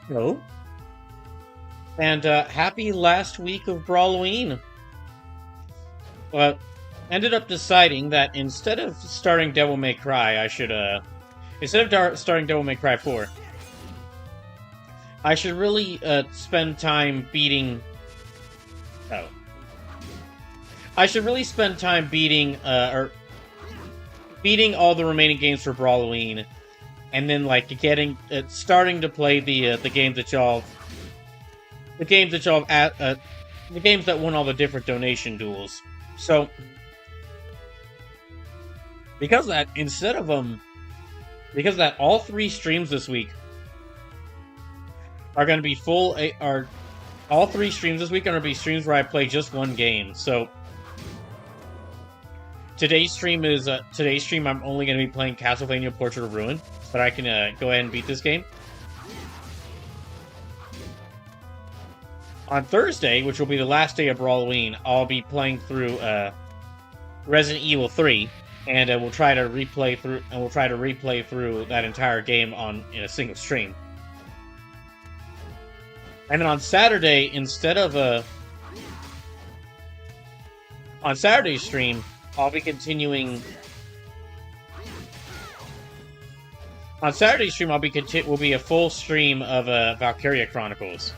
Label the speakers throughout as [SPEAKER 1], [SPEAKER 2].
[SPEAKER 1] Hello. And happy last week of Brawlloween. But ended up deciding that instead of starting Devil May Cry, I should instead of starting Devil May Cry 4, I should really spend time beating. Oh, I should really spend time beating or beating all the remaining games for Brawlloween, and then like starting to play the games that y'all, the games that y'all the games that won all the different donation duels. So because of that, because of that, all 3 streams this week are going to be all 3 streams this week are going to be streams where I play just one game. So today's stream is today's stream. I'm only going to be playing Castlevania: Portrait of Ruin, so that I can go ahead and beat this game. On Thursday, which will be the last day of Brawlloween, I'll be playing through Resident Evil 3, and we'll try to replay through that entire game in a single stream. And then on Saturday, instead of on Saturday's stream, I'll be continuing. On Saturday's stream, will be a full stream of Valkyria Chronicles.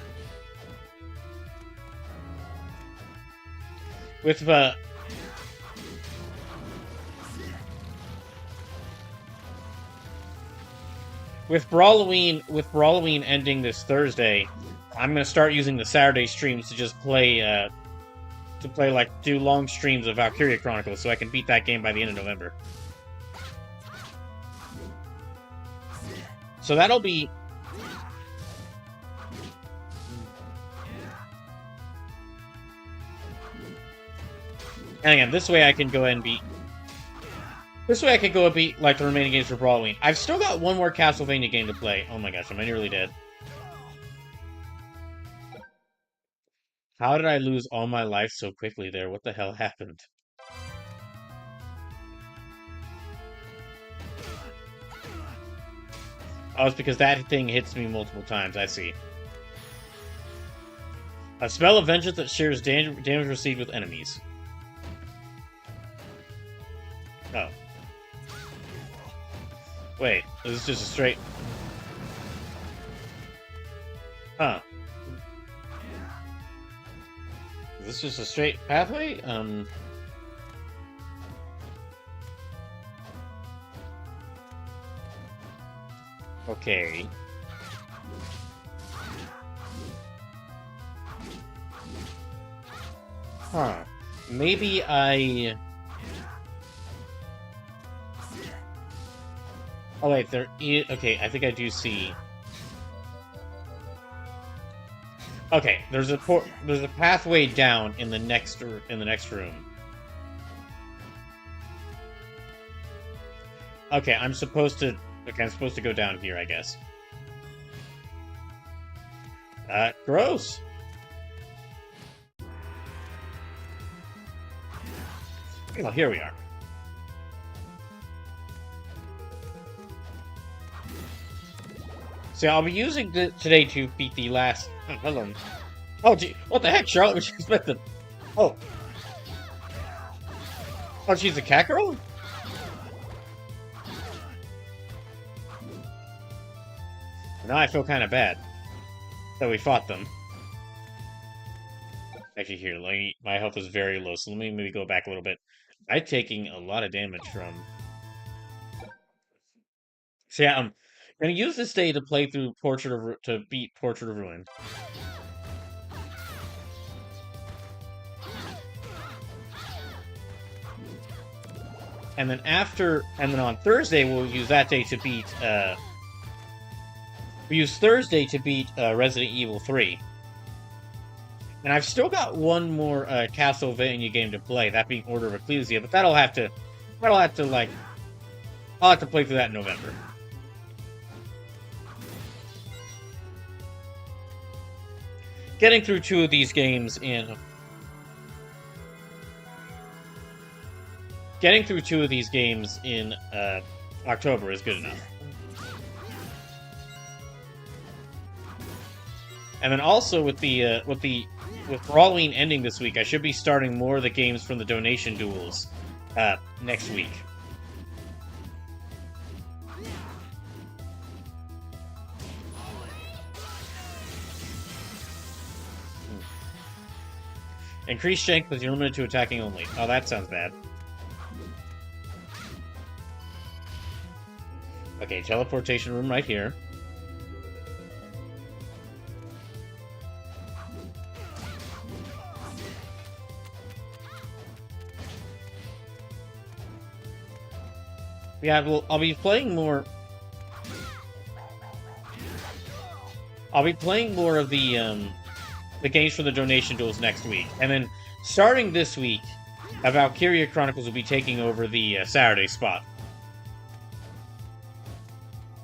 [SPEAKER 1] With Brawlloween ending this Thursday, I'm gonna start using the Saturday streams to just play do long streams of Valkyria Chronicles, so I can beat that game by the end of November. So that'll be. And again, this way I can go ahead and beat. This way I can go and beat like the remaining games for Brawlloween. I've still got one more Castlevania game to play. Oh my gosh, am I nearly dead? How did I lose all my life so quickly there? What the hell happened? Oh, it's because that thing hits me multiple times. I see. A spell of vengeance that shares damage received with enemies. Oh. Wait, is this just a straight... Huh. Is this just a straight pathway? Okay. Huh. Maybe I... Oh wait, there is... Okay, I think I do see... Okay, there's a pathway down in the next room. Okay, I'm supposed to go down here, I guess. Gross. Well, here we are. So I'll be using today to beat the last... Oh, hello. Oh, gee, what the heck, Charlotte? What you expected? Oh. Oh, she's a cat girl? Now I feel kind of bad that we fought them. Actually, here, my health is very low, so let me maybe go back a little bit. I'm taking a lot of damage from... So yeah, I'm gonna use this day to play through to beat Portrait of Ruin. And then on Thursday we'll use that day to beat we use Thursday to beat Resident Evil 3. And I've still got one more Castlevania game to play, that being Order of Ecclesia, but I'll have to play through that in November. Getting through two of these games in October is good enough. And then also with Brawlloween ending this week, I should be starting more of the games from the donation duels next week. Increase strength, but you're limited to attacking only. Oh, that sounds bad. Okay, teleportation room right here. Yeah, well, I'll be playing more of the games from the donation duels next week. And then starting this week, Valkyria Chronicles will be taking over the Saturday spot.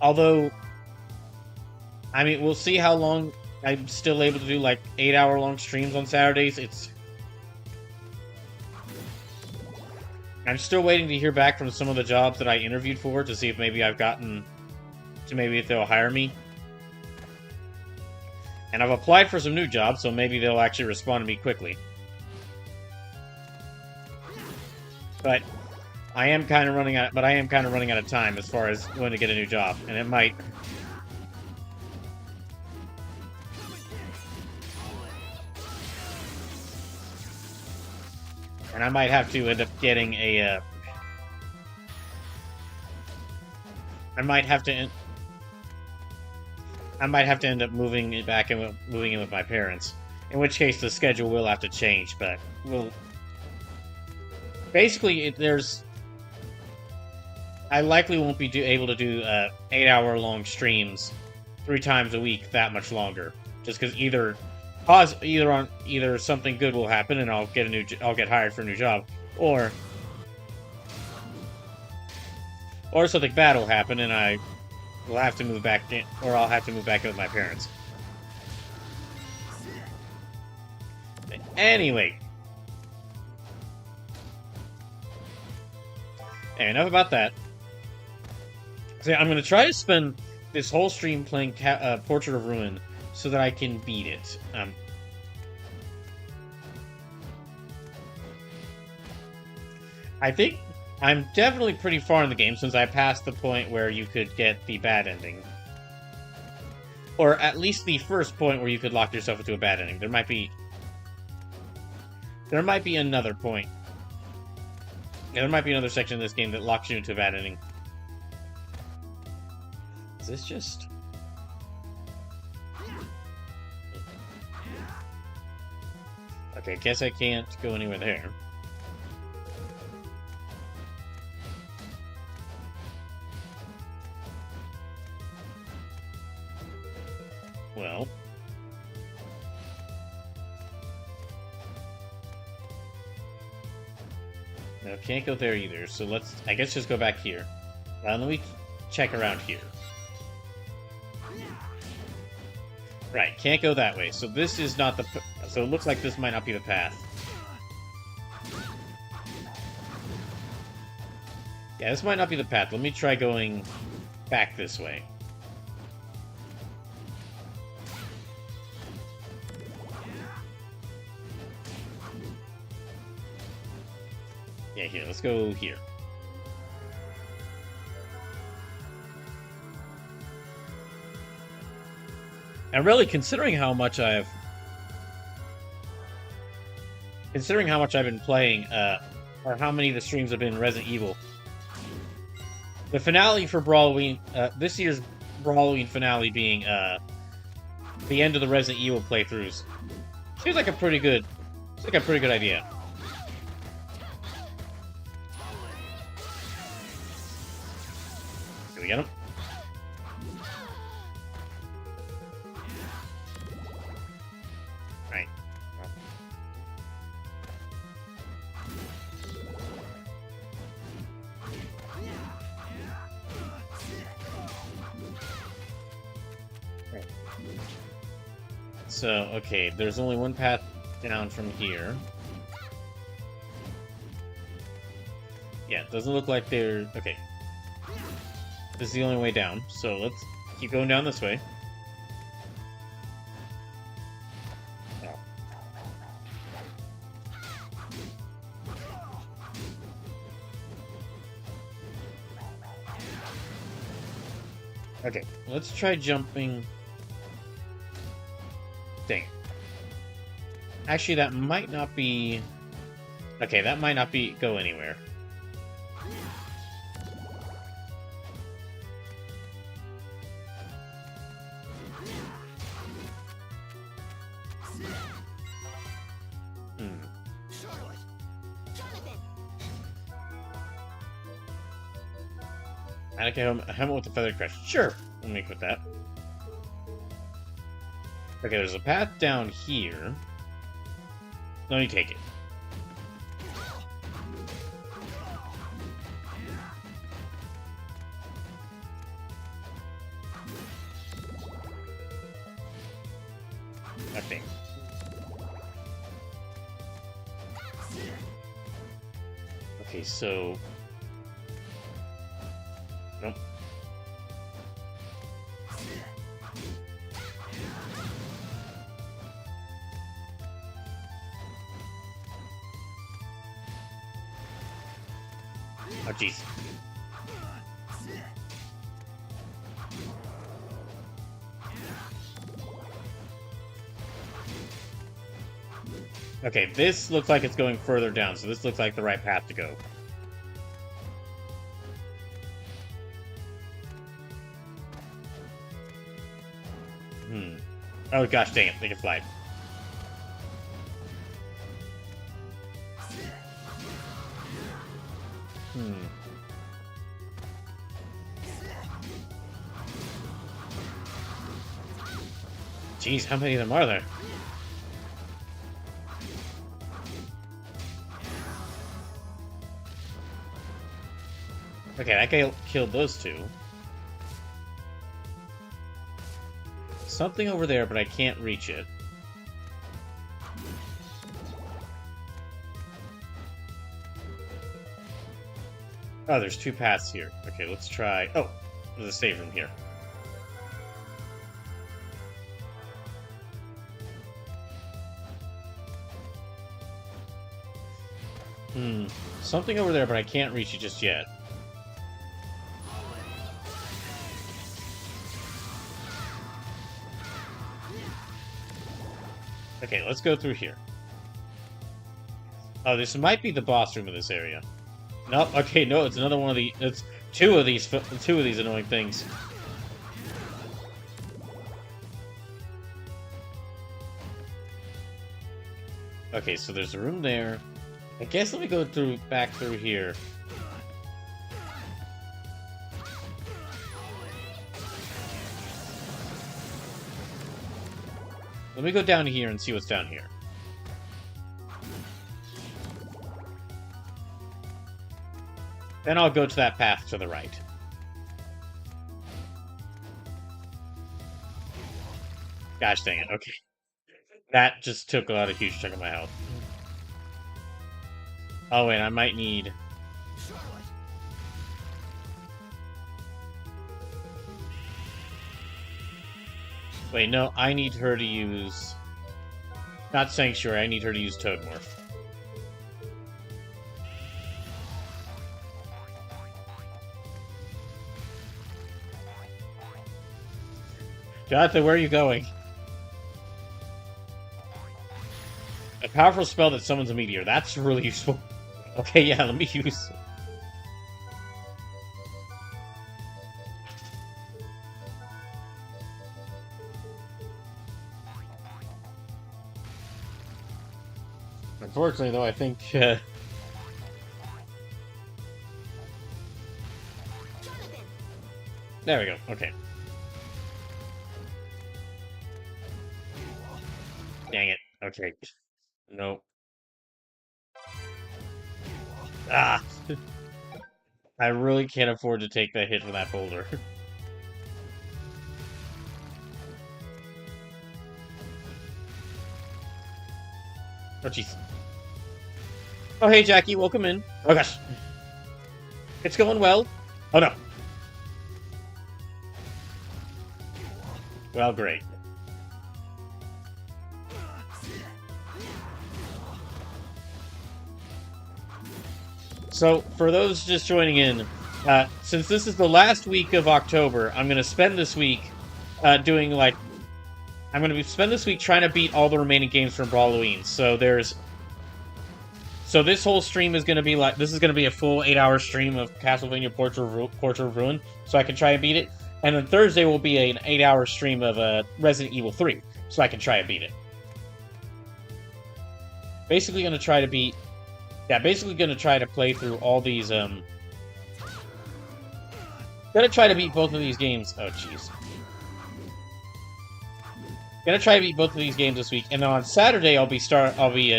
[SPEAKER 1] Although, I mean, we'll see how long I'm still able to do, like, 8-hour-long streams on Saturdays. I'm still waiting to hear back from some of the jobs that I interviewed for to see if maybe I've gotten... to maybe if they'll hire me. And I've applied for some new jobs, so maybe they'll actually respond to me quickly. But I am kind of running out of time as far as when to get a new job, and it might... And I might have to end up getting a, I might have to end up moving it back and moving in with my parents. In which case, the schedule will have to change, but we'll... Basically, I likely won't be able to do 8-hour-long streams 3 times a week that much longer, just because either something good will happen and I'll get hired for a new job, or something bad will happen and I will have to move back in, or I'll have to move back in with my parents. Anyway, enough about that. So I'm going to try to spend this whole stream playing Portrait of Ruin so that I can beat it. I think I'm definitely pretty far in the game since I passed the point where you could get the bad ending. Or at least the first point where you could lock yourself into a bad ending. There might be another point. Yeah, there might be another section of this game that locks you into a bad ending. Is this just... Okay, guess I can't go anywhere there. Well... No, can't go there either, so let's, I guess, just go back here. Let me check around here. Right, can't go that way, so this is not the... So it looks like this might not be the path. Yeah, this might not be the path. Let me try going back this way. Yeah, here, let's go here. And really, considering how much I've been playing, or how many of the streams have been Resident Evil, the finale for Brawlloween, this year's Brawlloween finale being the end of the Resident Evil playthroughs, seems like a pretty good idea. Did we get him? Right. Right. So, okay, there's only one path down from here. Yeah, it doesn't look like they're... Okay. This is the only way down, so let's keep going down this way. Oh. Okay, let's try jumping... Dang. Actually, that might not be... Okay, that might not be... go anywhere. Okay, helmet with the feathered crest. Sure, let me quit that. Okay, there's a path down here. Let me take it. Okay. Okay, so... Nope. Oh, jeez. Okay, this looks like it's going further down, so this looks like the right path to go. Oh gosh, dang it, they can fly. Jeez, how many of them are there? Okay, that guy killed those two. Something over there, but I can't reach it. Oh, there's two paths here. Okay, let's try... Oh, there's a save room here. Something over there, but I can't reach it just yet. Okay, let's go through here. Oh, this might be the boss room of this area. Nope. Okay, no, it's another one of the. It's two of these annoying things. Okay, so there's a room there. I guess let me go back through here. Let me go down here and see what's down here. Then I'll go to that path to the right. Gosh dang it, okay. That just took a huge chunk of my health. Oh wait, I might need... Wait, no, I need her to use... Not Sanctuary, I need her to use Toad Morph. Jonathan, where are you going? A powerful spell that summons a meteor. That's really useful. Okay, yeah, let me use... Unfortunately, though, I think... There we go, okay. Dang it, okay. Nope. Ah! I really can't afford to take that hit from that boulder. Oh, jeez. Oh, hey, Jackie, welcome in. Oh, gosh. It's going well. Oh, no. Well, great. So, for those just joining in, since this is the last week of October, I'm going to spend this week doing, like... I'm going to spend this week trying to beat all the remaining games from Brawlloween. So there's... So this whole stream is going to be like... This is going to be a full 8-hour stream of Castlevania Portrait of Ruin, so I can try and beat it. And then Thursday will be an 8-hour stream of Resident Evil 3, so I can try and beat it. Basically going to try to beat... Yeah, basically going to try to play through all these... Going to try to beat both of these games... Oh, jeez. Gonna try to beat both of these games this week, and then on Saturday I'll be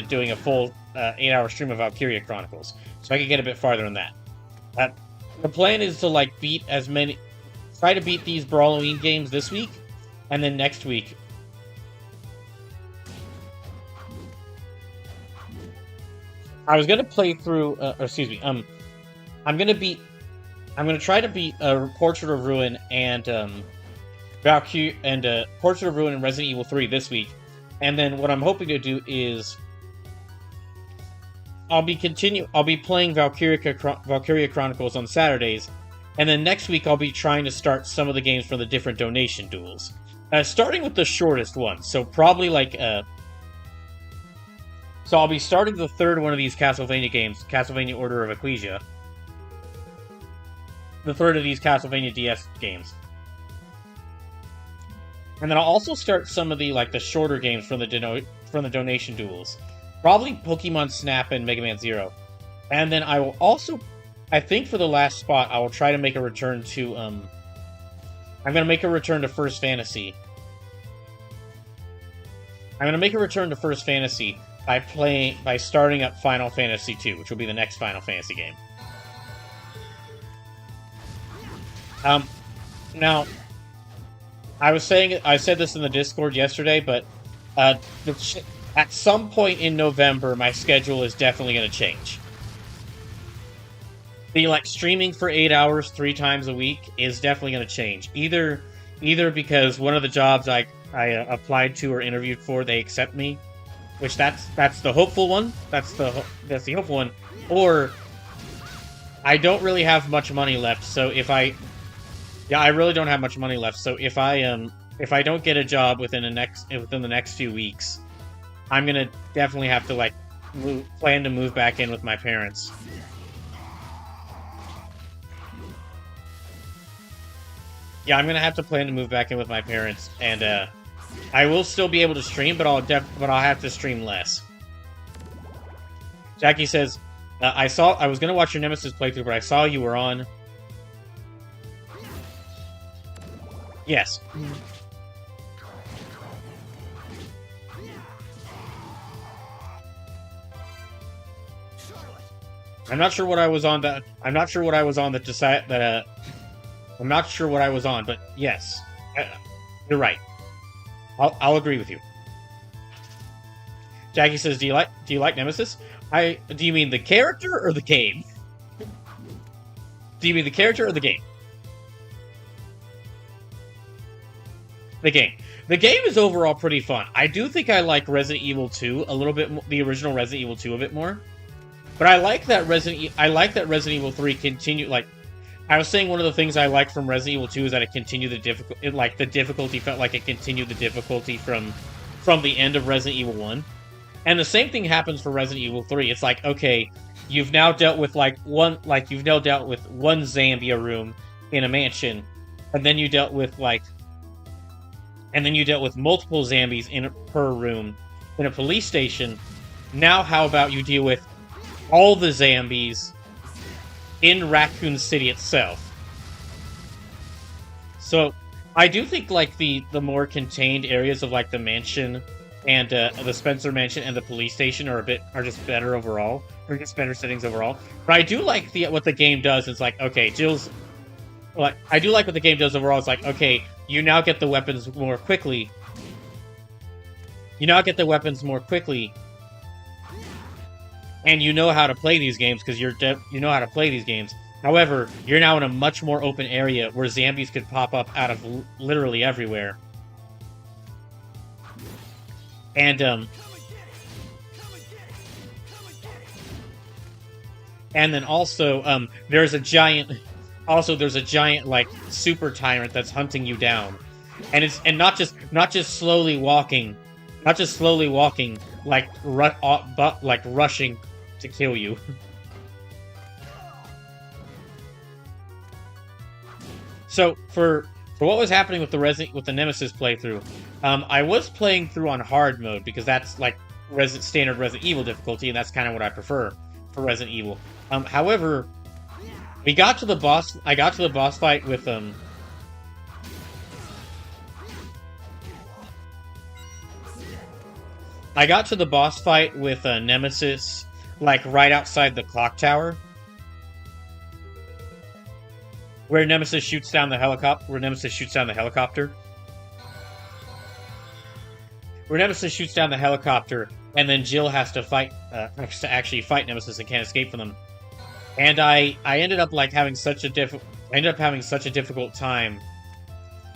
[SPEAKER 1] doing a full 8-hour stream of Valkyria Chronicles, so I can get a bit farther in that. The plan is to like try to beat these Brawlloween games this week, and then next week I was gonna play through, or excuse me, I'm gonna try to beat Portrait of Ruin and Valkyrie and Portrait of Ruin and Resident Evil 3 this week, and then what I'm hoping to do is I'll be playing Valkyria Chronicles on Saturdays, and then next week I'll be trying to start some of the games from the different donation duels. Starting with the shortest one, so probably like so I'll be starting the third one of these Castlevania games, Castlevania Order of Ecclesia. The third of these Castlevania DS games. And then I'll also start some of the shorter games from the donation duels. Probably Pokemon Snap and Mega Man Zero. And then I will also, I think for the last spot, I will try to make a return to, I'm going to make a return to First Fantasy. I'm going to make a return to First Fantasy by starting up Final Fantasy II, which will be the next Final Fantasy game. Now, I said this in the Discord yesterday, but at some point in November, my schedule is definitely going to change. The streaming for 8 hours 3 times a week is definitely going to change. Either because one of the jobs I applied to or interviewed for, they accept me, which that's the hopeful one. That's the hopeful one. Or I don't really have much money left, so I really don't have much money left. So if I don't get a job within the next few weeks, I'm gonna definitely have to plan to move back in with my parents. Yeah, I'm gonna have to plan to move back in with my parents, and I will still be able to stream, but I'll have to stream less. Jackie says, I was gonna watch your Nemesis playthrough, but I saw you were on. Yes. I'm not sure what I was on that. I'm not sure what I was on that decide that. I'm not sure what I was on, but yes, you're right. I'll agree with you. Jackie says, "Do you like Nemesis? Do you mean the character or the game? Do you mean the character or the game? The game. The game is overall pretty fun. I do think I like Resident Evil 2 a little bit, the original Resident Evil 2 a bit more. But I like that Resident Evil 3 continued, I was saying one of the things I liked from Resident Evil 2 is that it continued the difficulty felt like it continued the difficulty from the end of Resident Evil 1. And the same thing happens for Resident Evil 3. It's like, okay, you've now dealt with one Zambia room in a mansion, and then you dealt with multiple zombies per room in a police station. Now how about you deal with all the zombies in Raccoon City itself? So I do think the more contained areas of the mansion and the Spencer Mansion and the police station are just better overall, or just better settings overall. But I do like what the game does. It's okay, Jill's. I do like what the game does overall. It's okay, you now get the weapons more quickly. And you know how to play these games because you know how to play these games. However, you're now in a much more open area where zombies could pop up out of literally everywhere. And then also there's a giant super tyrant that's hunting you down, and not just slowly walking, but rushing to kill you. So for what was happening with the Nemesis playthrough, I was playing through on hard mode because that's standard Resident Evil difficulty, and that's kind of what I prefer for Resident Evil. However, I got to the boss fight with Nemesis, right outside the clock tower, where Nemesis shoots down the helicopter. Where Nemesis shoots down the helicopter, and then Jill has to actually fight Nemesis and can't escape from them. And I ended up like having such a difficult time.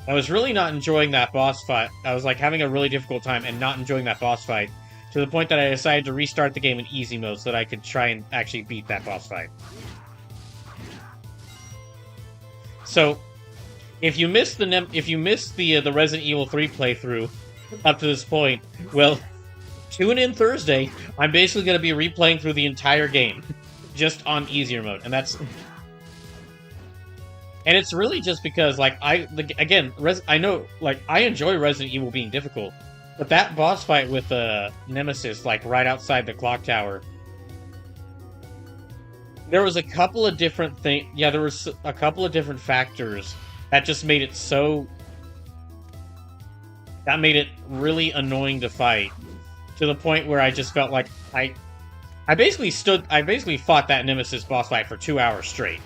[SPEAKER 1] I was really not enjoying that boss fight. I was like having a really difficult time and not enjoying that boss fight, to the point that I decided to restart the game in easy mode so that I could try and actually beat that boss fight. So, if you missed the Resident Evil 3 playthrough up to this point, well, tune in Thursday. I'm basically going to be replaying through the entire game, just on easier mode, and that's. And it's really just because, like, I know, like, I enjoy Resident Evil being difficult, but that boss fight with Nemesis, like, right outside the clock tower, there was a couple of different things. Yeah, there was a couple of different factors that just made it so. That made it really annoying to fight, to the point where I just felt like I basically fought that Nemesis boss fight for 2 hours straight,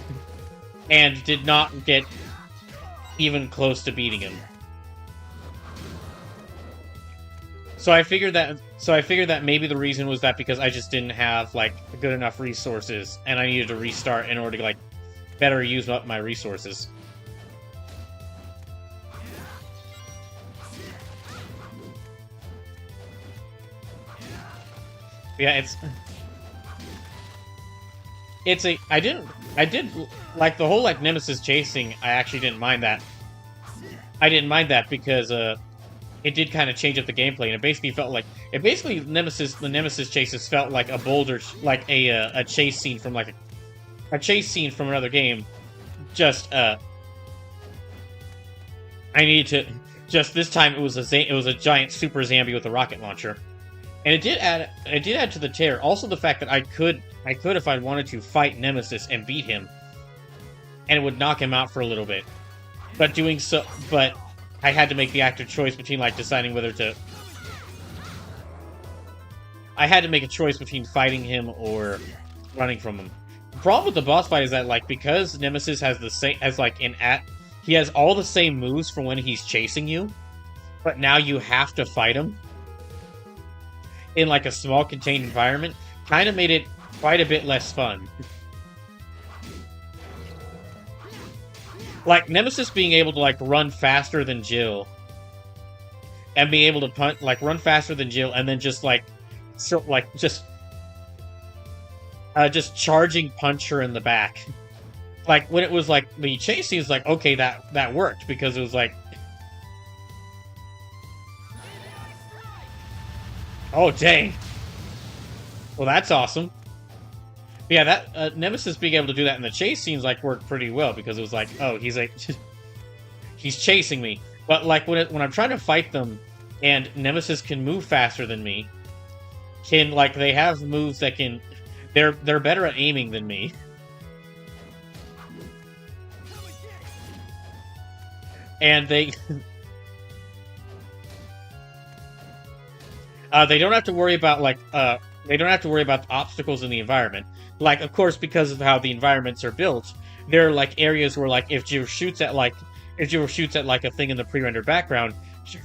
[SPEAKER 1] and did not get even close to beating him. So I figured that maybe the reason was that because I just didn't have like good enough resources, and I needed to restart in order to like better use up my resources. Yeah, I did like the whole like Nemesis chasing. I actually didn't mind that. I didn't mind that because it did kind of change up the gameplay, and it basically felt like the Nemesis chases felt like a boulder, like a chase scene from like a chase scene from another game. Just this time it was a giant super zombie with a rocket launcher. And it did add to the terror. Also, the fact that I could, if I wanted to, fight Nemesis and beat him, and it would knock him out for a little bit. But I had to make the active choice between like deciding whether to. I had to make a choice between fighting him or running from him. The problem with the boss fight is that like because Nemesis has he has all the same moves from when he's chasing you, but now you have to fight him in like a small contained environment, kind of made it quite a bit less fun. Like Nemesis being able to like run faster than Jill, and being able to run faster than Jill, and then just charging punch her in the back. Like when it was like the chase scene was like, okay, that worked because it was like, oh, dang. Well, that's awesome. Yeah, that Nemesis being able to do that in the chase scenes like worked pretty well because it was like, oh, he's chasing me. But like when I'm trying to fight them, and Nemesis can move faster than me, they have moves that can, they're better at aiming than me. And they don't have to worry about the obstacles in the environment. Like, of course, because of how the environments are built, there are like areas where like if Jill shoots at like a thing in the pre-rendered background,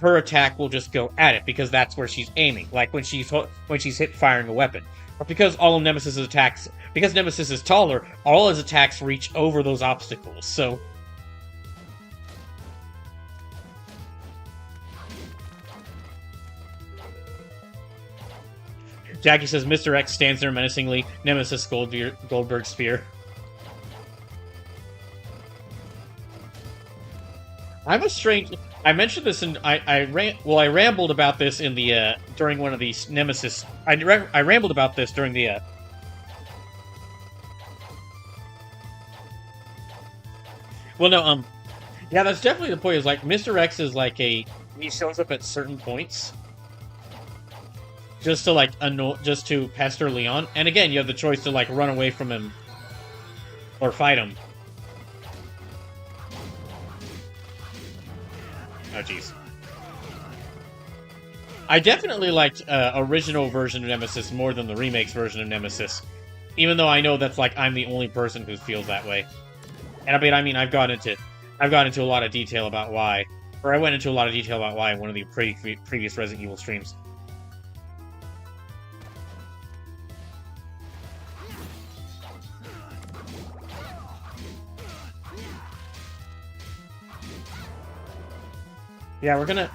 [SPEAKER 1] her attack will just go at it because that's where she's aiming. Like when she's hit firing a weapon. But because Nemesis is taller, all his attacks reach over those obstacles. So. Jackie says, Mr. X stands there menacingly. Nemesis Goldberg spear. I'm a strange... I mentioned this in... I rambled about this in the, during one of these Nemesis... I rambled about this during the, Well, no, yeah, that's definitely the point, is like, Mr. X is like he shows up at certain points. Just to pester Leon. And again, you have the choice to, like, run away from him. Or fight him. Oh, jeez. I definitely liked original version of Nemesis more than the remakes version of Nemesis. Even though I know that's, like, I'm the only person who feels that way. And I mean, I've gone into a lot of detail about why. Or I went into a lot of detail about why in one of the previous Resident Evil streams. Yeah, we're gonna...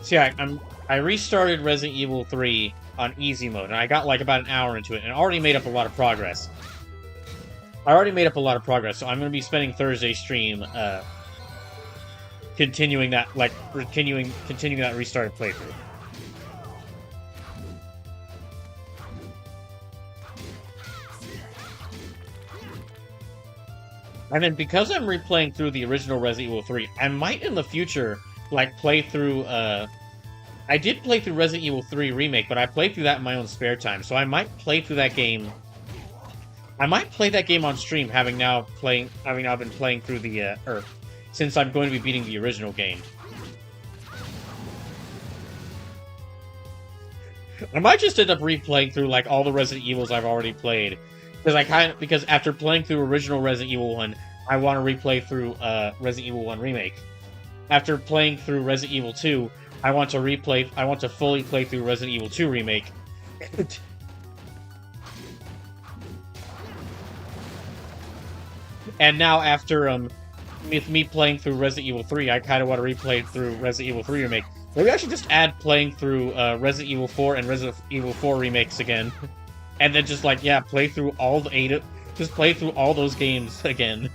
[SPEAKER 1] See, I restarted Resident Evil 3 on easy mode, and I got like about an hour into it, and already made up a lot of progress. I already made up a lot of progress, so I'm going to be spending Thursday's stream, continuing that restarted playthrough. And then because I'm replaying through the original Resident Evil 3, I might in the future, like, play through, I did play through Resident Evil 3 Remake, but I played through that in my own spare time, so I might play through that game. I might play that game on stream, having now been playing through the, since I'm going to be beating the original game. I might just end up replaying through, like, all the Resident Evils I've already played. Because after playing through original Resident Evil 1, I want to replay through, Resident Evil 1 Remake. After playing through Resident Evil 2, I want to fully play through Resident Evil 2 Remake. And now after, with me playing through Resident Evil 3, I kind of want to replay through Resident Evil 3 Remake. Maybe I should just add playing through, Resident Evil 4 and Resident Evil 4 Remakes again. And then just, like, yeah, play through all the just play through all those games again.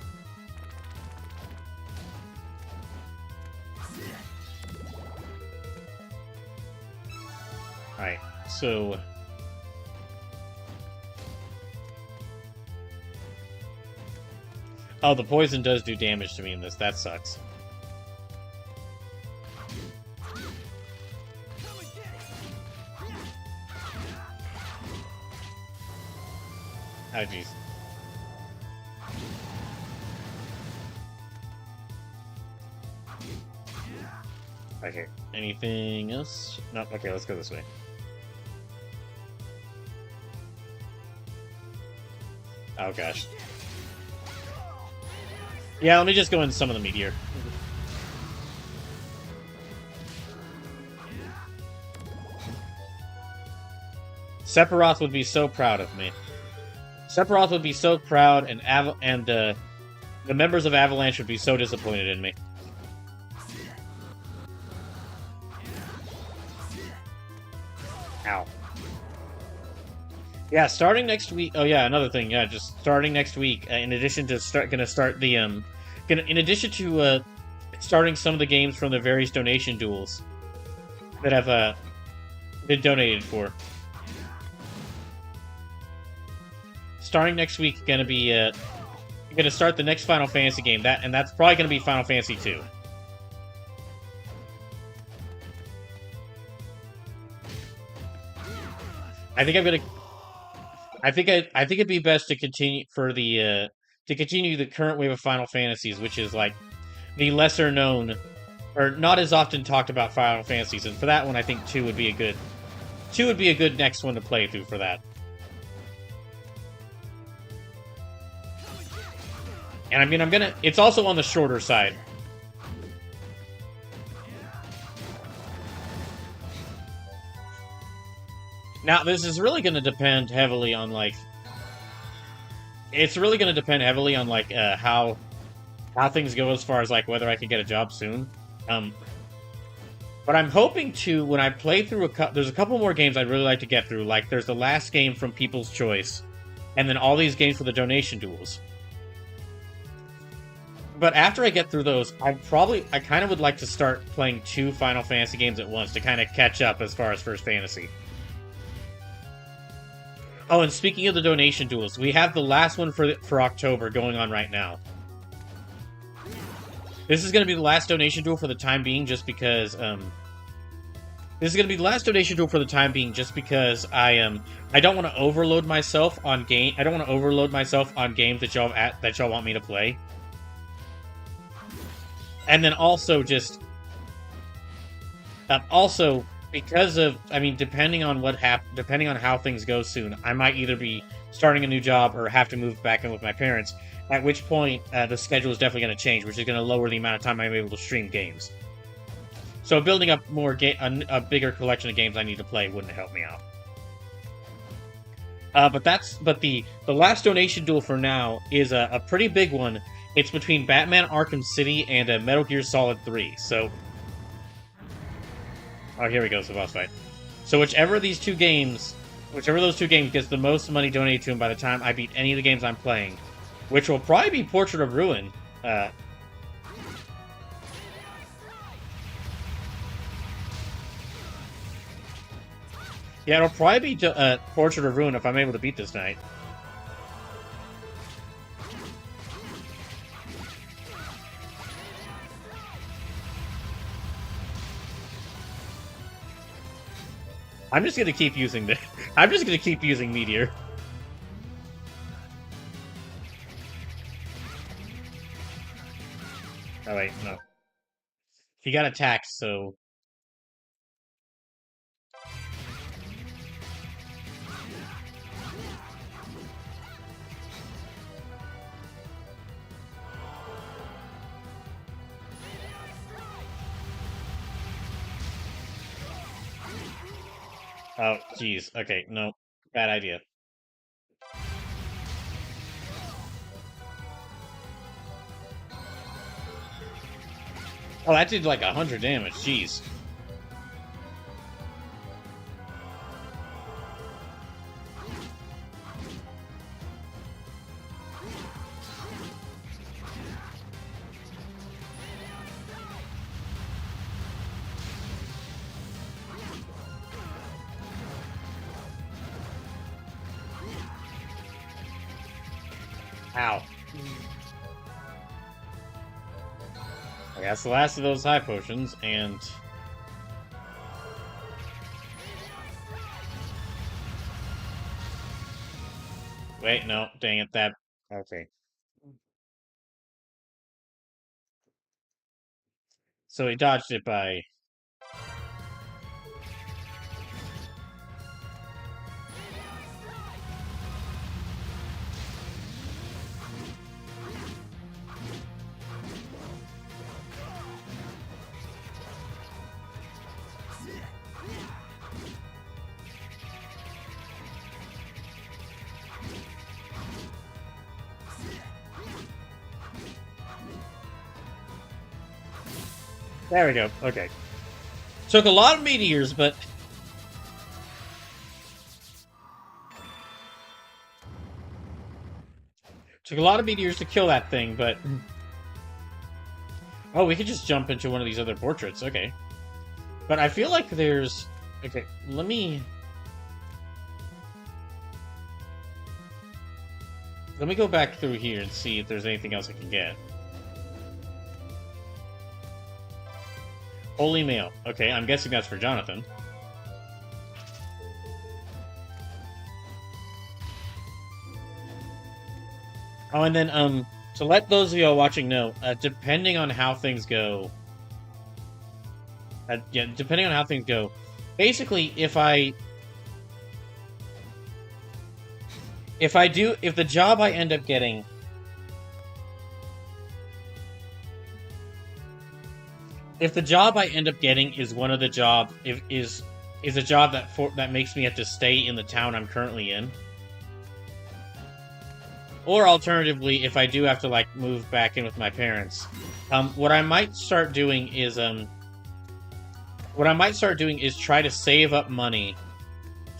[SPEAKER 1] Alright, so... Oh, the poison does do damage to me in this. That sucks. Oh, jeez. Okay, anything else? No, okay, let's go this way. Oh, gosh. Yeah, let me just go into some of the meteor. Sephiroth would be so proud of me. Sephiroth would be so proud, and the members of Avalanche would be so disappointed in me. Ow. Yeah, starting next week. Oh yeah, another thing. Yeah, just starting next week. In addition to starting some of the games from the various donation duels that have been donated for. Starting next week, gonna start the next Final Fantasy game. That's probably gonna be Final Fantasy 2. I think it'd be best to continue the current wave of Final Fantasies, which is like the lesser known or not as often talked about Final Fantasies, and for that one I think 2 would be a good next one to play through for that. And I mean it's also on the shorter side. Now, this is really going to depend heavily on, like... It's really going to depend heavily on, like, how things go as far as, like, whether I can get a job soon. But I'm hoping to, when I play through there's a couple more games I'd really like to get through. Like, there's the last game from People's Choice, and then all these games for the donation duels. But after I get through those, I kind of would like to start playing 2 Final Fantasy games at once to kind of catch up as far as First Fantasy. Oh, and speaking of the donation duels, we have the last one for October going on right now. This is going to be the last donation duel for the time being, just because I don't want to overload myself on game. I don't want to overload myself on games that y'all want me to play. And then also just because of, I mean, depending on how things go soon, I might either be starting a new job or have to move back in with my parents, at which point the schedule is definitely going to change, which is going to lower the amount of time I'm able to stream games. So building up a bigger collection of games I need to play wouldn't help me out. But the last donation duel for now is a pretty big one, It's between Batman Arkham City and Metal Gear Solid 3, so... Oh, here we go, it's the boss fight. So whichever of those two games gets the most money donated to them by the time I beat any of the games I'm playing, which will probably be Portrait of Ruin. Yeah, it'll probably be Portrait of Ruin if I'm able to beat this tonight. I'm just gonna keep using this. I'm just gonna keep using Meteor. Oh wait, no. He got attacked, so... Oh, jeez. Okay, no. Bad idea. Oh, that did like 100 damage. Jeez. Ow. Okay, that's the last of those high potions, and... Wait, no, dang it, that... Okay. So he dodged it by... There we go, okay. Took a lot of meteors, but... Took a lot of meteors to kill that thing, but... Oh, we could just jump into one of these other portraits, okay. But I feel like there's... Okay, let me go back through here and see if there's anything else I can get. Holy Mail. Okay, I'm guessing that's for Jonathan. Oh, and then, to let those of y'all watching know, depending on how things go... depending on how things go, basically, if the job I end up getting... If the job I end up getting is one of the jobs, is a job that makes me have to stay in the town I'm currently in, or alternatively, if I do have to like move back in with my parents, what I might start doing is try to save up money,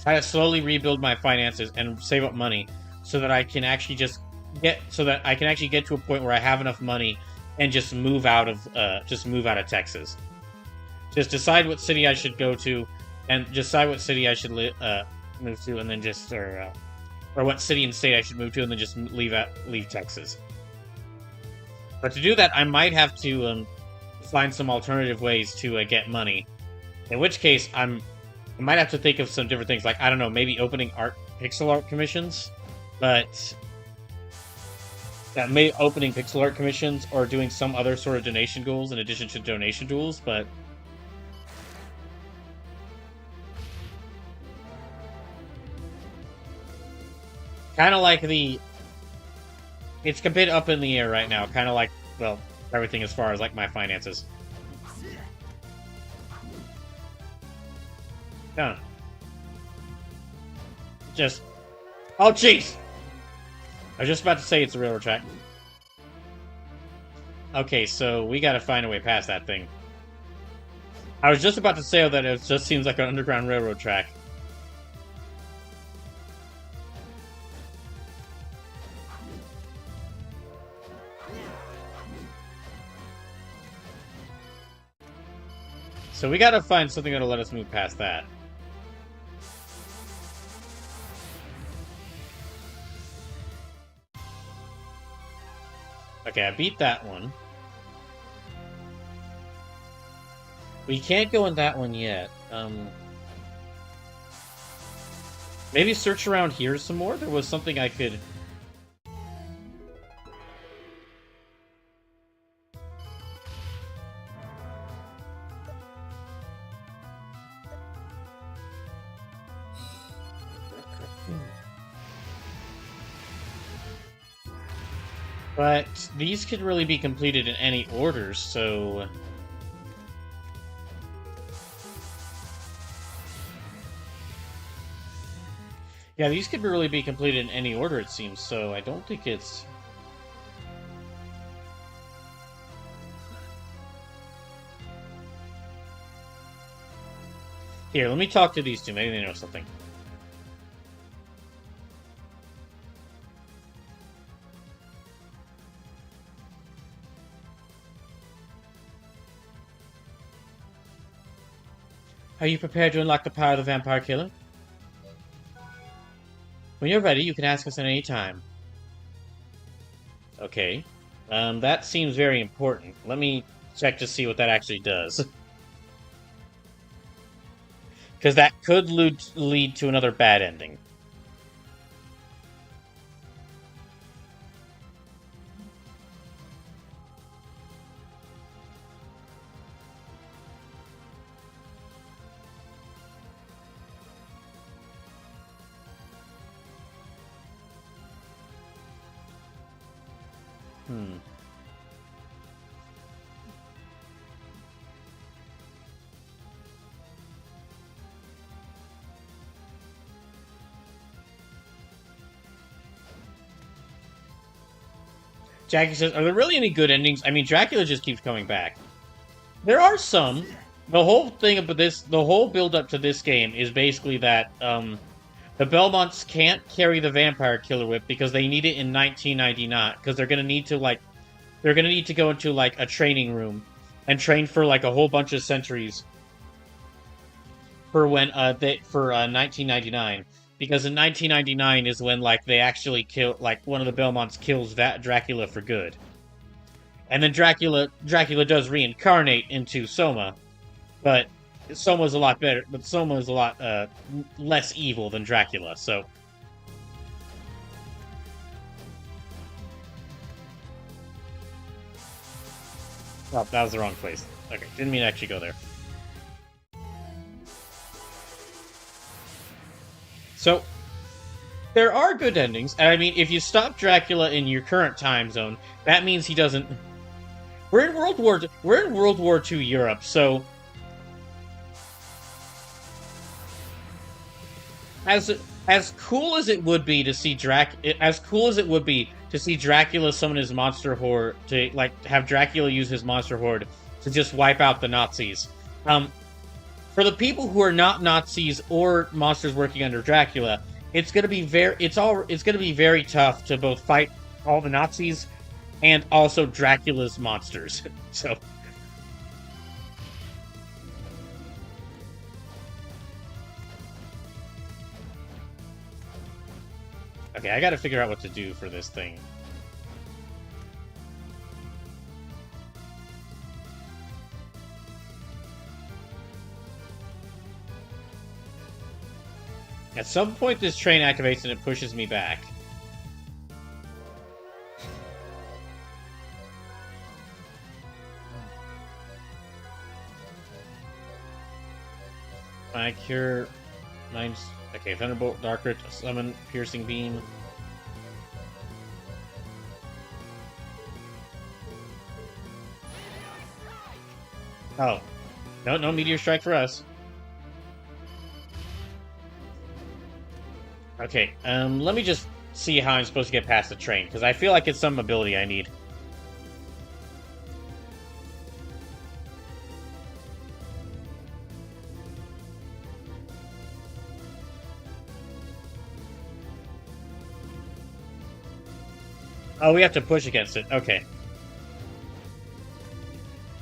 [SPEAKER 1] try to slowly rebuild my finances and save up money so that I can actually get to a point where I have enough money and just move out of Texas. Just decide what city I should go to, and decide what city I should move to, and then or what city and state I should move to, and then just leave Texas. But to do that, I might have to find some alternative ways to get money. In which case, I might have to think of some different things, like, I don't know, maybe opening pixel art commissions, but... opening pixel art commissions or doing some other sort of donation goals in addition to donation tools, but... Kind of like it's a bit up in the air right now, kind of like, well, everything as far as, like, my finances. Done. Just... Oh, jeez! I was just about to say it's a railroad track. Okay, so we gotta find a way past that thing. I was just about to say that it just seems like an Underground Railroad track. So we gotta find something that'll let us move past that. Okay, I beat that one. We can't go in that one yet. Maybe search around here some more? There was something I could... But these could really be completed in any order, so... Yeah, these could really be completed in any order, it seems, so I don't think it's... Here, let me talk to these two. Maybe they know something. Are you prepared to unlock the power of the vampire killer? When you're ready, you can ask us at any time. Okay. That seems very important. Let me check to see what that actually does. Because that could lead to another bad ending. Jackie says, are there really any good endings? I mean, Dracula just keeps coming back. There are some. The whole thing about this, the whole build-up to this game is basically that, the Belmonts can't carry the Vampire Killer Whip because they need it in 1999, because they're gonna need to, like, go into, like, a training room and train for, like, a whole bunch of centuries for when, 1999. Because in 1999 is when, like, they actually kill, like, one of the Belmonts kills Dracula for good. And then Dracula does reincarnate into Soma, but Soma's a lot better, but Soma is a lot, less evil than Dracula, so... Oh, that was the wrong place. Okay, didn't mean to actually go there. So, there are good endings, and I mean, if you stop Dracula in your current time zone, that means he doesn't... We're in World War II Europe, so... As cool as it would be to see Dracula summon his monster horde, to, like, have Dracula use his monster horde to just wipe out the Nazis, for the people who are not Nazis or monsters working under Dracula, it's gonna be very tough to both fight all the Nazis and also Dracula's monsters. So, okay, I gotta figure out what to do for this thing. At some point, this train activates and it pushes me back. My cure... Mine's... Okay, Thunderbolt, Dark Rit, Summon, Piercing Beam. Oh. No Meteor Strike for us. Okay, let me just see how I'm supposed to get past the train, because I feel like it's some ability I need. Oh, we have to push against it. Okay.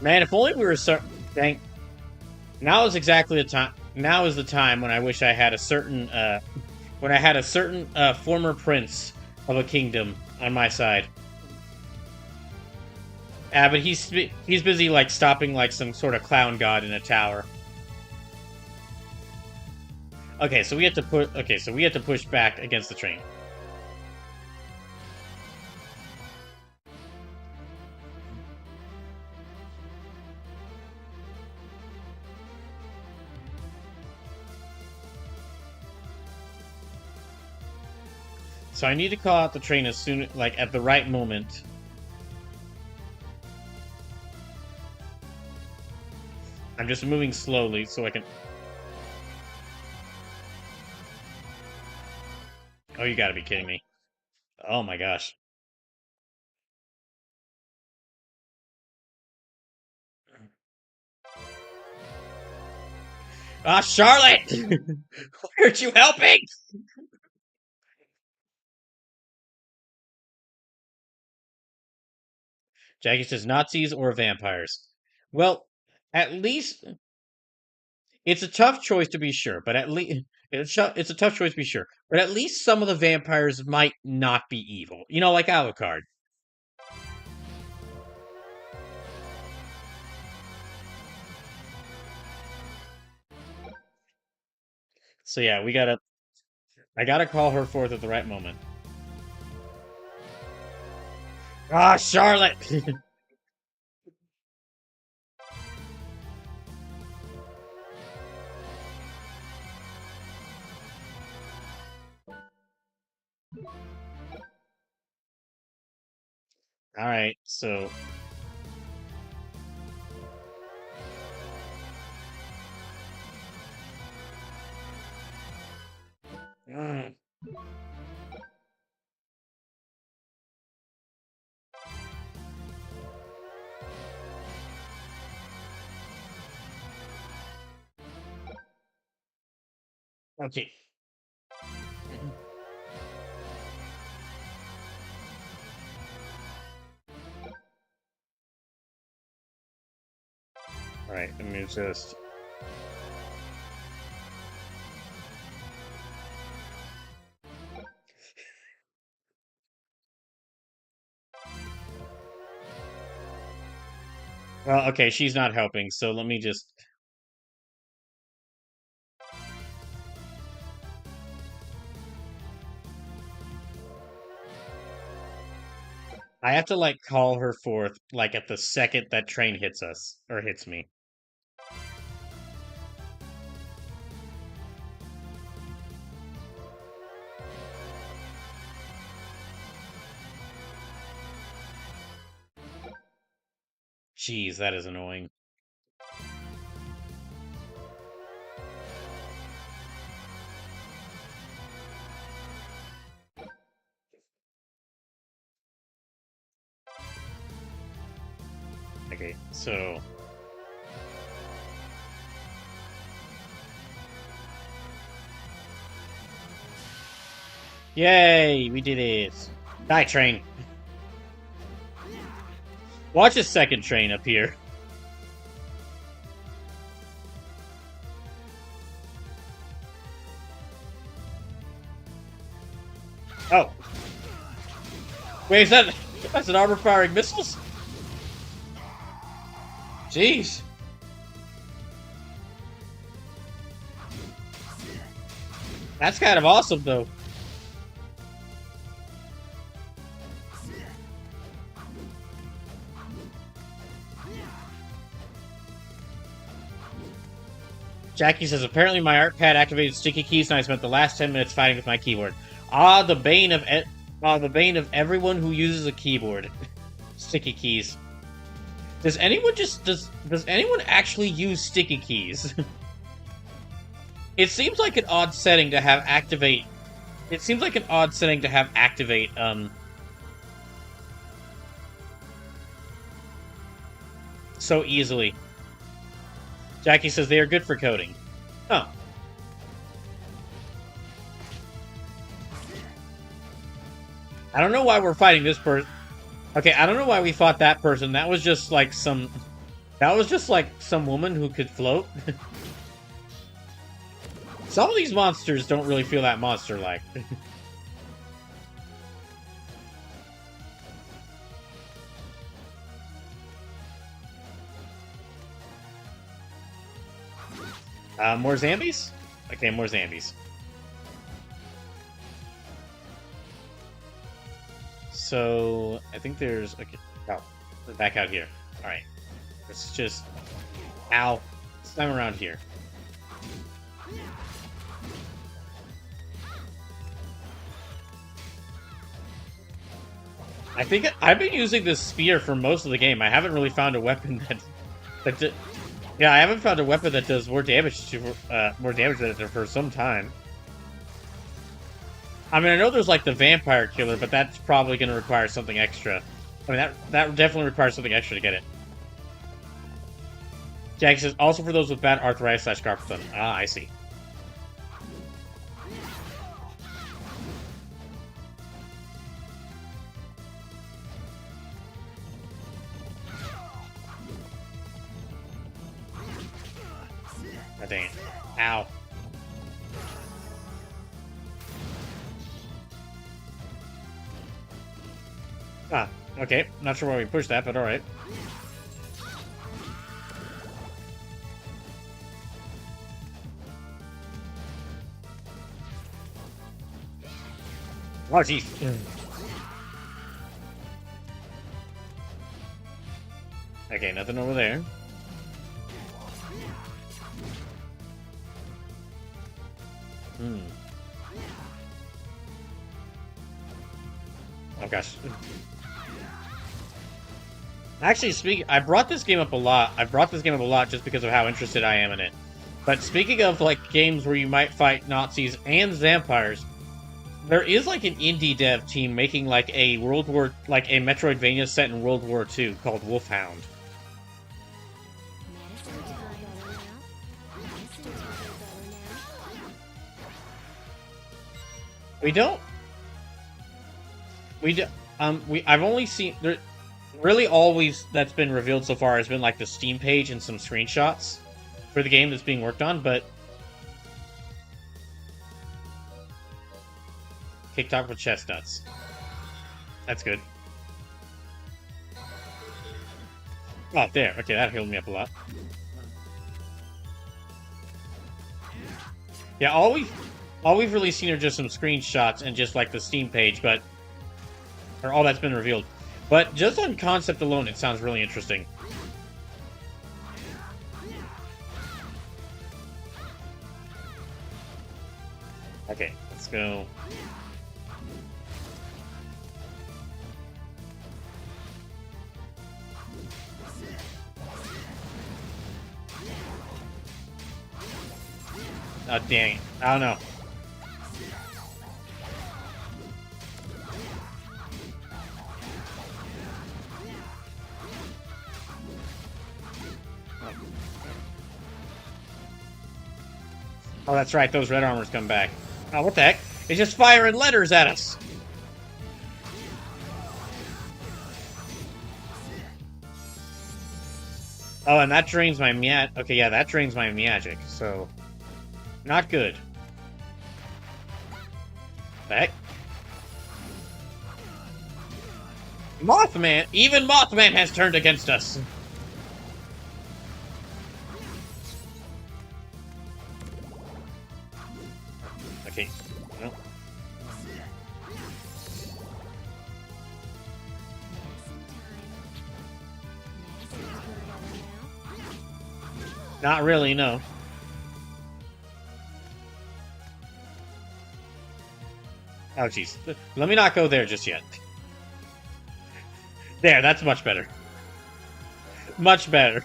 [SPEAKER 1] Man, if only we were dang. Now is exactly the time. Now is the time when I wish I had a certain former prince of a kingdom on my side. But he's busy like stopping like some sort of clown god in a tower. Okay, so we have to put. Okay, so we have to push back against the train. So I need to call out the train as soon, like at the right moment. I'm just moving slowly so I can. Oh, you gotta be kidding me. Oh my gosh. Ah, Charlotte! Why aren't you helping? Jackie says Nazis or vampires. Well, at least it's a tough choice to be sure, but at least it's a tough choice to be sure. But at least some of the vampires might not be evil. You know, like Alucard. So yeah, I gotta call her forth at the right moment. Ah, Charlotte! Alright, so... Mm. Okay. Alright, let me just... Well, okay, she's not helping, so let me just... I have to, like, call her forth, like, at the second that train hits us. Or hits me. Jeez, that is annoying. Okay, so... Yay, we did it. Die, train. Watch a second train appear. Oh. Wait, is that... That's an armor-firing missiles? Jeez. That's kind of awesome, though. Jackie says, apparently my art pad activated sticky keys and I spent the last 10 minutes fighting with my keyboard. Ah, the bane of everyone who uses a keyboard. Sticky keys. Does anyone actually use sticky keys? It seems like an odd setting to have activate. It seems like an odd setting to have activate, so easily. Jackie says they are good for coding. Oh. I don't know why we're fighting this person. Okay, I don't know why we fought that person. That was just like some... That was just like some woman who could float. Some of these monsters don't really feel that monster-like. More zombies? Okay, more zombies. So, I think there's... Okay, oh, we're back out here. Alright. Let's just... Ow. Slam around here. I think I've been using this spear for most of the game. I haven't really found a weapon that yeah, I haven't found a weapon that does more damage than it for some time. I mean, I know there's like the vampire killer, but that's probably going to require something extra. I mean, that definitely requires something extra to get it. Jack says, also for those with bad arthritis / carpal tunnel. Ah, I see. God dang it. Ow. Ah, okay. Not sure why we pushed that, but alright. Oh, jeez. Okay, nothing over there. Oh gosh. Actually, I brought this game up a lot. I've brought this game up a lot just because of how interested I am in it. But speaking of like games where you might fight Nazis and vampires, there is like an indie dev team making like a Metroidvania set in World War II called Wolfhound. I've only seen there. Really, always that's been revealed so far has been like the Steam page and some screenshots for the game that's being worked on, but TikTok with chestnuts. That's good. Oh, there. Okay, that healed me up a lot. Yeah, all we've really seen are just some screenshots and just like the Steam page, but or all that's been revealed. But just on concept alone, it sounds really interesting. Okay, let's go. Oh, dang it. I don't know. Oh, that's right. Those red armors come back. Oh, what the heck? It's just firing letters at us. Oh, and that drains my Okay, yeah, that drains my magic, so... Not good. Back. Mothman! Even Mothman has turned against us! Okay. No. Not really, no. Oh, jeez. Let me not go there just yet. There, that's much better. Much better.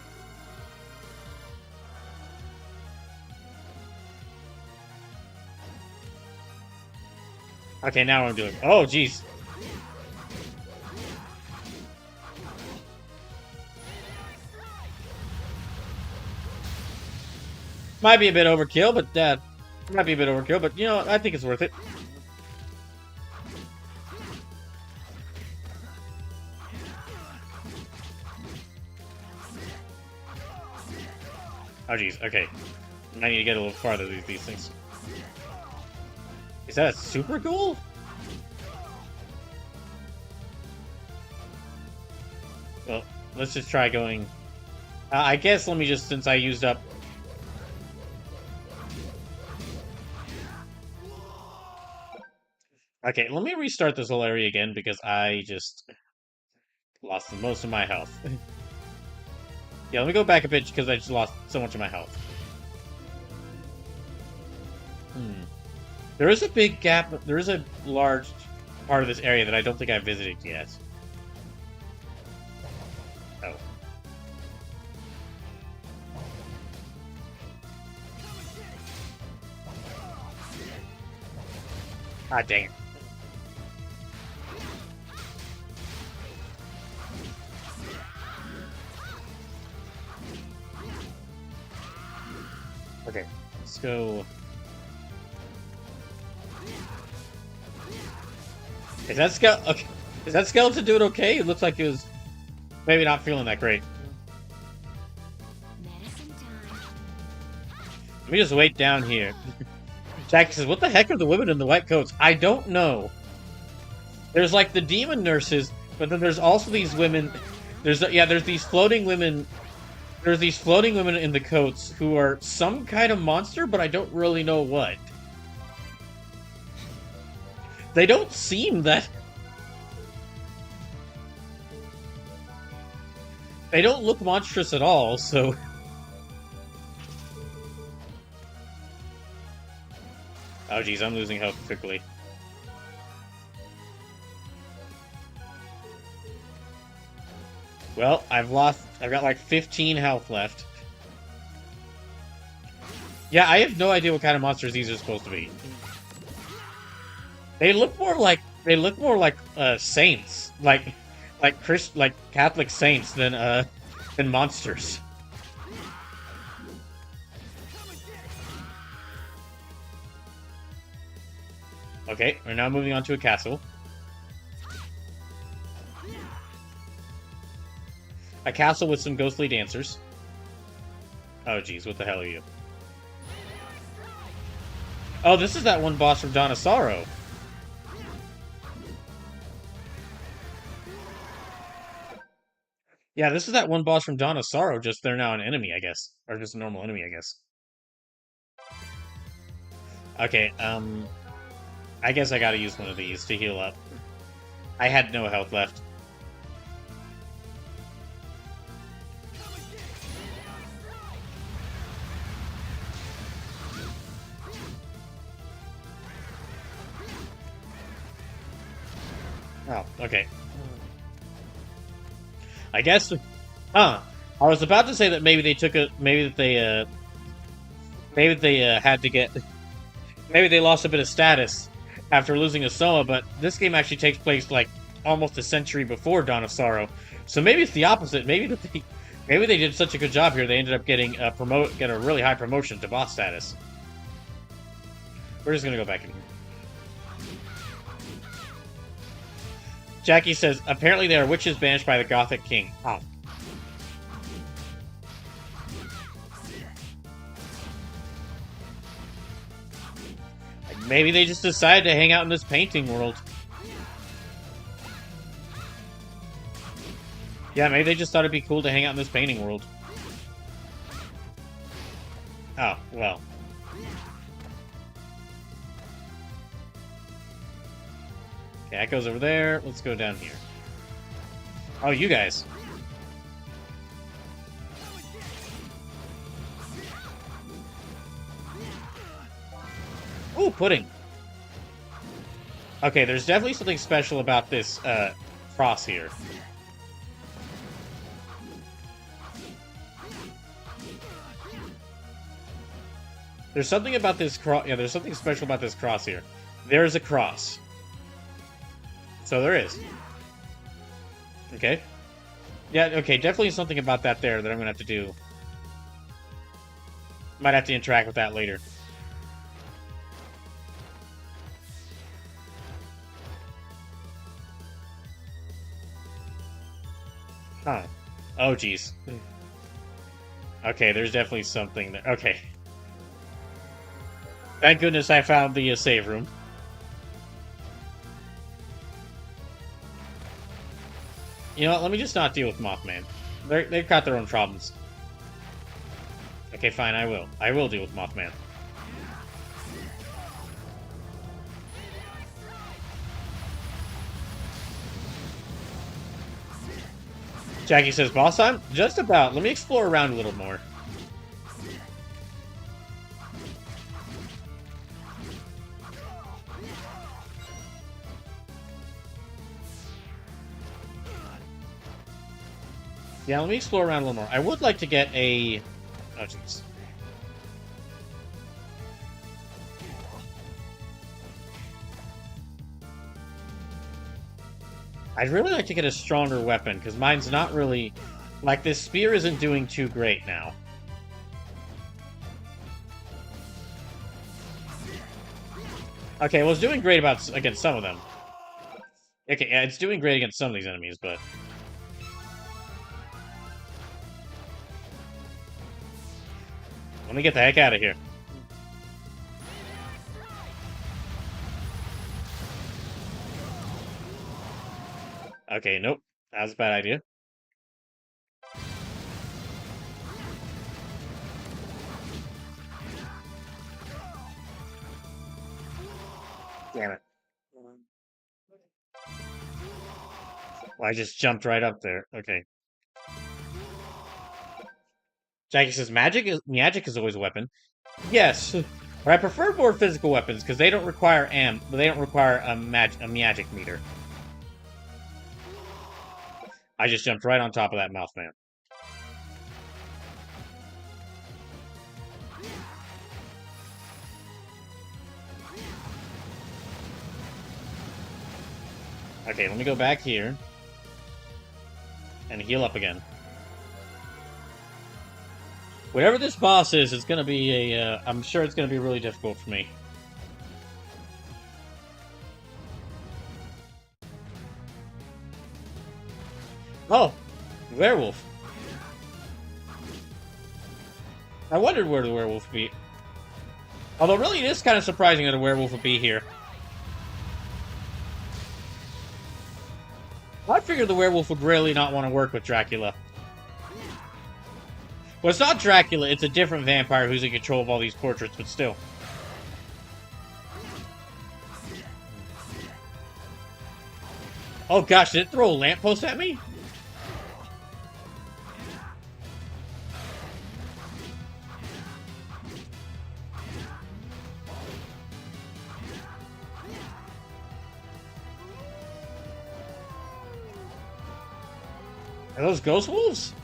[SPEAKER 1] Okay, now I'm doing... Oh, jeez. Might be a bit overkill, but might be a bit overkill, but you know, I think it's worth it. Oh, jeez. Okay. I need to get a little farther with these things. Is that a super goal? Well, let's just try going... I guess let me just, since I used up... Okay, let me restart this whole area again, because I just lost most of my health. Yeah, let me go back a bit, because I just lost so much of my health. There is a big gap, there is a large part of this area that I don't think I've visited yet. Oh. Ah, dang it. Okay, let's go... Is that skeleton doing okay? It looks like it was maybe not feeling that great. Let me just wait down here. Jackie says, what the heck are the women in the white coats? I don't know. There's like the demon nurses, but then there's also these women. There's these floating women. There's these floating women in the coats who are some kind of monster, but I don't really know what. They don't seem that... They don't look monstrous at all, so... Oh geez, I'm losing health quickly. Well, I've got like 15 health left. Yeah, I have no idea what kind of monsters these are supposed to be. They look more like saints, like Catholic saints than monsters. Okay, we're now moving on to a castle. A castle with some ghostly dancers. Oh geez, what the hell are you? Oh, this is that one boss from Dawn of Sorrow. Yeah, this is that one boss from Dawn of Sorrow, just they're now an enemy, I guess. Or just a normal enemy, I guess. Okay, I guess I gotta use one of these to heal up. I had no health left. Oh, okay. I guess... I was about to say that maybe they took a... Maybe they had to get... Maybe they lost a bit of status after losing a Soma, but this game actually takes place, like, almost a century before Dawn of Sorrow. So maybe it's the opposite. Maybe they did such a good job here, they ended up getting a really high promotion to boss status. We're just gonna go back in here. Jackie says, apparently they are witches banished by the Gothic king. Oh. Maybe they just decided to hang out in this painting world. Yeah, maybe they just thought it'd be cool to hang out in this painting world. Oh, well. Okay, that goes over there. Let's go down here. Oh, you guys. Ooh, pudding. Okay, there's definitely something special about this cross here. There's something about this cross. Yeah, there's something special about this cross here. There's a cross. So there is. Okay. Yeah, okay, definitely something about that there that I'm gonna have to do. Might have to interact with that later. Huh. Oh, jeez. Okay, there's definitely something there. Okay. Thank goodness I found the save room. You know what? Let me just not deal with Mothman. They've got their own problems. Okay, fine, I will. I will deal with Mothman. Jackie says, boss time? Just about. Let me explore around a little more. Yeah, let me explore around a little more. I would like to get a... Oh, jeez. I'd really like to get a stronger weapon, because mine's not really... Like, this spear isn't doing too great now. Okay, well, it's doing great against some of them. Okay, yeah, it's doing great against some of these enemies, but... Let me get the heck out of here. Okay, nope. That was a bad idea. Damn it. Well, I just jumped right up there. Okay. Jackie says, magic is always a weapon. Yes. But I prefer more physical weapons, because they don't require a magic meter. I just jumped right on top of that mouse man. Okay, let me go back here. And heal up again. Whatever this boss is, it's gonna be I'm sure it's gonna be really difficult for me. Oh! Werewolf. I wondered where the werewolf would be. Although, really, it is kind of surprising that a werewolf would be here. I figured the werewolf would really not want to work with Dracula. Well, it's not Dracula, it's a different vampire who's in control of all these portraits, but still. Oh gosh, did it throw a lamppost at me? Are those ghost wolves?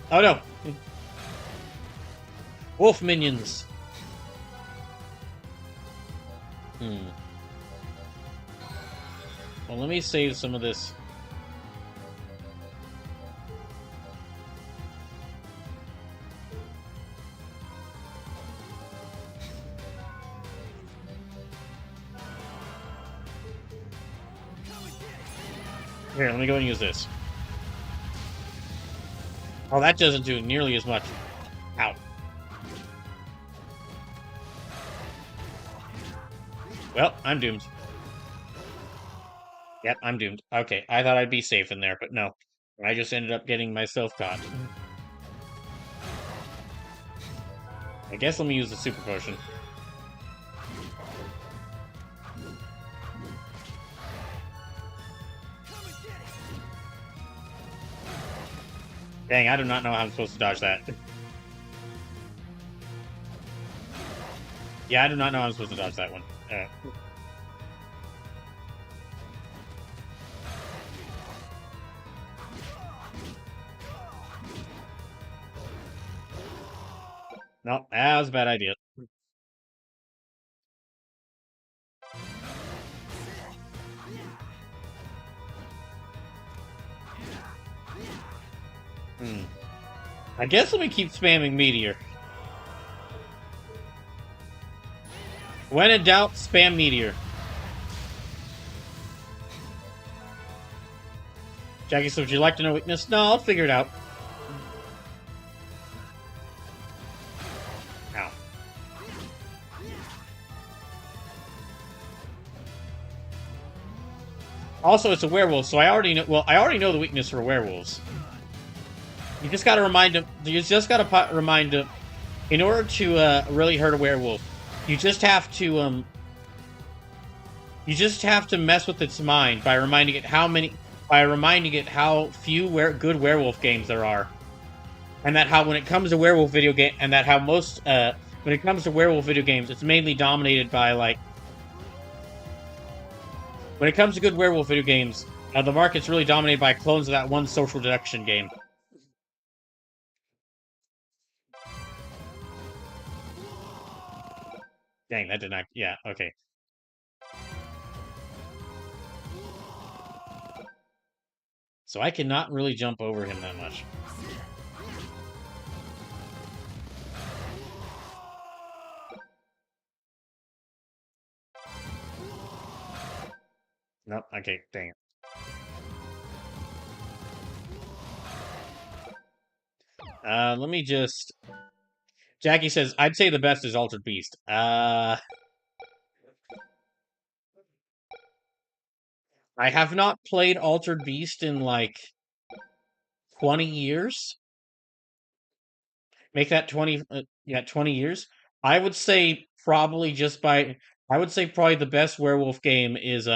[SPEAKER 1] Oh no. Wolf minions. Well, let me save some of this. Here, let me go and use this. Oh, that doesn't do nearly as much. Ow. Well, I'm doomed. Yep, I'm doomed. Okay, I thought I'd be safe in there, but no. I just ended up getting myself caught. I guess let me use the super potion. Dang, I do not know how I'm supposed to dodge that. Yeah, I do not know how I'm supposed to dodge that one. No, that was a bad idea. I guess let me keep spamming Meteor. When in doubt, spam Meteor. Jackie, so would you like to know weakness? No, I'll figure it out. Also, it's a werewolf, so I already know. Well, I already know the weakness for werewolves. You just gotta remind him. You just gotta remind him. In order to really hurt a werewolf, you just have to mess with its mind by reminding it how few good werewolf games there are, and that how when it comes to werewolf video game, and that how most when it comes to werewolf video games, it's mainly dominated by like. When it comes to good werewolf video games, the market's really dominated by clones of that one social deduction game. Dang, that did not... Yeah, okay. So I cannot really jump over him that much. Nope, okay, dang it. Let me just... Jackie says, I'd say the best is Altered Beast. I have not played Altered Beast in, like, 20 years? Make that 20... yeah, 20 years? I would say probably just by... I would say probably the best werewolf game is,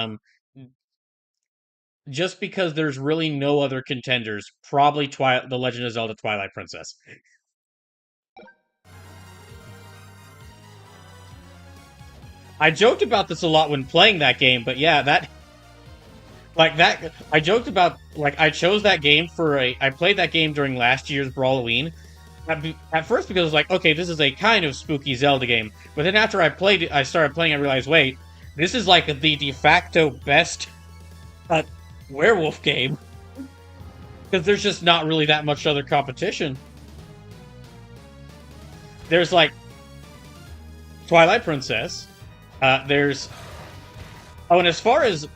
[SPEAKER 1] just because there's really no other contenders, probably The Legend of Zelda Twilight Princess. I joked about this a lot when playing that game, but yeah, I joked about, like, I chose that game I played that game during last year's Brawlloween. At first because I was like, okay, this is a kind of spooky Zelda game. But then after I started playing, I realized, wait, this is like the de facto best werewolf game. Because there's just not really that much other competition. There's, like, Twilight Princess. There's... Oh, and as far as...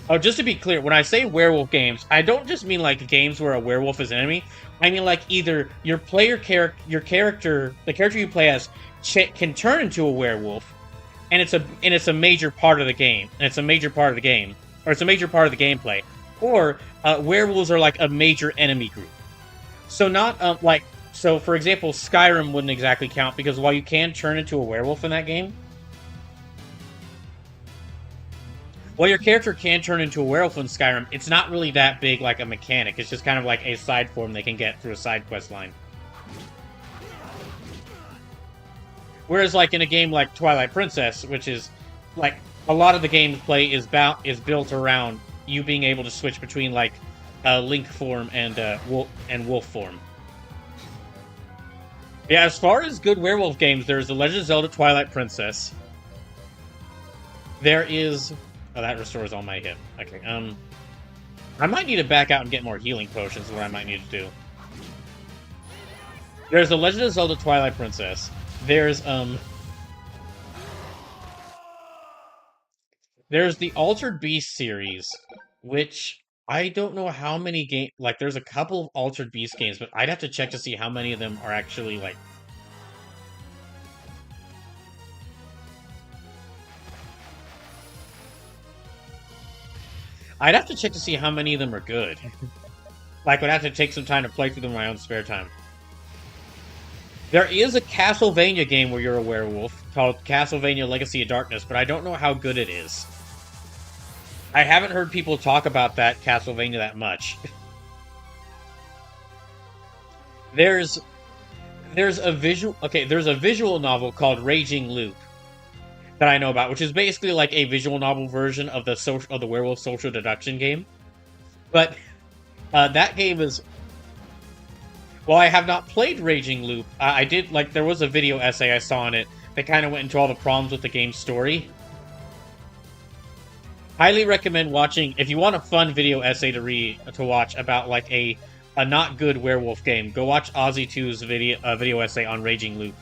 [SPEAKER 1] Oh, just to be clear, when I say werewolf games, I don't just mean, like, games where a werewolf is an enemy. I mean, like, either the character you play as, can turn into a werewolf, and it's a major part of the game. And it's a major part of the game. Or it's a major part of the gameplay. Or, werewolves are, like, a major enemy group. So not, So, for example, Skyrim wouldn't exactly count, because while you can turn into a werewolf in that game... While your character can turn into a werewolf in Skyrim, it's not really that big like a mechanic. It's just kind of like a side form they can get through a side quest line. Whereas like in a game like Twilight Princess, which is like a lot of the gameplay is built around you being able to switch between like Link form and wolf form. Yeah, as far as good werewolf games, there's The Legend of Zelda Twilight Princess. There is... Oh, that restores all my hit. Okay, I might need to back out and get more healing potions is what I might need to do. There's The Legend of Zelda Twilight Princess. There's the Altered Beast series, which I don't know how many games... Like, there's a couple of Altered Beast games, but I'd have to check to see how many of them are actually, like... I'd have to check to see how many of them are good. Like, I'd have to take some time to play through them in my own spare time. There is a Castlevania game where you're a werewolf, called Castlevania Legacy of Darkness, but I don't know how good it is. I haven't heard people talk about that Castlevania that much. There's a visual novel called Raging Loop that I know about, which is basically like a visual novel version of the werewolf social deduction game. But that game is... Well, I have not played Raging Loop. I did, like, there was a video essay I saw on it that kind of went into all the problems with the game's story. Highly recommend watching, if you want a fun video essay to watch about, like, a not good werewolf game, go watch Ozzy2's video essay on Raging Loop.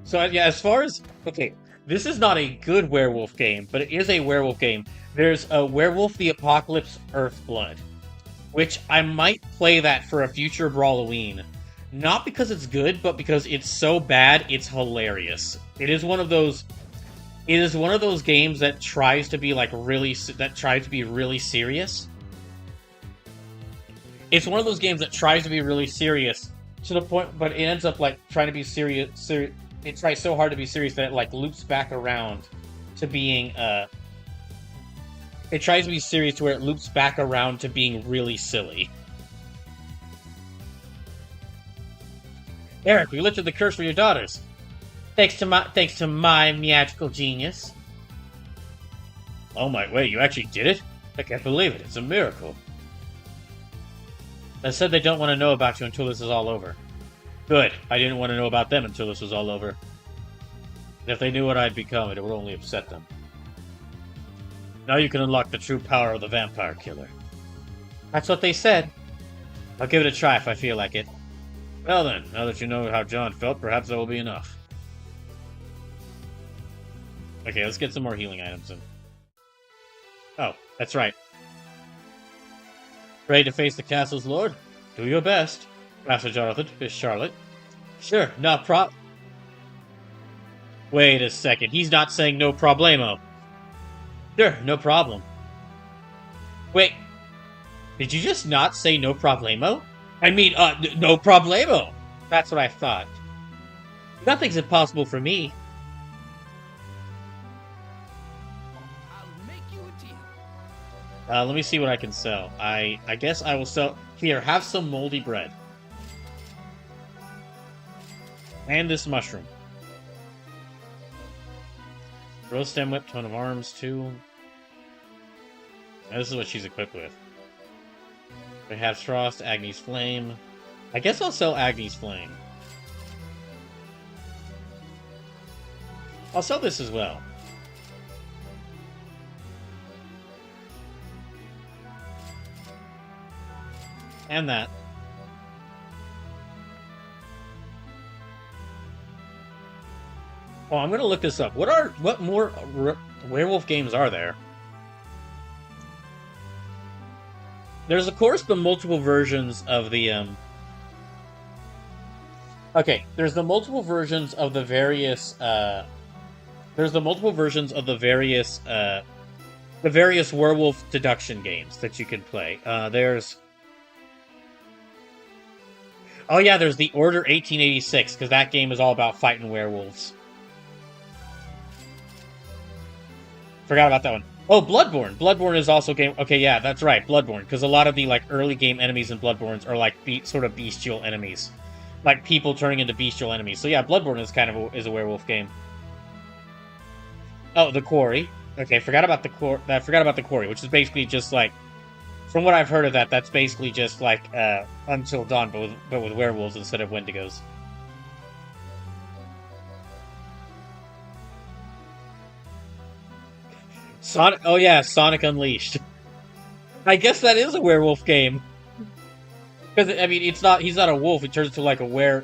[SPEAKER 1] So, yeah, as far as... Okay, this is not a good werewolf game, but it is a werewolf game. There's a Werewolf the Apocalypse Earthblood, which I might play that for a future Brawlloween. Not because it's good, but because it's so bad, it's hilarious. It is one of those. It is one of those games that tries to be like really. That tries to be really serious. It's one of those games that tries to be really serious to the point, but it ends up like trying to be serious. It tries so hard to be serious that it like loops back around to being. It tries to be serious to where it loops back around to being really silly. Eric, we lifted the curse for your daughters. Thanks to my magical genius. Oh my, wait, you actually did it? I can't believe it. It's a miracle. They said they don't want to know about you until this is all over. Good. I didn't want to know about them until this was all over. If they knew what I'd become, it would only upset them. Now you can unlock the true power of the vampire killer. That's what they said. I'll give it a try if I feel like it. Well then, now that you know how John felt, perhaps that will be enough. Okay, let's get some more healing items in. Oh, that's right. Ready to face the castle's lord? Do your best. Master Jonathan, is Charlotte. Sure, no prob... Wait a second, he's not saying no problemo. Sure, no problem. Wait, did you just not say no problemo? I mean, no problemo! That's what I thought. Nothing's impossible for me.
[SPEAKER 2] I'll make you a deal.
[SPEAKER 1] Let me see what I can sell. I guess I will sell... Here, have some moldy bread. And this mushroom. Rose stem whip, tone of arms, too. Now, this is what she's equipped with. Perhaps Frost, Agni's Flame. I guess I'll sell Agni's Flame. I'll sell this as well. And that. Oh, I'm gonna look this up. What more werewolf games are there? There's, of course, the multiple versions of the, Okay, there's the multiple versions of the various, There's the multiple versions of the various werewolf deduction games that you can play. There's... Oh yeah, there's the Order 1886, because that game is all about fighting werewolves. Forgot about that one. Oh, Bloodborne. Bloodborne is also game... Okay, yeah, that's right, Bloodborne. Because a lot of the, like, early game enemies in Bloodborne are, like, sort of bestial enemies. Like, people turning into bestial enemies. So yeah, Bloodborne is kind of a werewolf game. Oh, The Quarry. Okay, forgot about the Quarry, which is basically just, like... From what I've heard of that, that's basically just, like, Until Dawn, but with werewolves instead of Wendigos. Sonic... Oh yeah, Sonic Unleashed. I guess that is a werewolf game. Because, I mean, he's not a wolf, he turns into, like,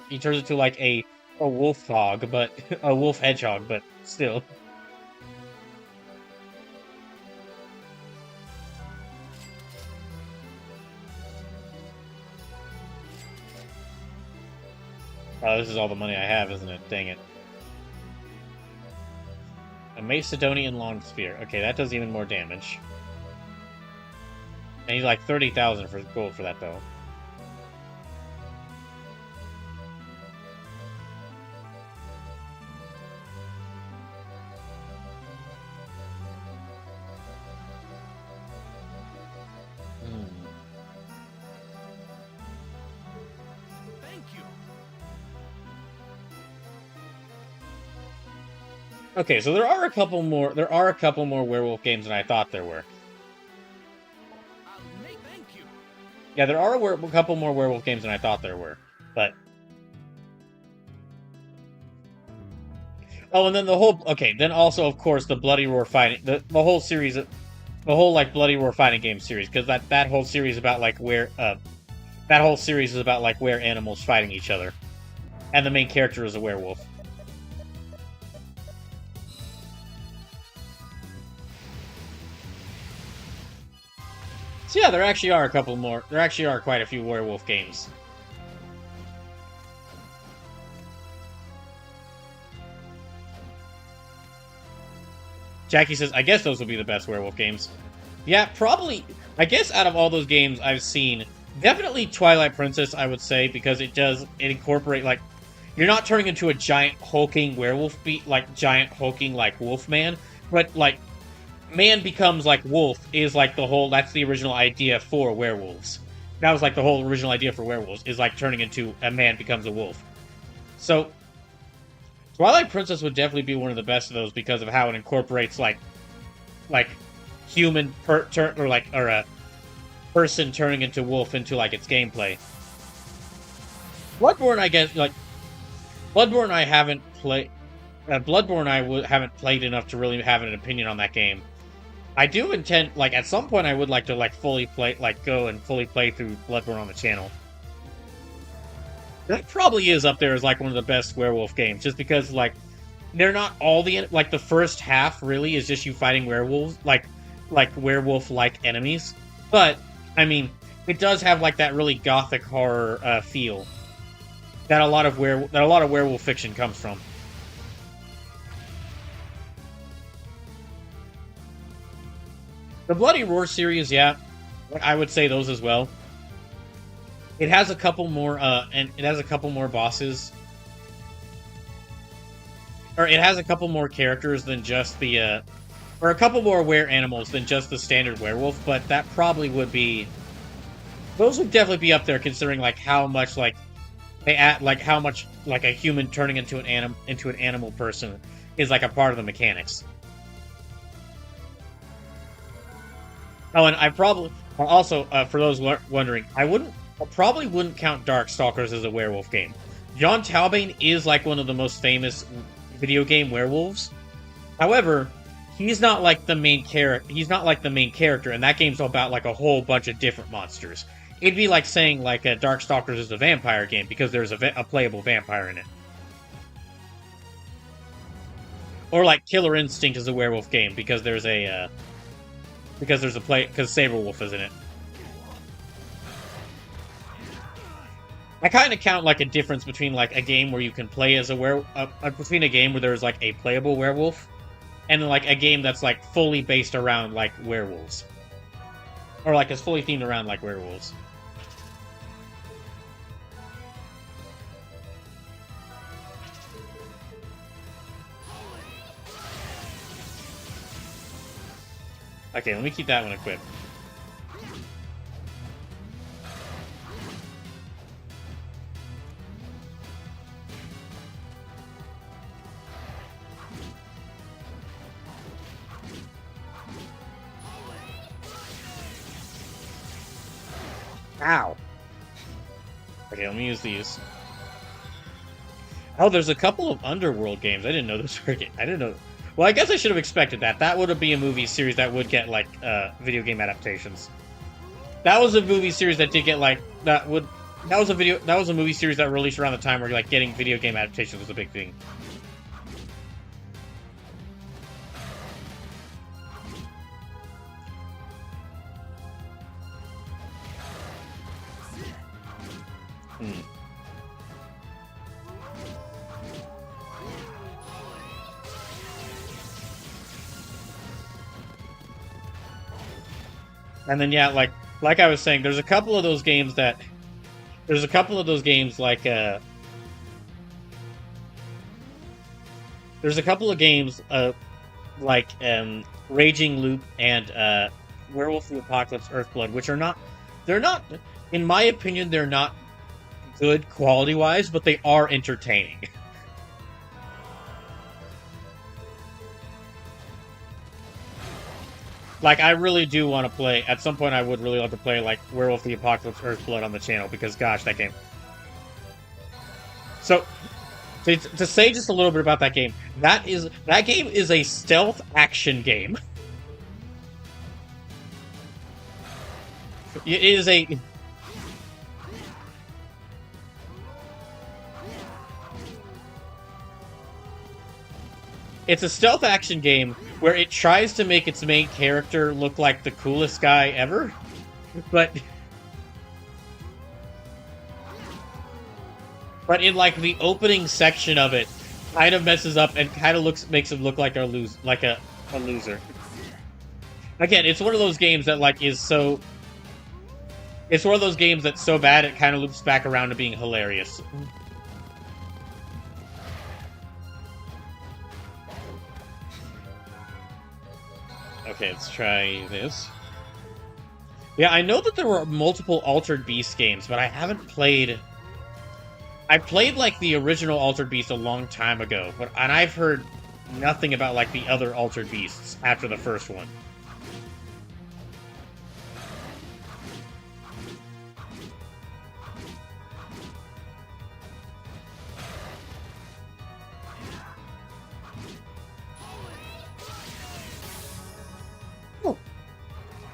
[SPEAKER 1] he turns into, like, a wolf hog, but... a wolf hedgehog, but still. Oh, this is all the money I have, isn't it? Dang it. A Macedonian long spear. Okay, that does even more damage. And he's like 30,000 for gold for that, though. Okay, so there are a couple more werewolf games than I thought there were.
[SPEAKER 2] Thank you.
[SPEAKER 1] Yeah, there are a couple more werewolf games than I thought there were, but... Oh, and then then also, of course, the Bloody Roar fighting... The whole series... The whole, like, Bloody Roar fighting game series, because that whole series about, like, where... that whole series is about, like, where animals fighting each other. And the main character is a werewolf. So yeah, there actually are a couple more. There actually are quite a few werewolf games. Jackie says, I guess those would be the best werewolf games. Yeah, probably. I guess out of all those games I've seen, definitely Twilight Princess, I would say, because it incorporate, like, you're not turning into a giant hulking werewolf giant hulking, like, wolf man, but, like, man becomes, like, wolf is, like, that's the original idea for werewolves. That was, like, the whole original idea for werewolves, is, like, turning into a man becomes a wolf. So, Twilight Princess would definitely be one of the best of those because of how it incorporates, like human or a person turning into wolf into, like, its gameplay. Bloodborne, I guess, like, Bloodborne I haven't played. Bloodborne haven't played enough to really have an opinion on that game. I do intend, like, at some point I would like to, like, go and fully play through Bloodborne on the channel. That probably is up there as, like, one of the best werewolf games, just because, like, they're not all the first half really is just you fighting werewolves, like werewolf-like enemies. But, I mean, it does have, like, that really gothic horror feel that a lot of werewolf fiction comes from. The Bloody Roar series, yeah, I would say those as well. It has a couple more, bosses. Or it has a couple more characters than just the, or a couple more were-animals than just the standard werewolf, but that probably would be... Those would definitely be up there, considering, like, how much, like, they add, like, how much, like, a human turning into an animal person is, like, a part of the mechanics. Oh, and I probably... Also, for those wondering, I probably wouldn't count Darkstalkers as a werewolf game. John Talbane is, like, one of the most famous video game werewolves. However, he's not like the main character, and that game's about, like, a whole bunch of different monsters. It'd be like saying, like, Darkstalkers is a vampire game because there's a playable vampire in it. Or, like, Killer Instinct is a werewolf game because there's because Saberwolf is in it. I kind of count, like, a difference between, like, a game where you can play as between a game where there's, like, a playable werewolf and, like, a game that's, like, fully based around, like, werewolves. Or, like, is fully themed around, like, werewolves. Okay, let me keep that one equipped. Ow. Okay, let me use these. Oh, there's a couple of Underworld games. I didn't know those were. I didn't know. Well, I guess I should have expected that. That would be a movie series that would get, like, video game adaptations. That was a movie series that did get, like, that was a movie series that released around the time where, like, getting video game adaptations was a big thing. And then, yeah, like I was saying, there's a couple of those games like, there's a couple of games, like, Raging Loop and, Werewolf the Apocalypse Earthblood, which they're not, in my opinion, they're not good quality-wise, but they are entertaining. Like, I really do want to play... At some point, I would really love to play, like, Werewolf the Apocalypse Earthblood on the channel, because, gosh, that game... So, to say just a little bit about that game, that game is a stealth action game. It is a... It's a stealth action game where it tries to make its main character look like the coolest guy ever, but in, like, the opening section of it, kind of messes up and kind of makes him look like a A loser. Again, it's one of those games that, like, is so... It's one of those games that's so bad it kind of loops back around to being hilarious. Okay, let's try this. Yeah, I know that there were multiple Altered Beast games, but I haven't played... I played, like, the original Altered Beast a long time ago, and I've heard nothing about, like, the other Altered Beasts after the first one.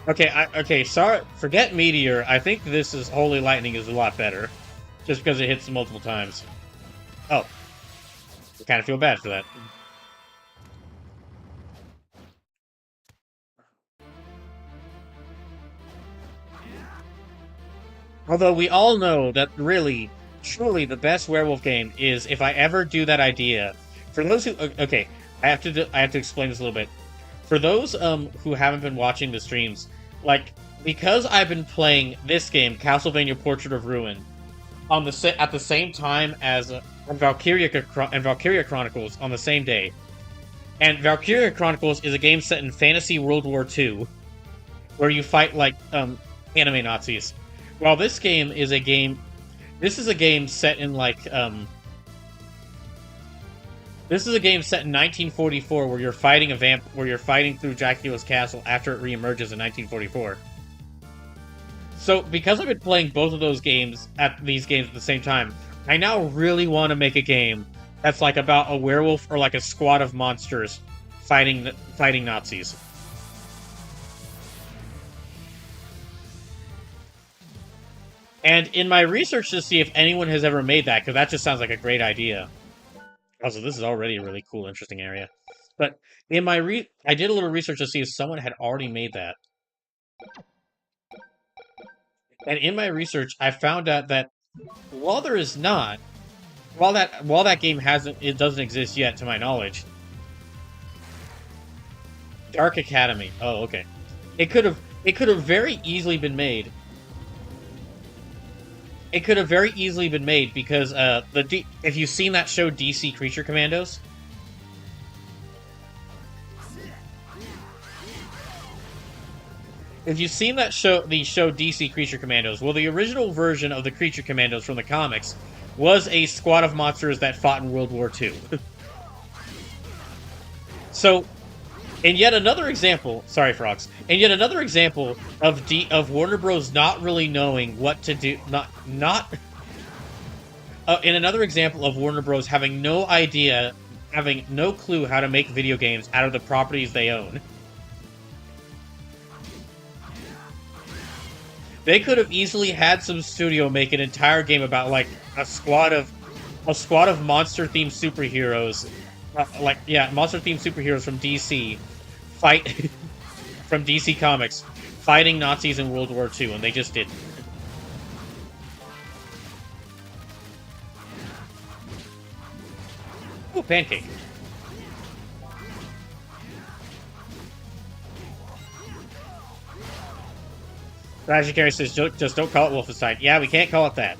[SPEAKER 1] Okay, sorry, forget Meteor. I think this is Holy Lightning is a lot better. Just because it hits multiple times. Oh. I kind of feel bad for that. Although we all know that really, truly the best werewolf game is if I ever do that idea. For those who... Okay, I have to explain this a little bit. For those who haven't been watching the streams, like, because I've been playing this game, Castlevania Portrait of Ruin, at the same time as Valkyria Chronicles on the same day. And Valkyria Chronicles is a game set in fantasy World War II, where you fight like anime Nazis. While this game is a game set in like this is a game set in 1944 where you're fighting through Dracula's castle after it reemerges in 1944. So, because I've been playing both of those games at the same time, I now really want to make a game that's like about a werewolf or like a squad of monsters fighting Nazis. And in my research to see if anyone has ever made that, because that just sounds like a great idea. Also, this is already a really cool, interesting area. But in my I did a little research to see if someone had already made that. And in my research, I found out that while there is not, while that game doesn't exist yet, to my knowledge. Dark Academy. Oh, okay. It could have very easily been made. It could have very easily been made because if you've seen that show DC Creature Commandos. If you've seen the show DC Creature Commandos, well, the original version of the Creature Commandos from the comics was a squad of monsters that fought in World War II. So, and yet another example, sorry, frogs, and yet another example of Warner Bros. Not really knowing what to do, and another example of Warner Bros. Having no idea, having no clue how to make video games out of the properties they own. They could have easily had some studio make an entire game about like a squad of monster-themed superheroes, monster-themed superheroes from DC from DC Comics fighting Nazis in World War II, and they just didn't. Oh, pancake. Strategy Carry says, just don't call it Wolfenstein. Yeah, we can't call it that.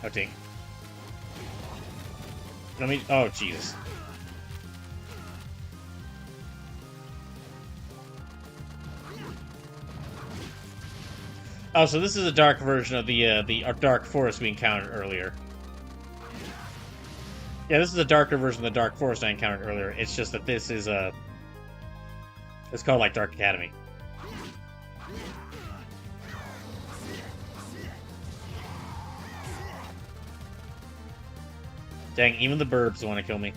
[SPEAKER 1] Oh, dang. Oh, Jesus. Oh, so this is a dark version of the dark forest we encountered earlier. Yeah, this is a darker version of the dark forest I encountered earlier. It's just that this is it's called like Dark Academy. Dang, even the burbs want to kill me.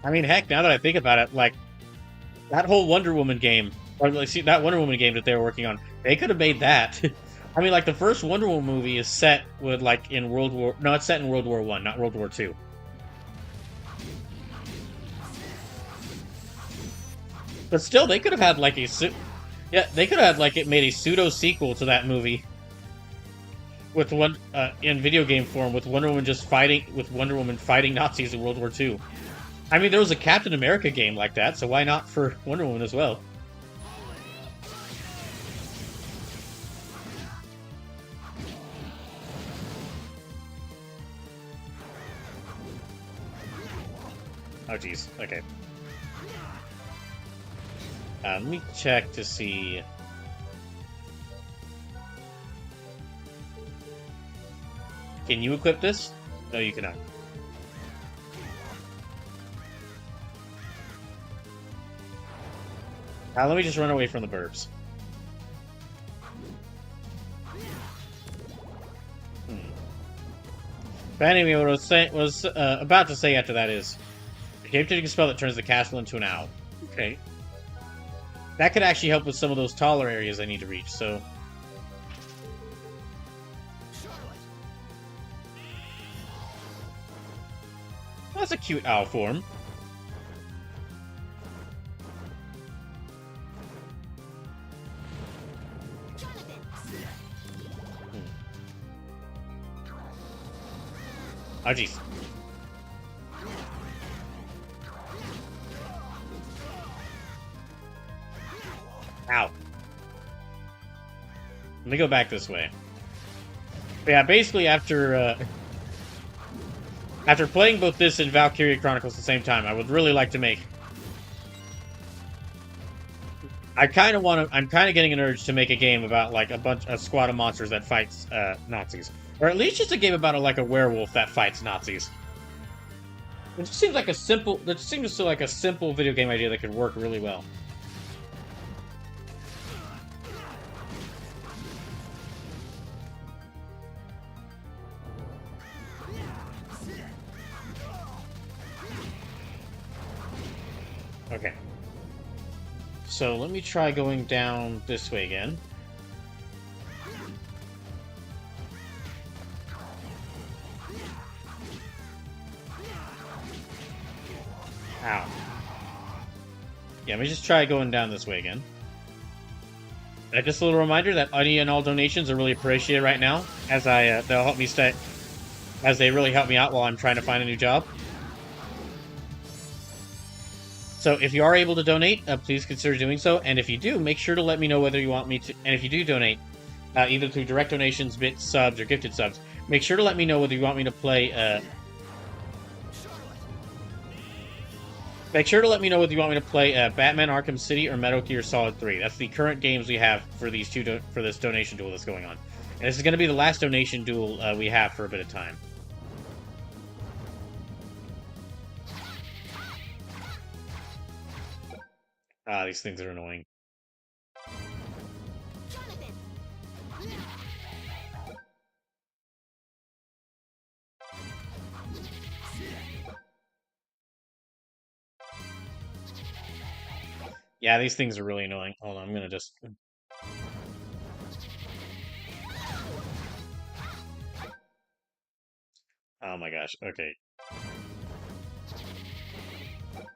[SPEAKER 1] I mean, heck, now that I think about it, like, that whole Wonder Woman game, or like, see, that Wonder Woman game that they were working on, they could have made that. I mean, like, the first Wonder Woman movie is set with, like, in World War... No, it's set in World War One, not World War Two. But still, they could have had, like, yeah, they could have had, like, it made a pseudo-sequel to that movie. With one, in video game form, with Wonder Woman fighting Nazis in World War Two. I mean, there was a Captain America game like that, so why not for Wonder Woman as well? Oh, jeez. Okay. Let me check to see... Can you equip this? No, you cannot. Let me just run away from the burbs. But anyway, what I was about to say after that is... Capturing a spell that turns the castle into an owl. Okay. That could actually help with some of those taller areas I need to reach, so... That's a cute owl form. Oh, jeez. Ow. Let me go back this way. But yeah, basically after playing both this and Valkyria Chronicles at the same time, I would really like to make... I'm kind of getting an urge to make a game about, like, a squad of monsters that fights, Nazis. Or at least just a game about, like, a werewolf that fights Nazis. It just seems like a simple... It seems like a simple video game idea that could work really well. Okay. So let me try going down this way again. Ow. Yeah, let me just try going down this way again. Just a little reminder that any and all donations are really appreciated right now, as they'll help me stay, as they really help me out while I'm trying to find a new job. So if you are able to donate, please consider doing so. And if you do, make sure to let me know whether you want me to... And if you do donate, either through direct donations, bits, subs, or gifted subs, make sure to let me know whether you want me to play... Make sure to let me know whether you want me to play Batman Arkham City or Metal Gear Solid 3. That's the current games we have for these for this donation duel that's going on. And this is going to be the last donation duel we have for a bit of time. Ah, these things are annoying. Yeah, these things are really annoying. Hold on, I'm gonna just... Oh my gosh, okay. Let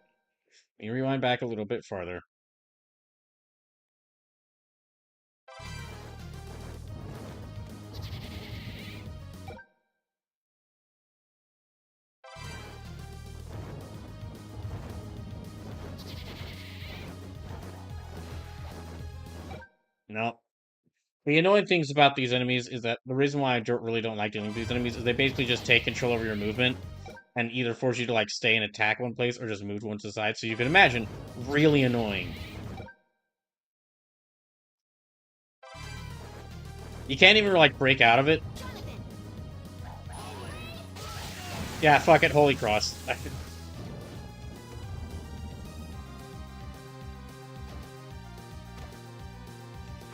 [SPEAKER 1] me rewind back a little bit farther. No. The annoying things about these enemies is that the reason why I really don't like dealing with these enemies is they basically just take control over your movement and either force you to, like, stay and attack one place or just move one to the side. So you can imagine, really annoying. You can't even, like, break out of it. Yeah, fuck it, Holy Cross.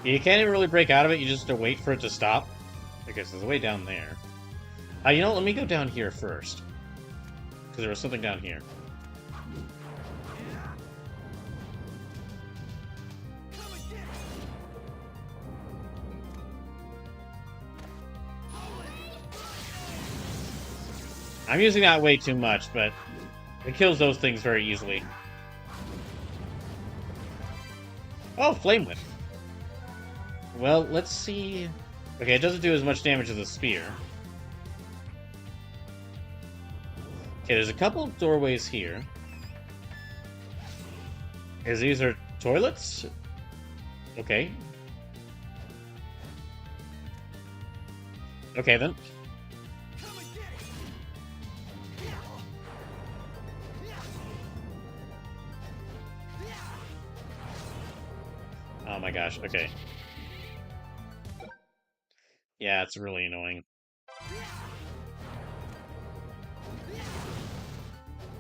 [SPEAKER 1] You can't even really break out of it, you just have to wait for it to stop. Because there's a way down there. You know, let me go down here first. Because there was something down here. I'm using that way too much, but it kills those things very easily. Oh, Flame Whip. Well, let's see... Okay, it doesn't do as much damage as a spear. Okay, there's a couple of doorways here. These are toilets? Okay. Okay, then. Oh my gosh, okay. Yeah, it's really annoying.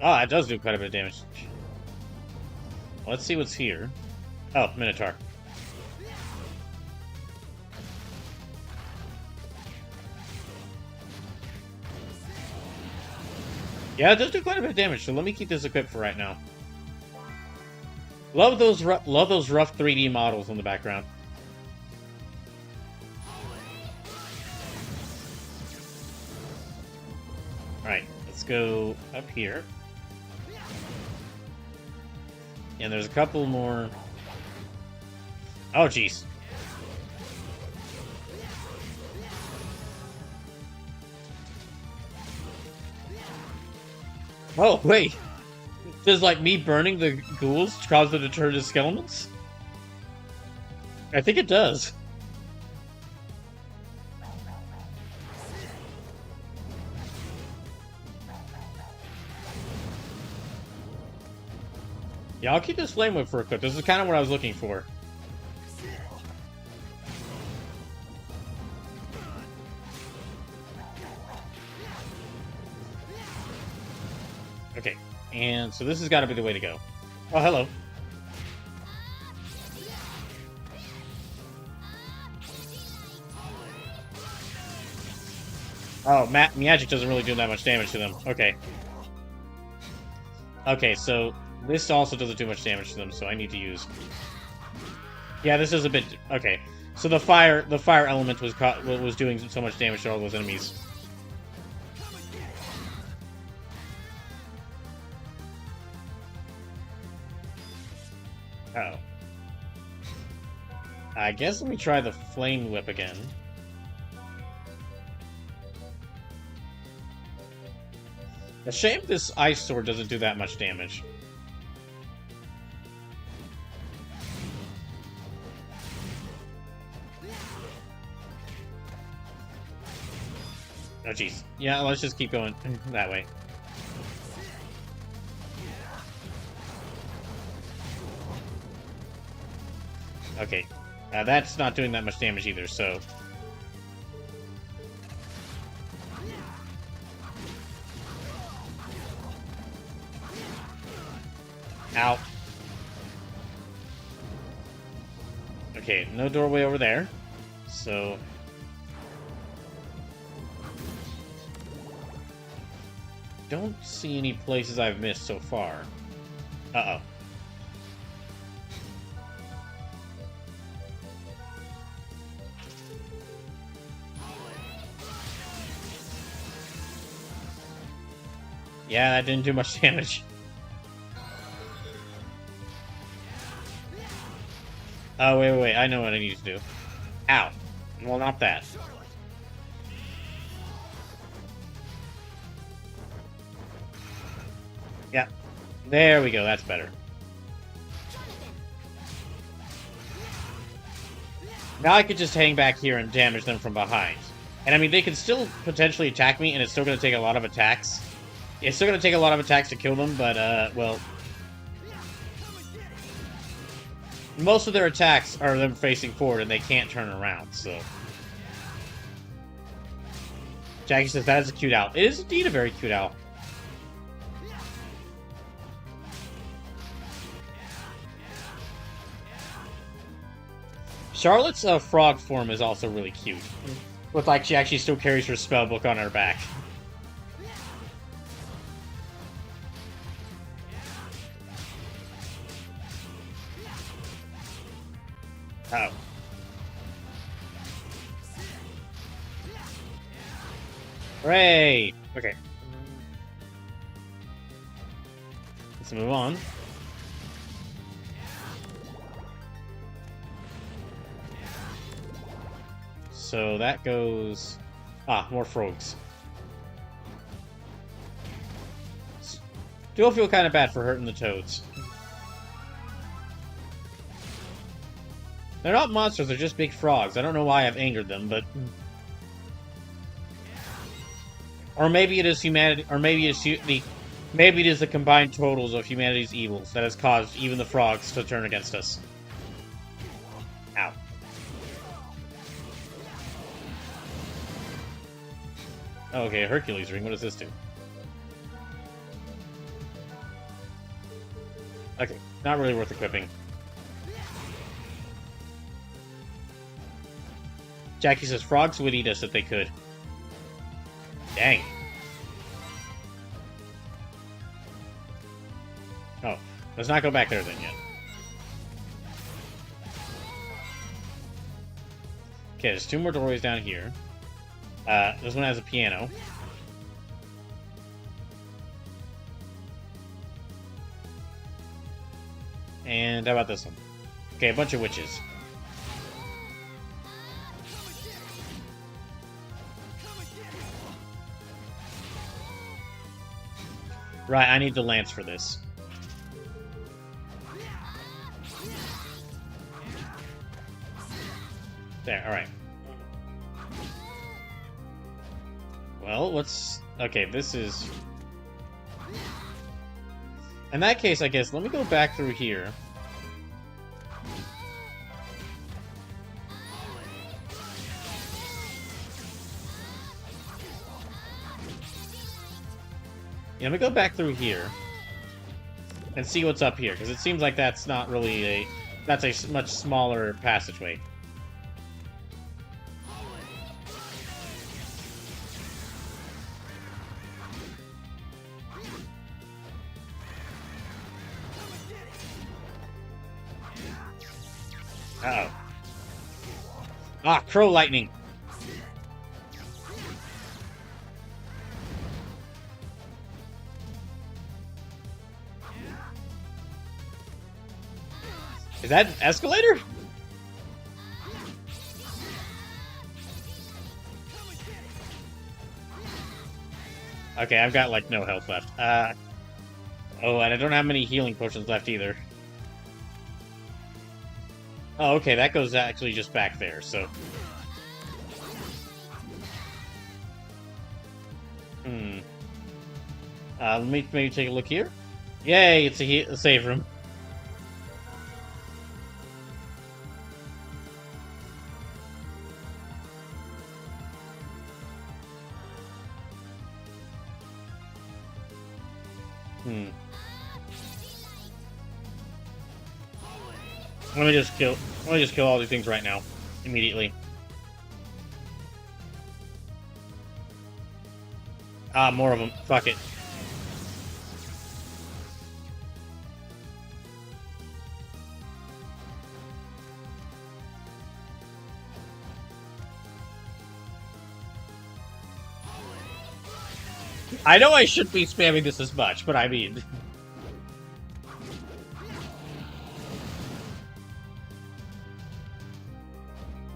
[SPEAKER 1] Oh, it does do quite a bit of damage. Let's see what's here. Oh, Minotaur. Yeah, it does do quite a bit of damage, so let me keep this equipped for right now. Love those rough 3D models in the background. Alright, let's go up here. And there's a couple more... Oh, jeez. Oh, wait. Does, like, me burning the ghouls cause them to turn to skeletons? I think it does. Yeah, I'll keep this Flame Whip for a clip. This is kind of what I was looking for. Okay, and so this has got to be the way to go. Oh, hello. Oh, magic doesn't really do that much damage to them. Okay. Okay, so this also doesn't do much damage to them, so I need to use... Yeah, this is a bit... Okay, so the fire element was doing so much damage to all those enemies. Uh-oh. I guess let me try the Flame Whip again. A shame this Ice Sword doesn't do that much damage. Oh, jeez. Yeah, let's just keep going that way. Okay. That's not doing that much damage either, so... Ow. Okay, no doorway over there. So... Don't see any places I've missed so far. Uh-oh. Yeah, that didn't do much damage. Oh, wait, I know what I need to do. Ow. Well, not that. Yeah. There we go, that's better. Now I could just hang back here and damage them from behind. And I mean, they can still potentially attack me, and it's still going to take a lot of attacks. It's still going to take a lot of attacks to kill them, but, well... Most of their attacks are them facing forward, and they can't turn around, so... Jackie says, that is a cute owl. It is indeed a very cute owl. Charlotte's frog form is also really cute. With, like, she actually still carries her spellbook on her back. Oh. Hooray! Okay. Let's move on. So that goes... Ah, more frogs. Do feel kind of bad for hurting the toads. They're not monsters, they're just big frogs. I don't know why I've angered them, but... Or maybe it is humanity, or maybe it's maybe it is the combined totals of humanity's evils that has caused even the frogs to turn against us. Ow. Okay, Hercules ring. What does this do? Okay, not really worth equipping. Jackie says frogs would eat us if they could. Dang. Oh, let's not go back there then yet. Okay, there's 2 more doorways down here. This one has a piano. And how about this one? Okay, a bunch of witches. Right, I need the lance for this. There, alright. Well, let's... Okay, this is... In that case, I guess, let me go back through here. Yeah, let me go back through here. And see what's up here, because it seems like that's not really a... That's a much smaller passageway. Uh-oh. Ah, crow lightning. Is that an escalator? Okay, I've got, like, no health left. Oh, and I don't have many healing potions left either. Oh, okay, that goes actually just back there, so... Let me maybe take a look here. Yay, it's a save room. Let me just kill all these things right now. Immediately. Ah, more of them. Fuck it. I know I shouldn't be spamming this as much, but I mean...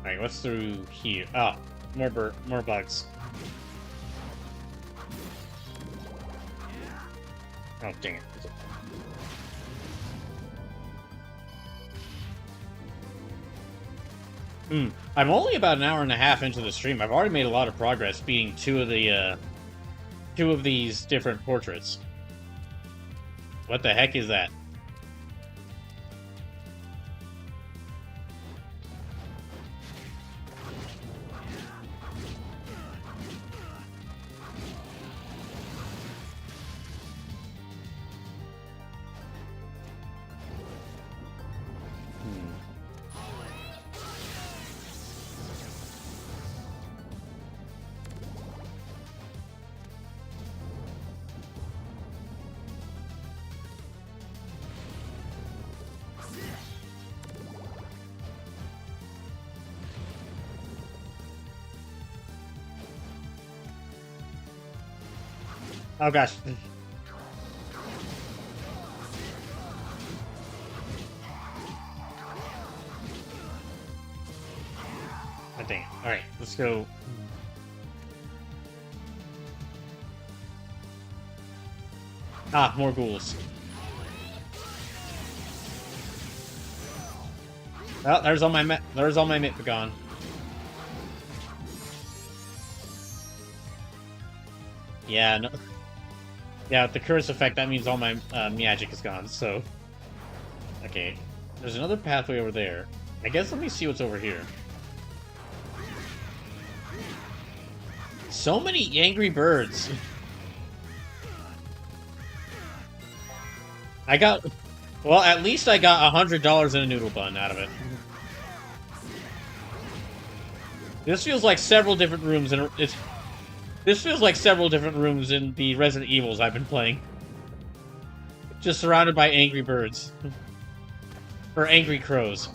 [SPEAKER 1] Alright, what's through here? Oh, more bugs. Oh, dang it. I'm only about an hour and a half into the stream. I've already made a lot of progress beating two of these different portraits. What the heck is that? Oh gosh. Oh, dang it. Alright, let's go. Ah, more ghouls. Oh, there's all my Mitt gone. Yeah, no. Yeah, the curse effect, that means all my magic is gone, so... Okay, there's another pathway over there. I guess let me see what's over here. So many angry birds. I got... Well, at least I got $100 in a noodle bun out of it. This feels like several different rooms in This feels like several different rooms in the Resident Evils I've been playing. Just surrounded by angry birds. Or angry crows.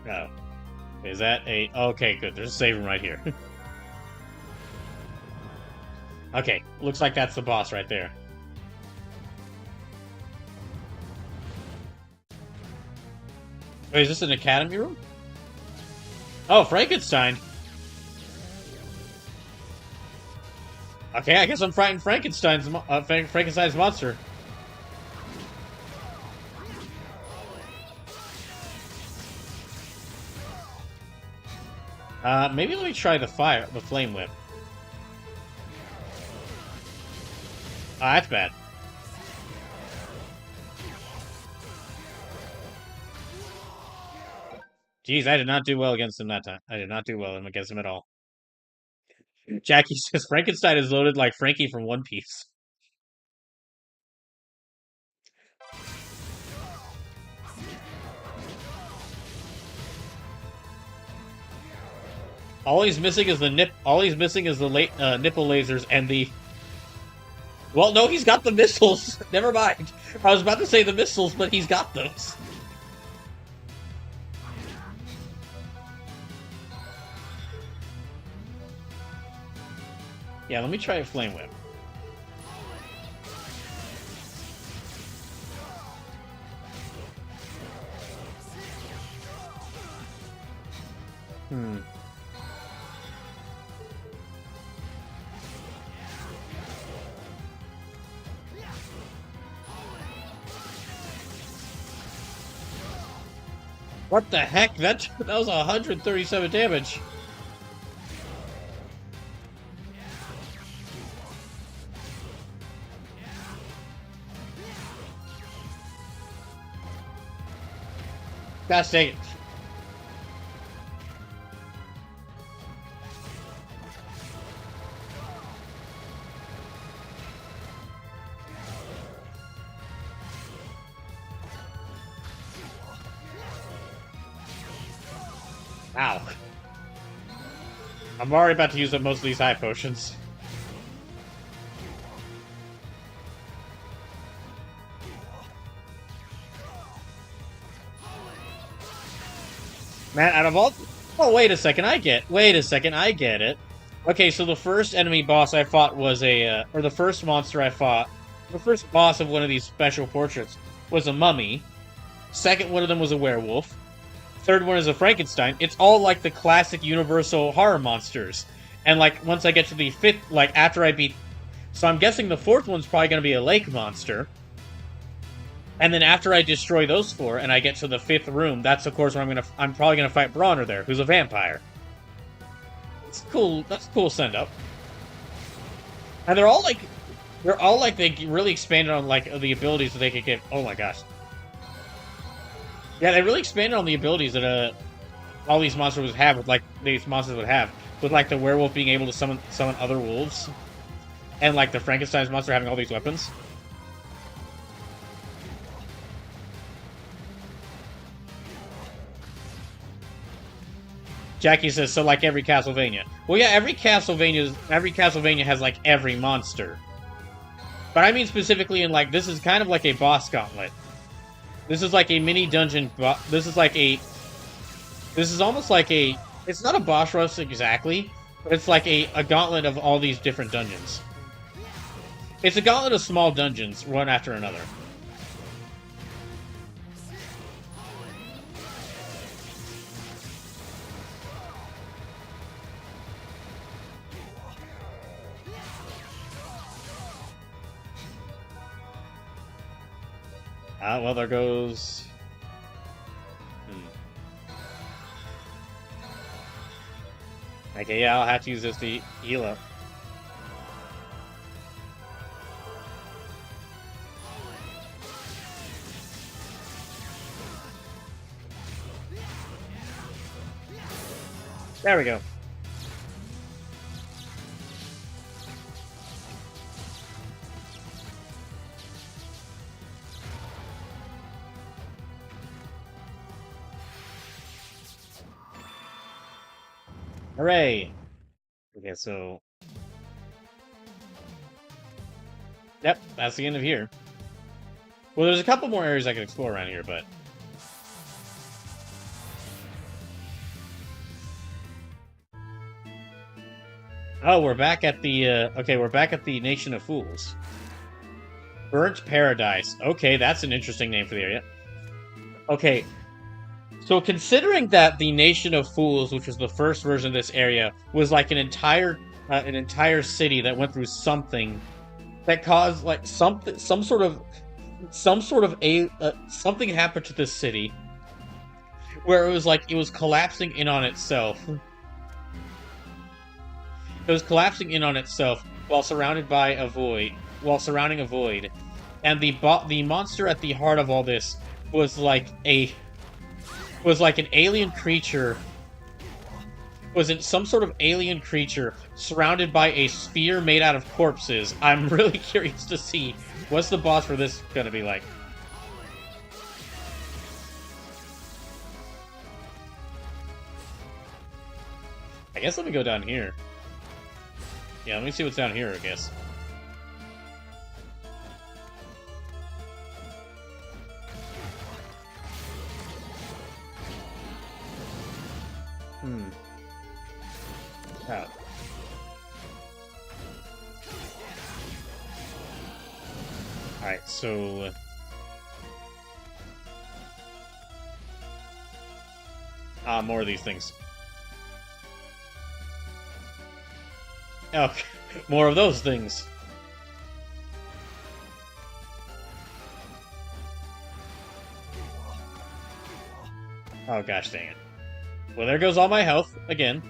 [SPEAKER 1] Oh. Is that a... Okay, good. There's a save room right here. Okay, looks like that's the boss right there. Wait, is this an academy room? Oh, Frankenstein. Okay, I guess I'm fighting Frankenstein's monster. Maybe let me try the flame whip. Ah, that's bad. Jeez, I did not do well against him that time. I did not do well against him at all. Jackie says Frankenstein is loaded like Frankie from One Piece. All he's missing is the nipple lasers and the... Well, no, he's got the missiles. Never mind. I was about to say the missiles, but he's got those. Yeah, let me try a flame whip. What the heck? That was 137 damage. Gosh dang it. Ow. I'm already about to use up most of these high potions. Man, out of all... Oh, wait a second, I get it. Okay, so the first enemy boss I fought was a... or the first monster I fought... The first boss of one of these special portraits was a mummy. Second one of them was a werewolf. Third one is a Frankenstein. It's all like the classic Universal horror monsters. And like, once I get to the fifth... Like, after I beat... So I'm guessing the fourth one's probably going to be a lake monster. And then after I destroy those four and I get to the fifth room, that's of course where I'm probably gonna fight Brawner there, who's a vampire. It's cool. That's a cool send up. And they're all like they really expanded on like the abilities that they could get. Oh my gosh. Yeah, they really expanded on the abilities that all these monsters would have with like with like the werewolf being able to summon other wolves, and like the Frankenstein's monster having all these weapons. Jackie says, so like every Castlevania. Well, yeah, every Castlevania has like every monster. But I mean specifically in like, this is kind of like a boss gauntlet. This is like a mini dungeon, this is almost like a, it's not a boss rush exactly, but it's like a gauntlet of all these different dungeons. It's a gauntlet of small dungeons, one after another. Well, there goes... Okay, yeah, I'll have to use this to heal up. There we go. Hooray! Okay, so... Yep, that's the end of here. Well, there's a couple more areas I can explore around here, but... Oh, we're back at the, okay, we're back at the Nation of Fools. Burnt Paradise. Okay, that's an interesting name for the area. Okay, so considering that the Nation of Fools, which was the first version of this area, was like an entire city that went through something that caused like something happened to this city where it was like it was collapsing in on itself. It was collapsing in on itself while surrounding a void, and the monster at the heart of all this was like an alien creature. Was it some sort of alien creature surrounded by a sphere made out of corpses? I'm really curious to see what's the boss for this gonna be like. I guess let me go down here. Yeah, let me see what's down here, I guess. Oh. Alright, so... more of these things. Oh, more of those things. Oh gosh dang it. Well, there goes all my health, again.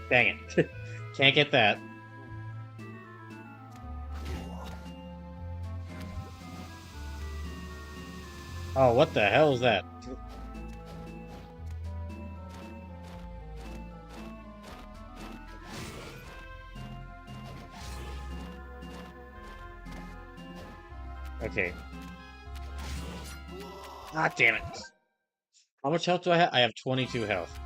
[SPEAKER 1] Dang it. Can't get that. Oh, what the hell is that? Okay. Ah, damn it. How much health do I have? I have 22 health.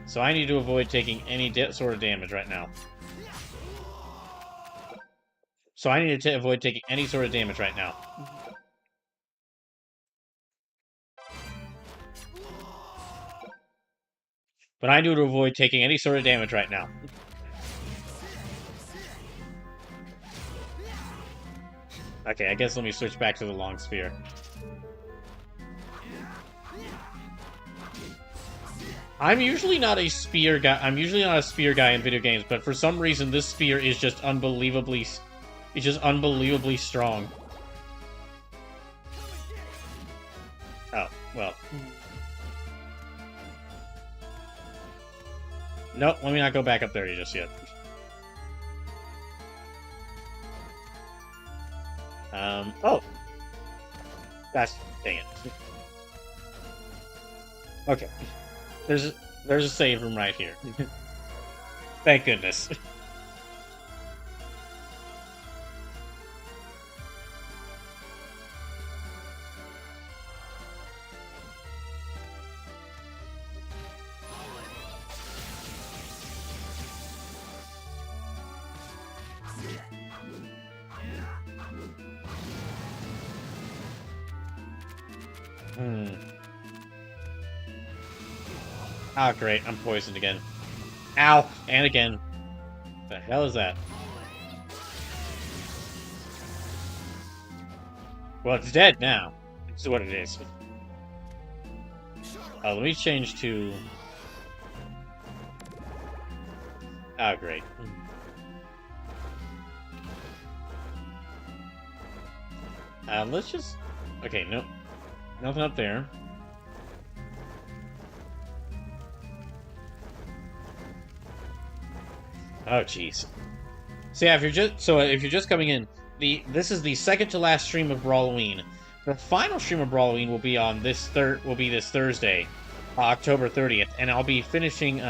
[SPEAKER 1] So I need to avoid taking any sort of damage right now. Avoid taking any sort of damage right now. But I need to avoid taking any sort of damage right now. Okay, I guess let me switch back to the long spear. I'm usually not a spear guy. I'm usually not a spear guy in video games, but for some reason this spear is just unbelievably strong. Oh, well. Nope, let me not go back up there just yet. Oh! Gosh, dang it. Okay. There's a save room right here. Thank goodness. Ah, great. I'm poisoned again. Ow! And again. The hell is that? Well, it's dead now. This is what it is. Let me change to... Oh, great. Let's just... Okay, no. Nothing up there. Oh, jeez. So yeah, if you're just coming in, this is the second to last stream of Brawlloween. The final stream of Brawlloween will be on this Thursday, October 30th, and I'll be finishing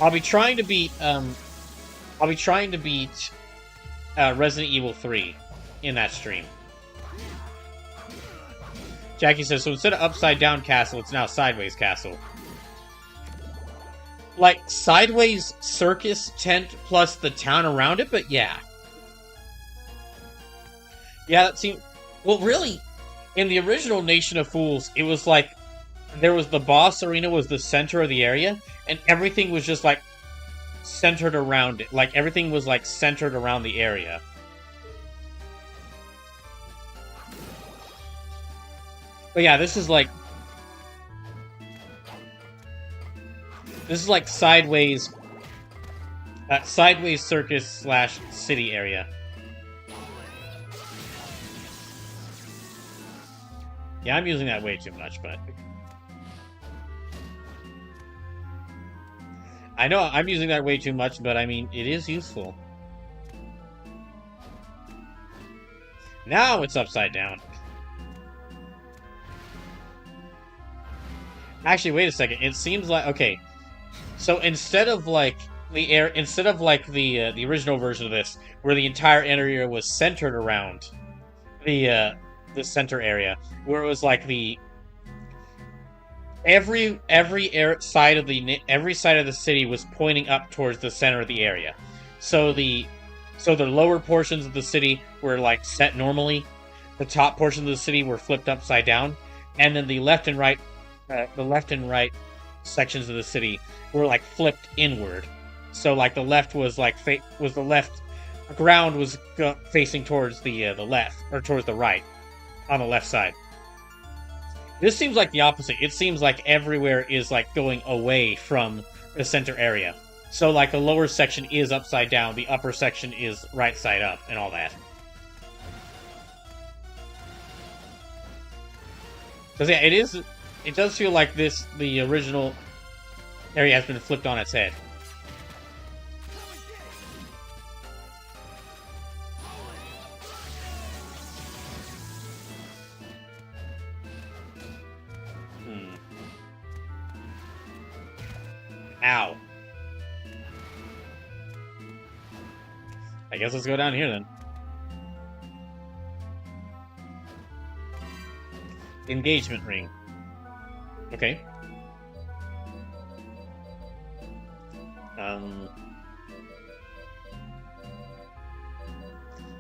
[SPEAKER 1] I'll be trying to beat Resident Evil 3 in that stream. Jackie says, so instead of upside down castle, it's now sideways castle. Like, sideways circus tent plus the town around it, but yeah. Yeah, that seemed... Well, really, in the original Nation of Fools, it was like, there was the boss arena was the center of the area, and everything was just, like, centered around it. Like, everything was, like, centered around the area. But yeah, this is like sideways circus slash city area. Yeah, I'm using that way too much, but I know I'm using that way too much, but I mean, it is useful. Now it's upside down. Actually, wait a second. It seems like okay. So instead of like the original version of this, where the entire area was centered around the center area, where it was like the every side of the city was pointing up towards the center of the area. So the lower portions of the city were like set normally, the top portions of the city were flipped upside down, and then the left and right sections of the city were like flipped inward. So like the left was like the ground was facing towards the left, or towards the right on the left side. This seems like the opposite. It seems like everywhere is like going away from the center area. So like the lower section is upside down, the upper section is right side up, and all that. Because yeah, it does feel like the original area has been flipped on its head. Ow. I guess let's go down here then. Engagement ring. Okay.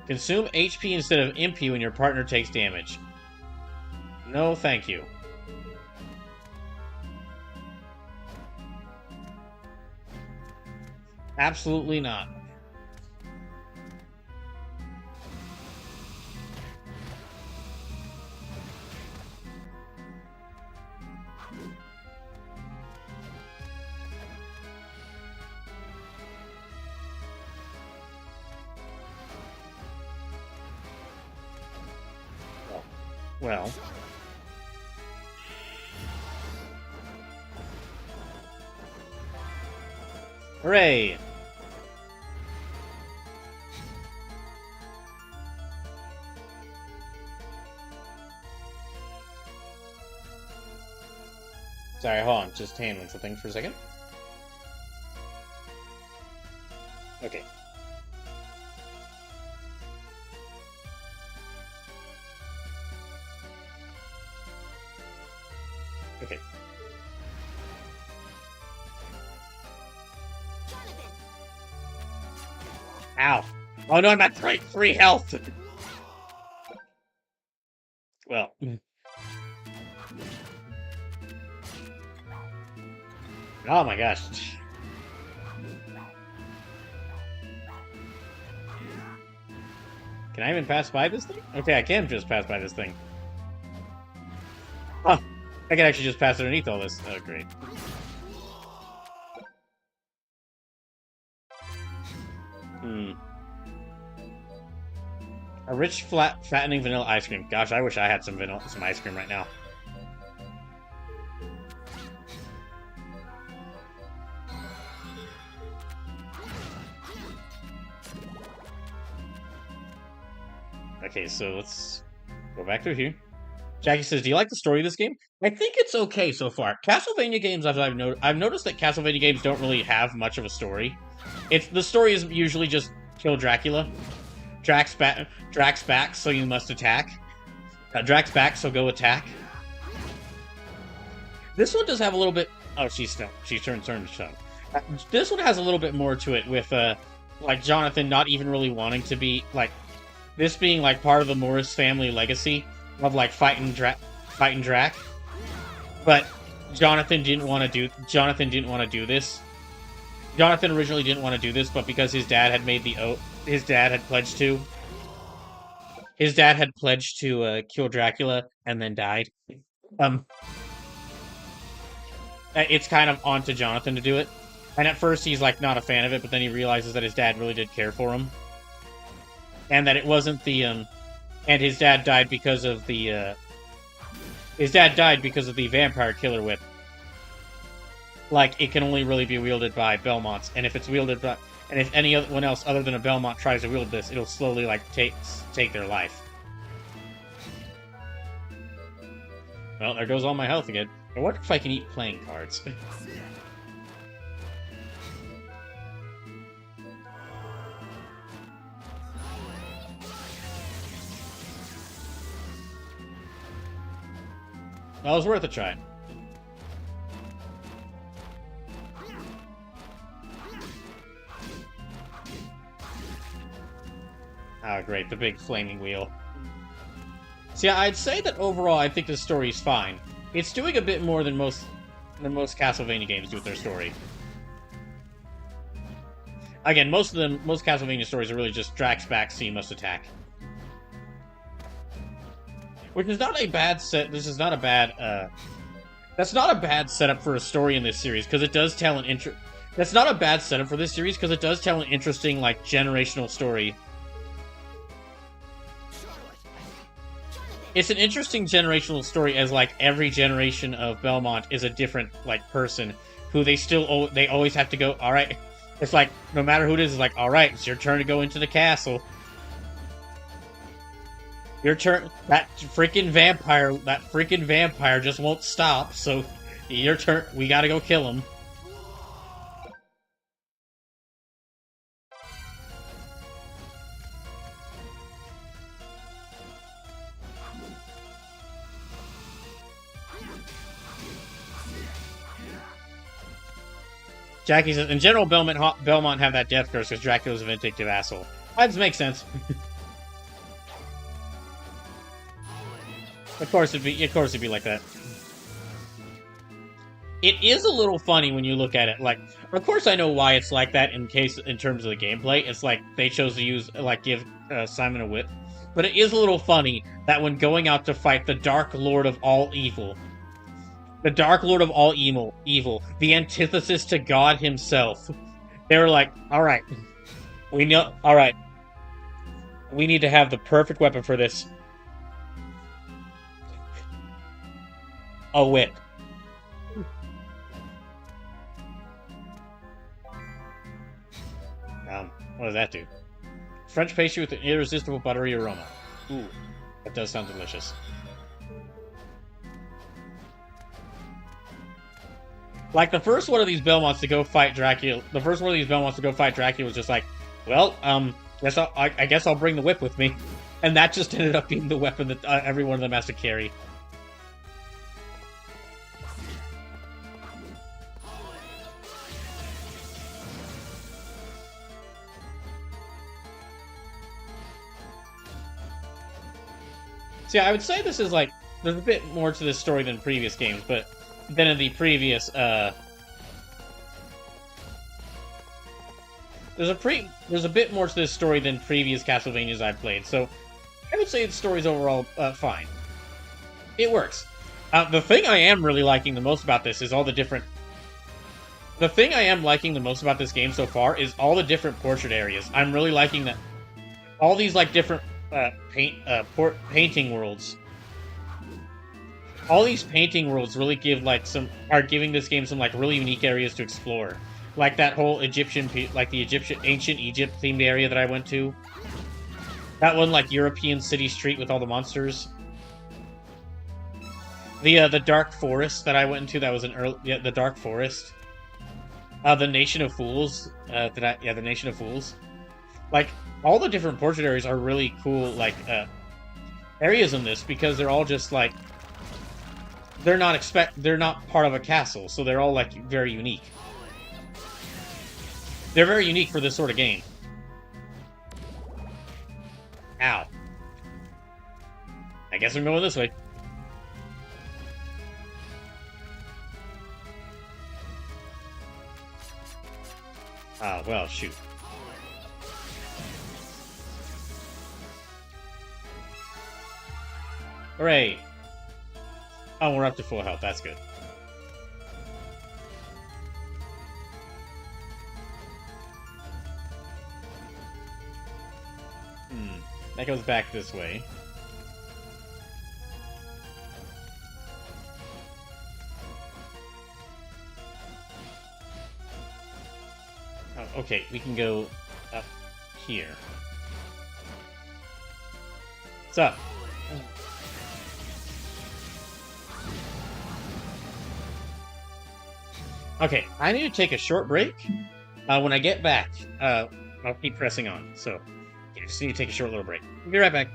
[SPEAKER 1] Consume HP instead of MP when your partner takes damage. No, thank you. Absolutely not. Well. Hooray! Sorry, hold on. Just handling something for a second. Okay. Okay. Ow. Oh no, I'm at 3 health! Well. Oh my gosh. Can I even pass by this thing? Okay, I can just pass by this thing. Oh, I can actually just pass underneath all this. Oh, great. Hmm. A rich, flat, fattening vanilla ice cream. Gosh, I wish I had some ice cream right now. Okay, so let's go back through here. Jackie says, "Do you like the story of this game?" I think it's okay so far. Castlevania games, I've noticed that Castlevania games don't really have much of a story. The story is usually just kill Dracula. Drax back, so you must attack. Drax back, so go attack. This one does have a little bit. Oh, she's turned to stone. This one has a little bit more to it, with like Jonathan not even really wanting to be like this being like part of the Morris family legacy of like fighting Drac. But Jonathan didn't want to do this. Jonathan originally didn't want to do this, but because his dad had made the oath, his dad had pledged to kill Dracula and then died. It's kind of onto Jonathan to do it. And at first he's like not a fan of it, but then he realizes that his dad really did care for him. And that it wasn't the and his dad died because of the vampire killer whip. Like, it can only really be wielded by Belmonts, and if anyone else other than a Belmont tries to wield this, it'll slowly like take their life. Well, there goes all my health again. I wonder if I can eat playing cards. Well, it was worth a try. Oh, great, the big flaming wheel. See, I'd say that overall, I think the story's fine. It's doing a bit more than most Castlevania games do with their story. Again, most Castlevania stories are really just Drax back, so you must attack. Which is not a bad set. This is not a bad. That's not a bad setup for a story in this series, because it does tell an That's not a bad setup for this series, because it does tell an interesting, like, generational story. It's an interesting generational story, as like every generation of Belmont is a different like person who they always have to go. All right, it's like no matter who it is, it's like all right, it's your turn to go into the castle. Your turn. That freaking vampire just won't stop. So your turn. We gotta go kill him. Jackie says, in general, Belmont have that death curse because Dracula's a vindictive asshole. That does make sense. Of course it'd be like that. It is a little funny when you look at it. Like, of course I know why it's like that in terms of the gameplay. It's like they chose to give Simon a whip. But it is a little funny that when going out to fight the Dark Lord of all evil, the antithesis to God himself, they were like, alright, we need to have the perfect weapon for this. A whip. What does that do? French pastry with an irresistible buttery aroma. Ooh, that does sound delicious. Like, the first one of these Belmonts to go fight Dracula was just like, well, I guess I'll bring the whip with me. And that just ended up being the weapon that every one of them has to carry. So yeah, I would say this is like, there's a bit more to this story than previous games, but than in the previous, there's a bit more to this story than previous Castlevanias I've played, so I would say the story's overall fine. It works. The thing I am really liking the most about this is all the different The thing I am liking the most about this game so far is all the different portrait areas. I'm really liking that. All these, like, different painting worlds. All these painting worlds really are giving this game some, like, really unique areas to explore. Like that whole Egyptian, like the ancient Egypt themed area that I went to. That one, like, European city street with all the monsters. The Dark Forest that I went into, that was the Dark Forest. The Nation of Fools, the Nation of Fools. Like, all the different portrait areas are really cool, like, areas in this, because they're all just, like, they're not part of a castle, so they're all, like, very unique. They're very unique for this sort of game. Ow. I guess I'm going this way. Oh, well, shoot. Hooray! Oh, we're up to full health. That's good. That goes back this way. Oh, okay, we can go up here. What's up? Okay, I need to take a short break. When I get back, I'll keep pressing on. So, I just need to take a short little break. I'll be right back.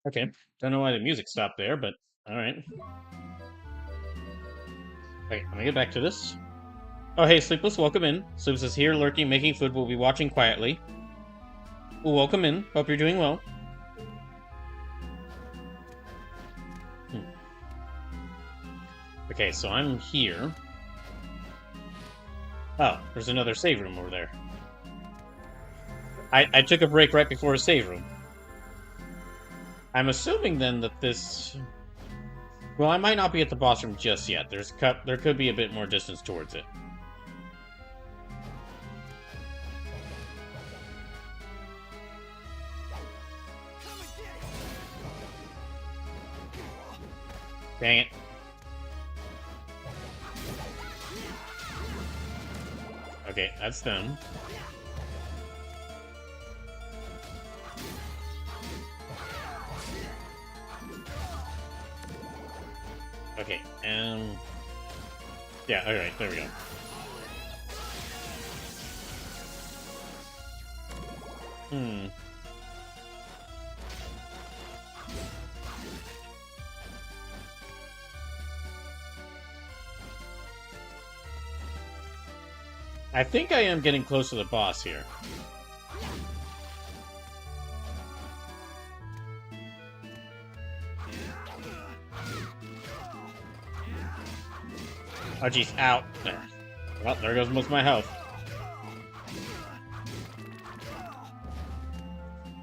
[SPEAKER 1] Okay. Don't know why the music stopped there, but alright. Okay, let me get back to this. Oh, hey, Sleepless, welcome in. Sleepless is here, lurking, making food. We'll be watching quietly. Well, welcome in. Hope you're doing well. Okay, so I'm here. Oh, there's another save room over there. I took a break right before a save room. I'm assuming then that this... Well, I might not be at the boss room just yet. There could be a bit more distance towards it. Dang it. Okay, that's them. Okay, yeah, alright, there we go. I think I am getting close to the boss here. Oh, jeez. Ow. There. Well, there goes most of my health.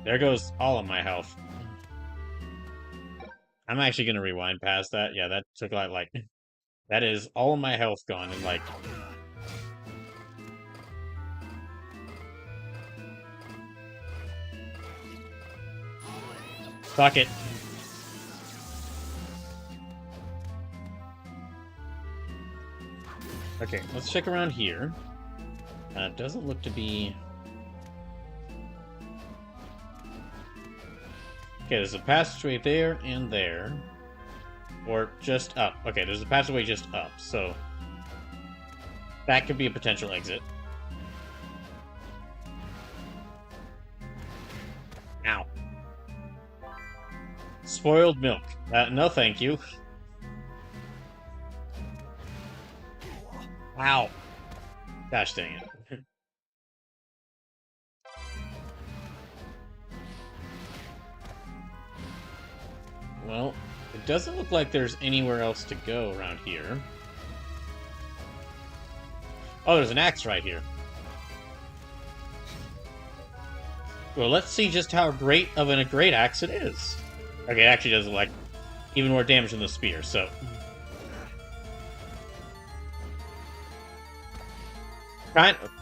[SPEAKER 1] There goes all of my health. I'm actually going to rewind past that. Yeah, that took like... That is all of my health gone in, like... Fuck it. Okay, let's check around here. Doesn't look to be... Okay, there's a passageway there and there. Or just up. Okay, there's a passageway just up, so... That could be a potential exit. Ow. Spoiled milk. No thank you. Ow. Gosh dang it. Well, it doesn't look like there's anywhere else to go around here. Oh, there's an axe right here. Well, let's see just how great of a great axe it is. Okay, it actually does like even more damage than the spear, so...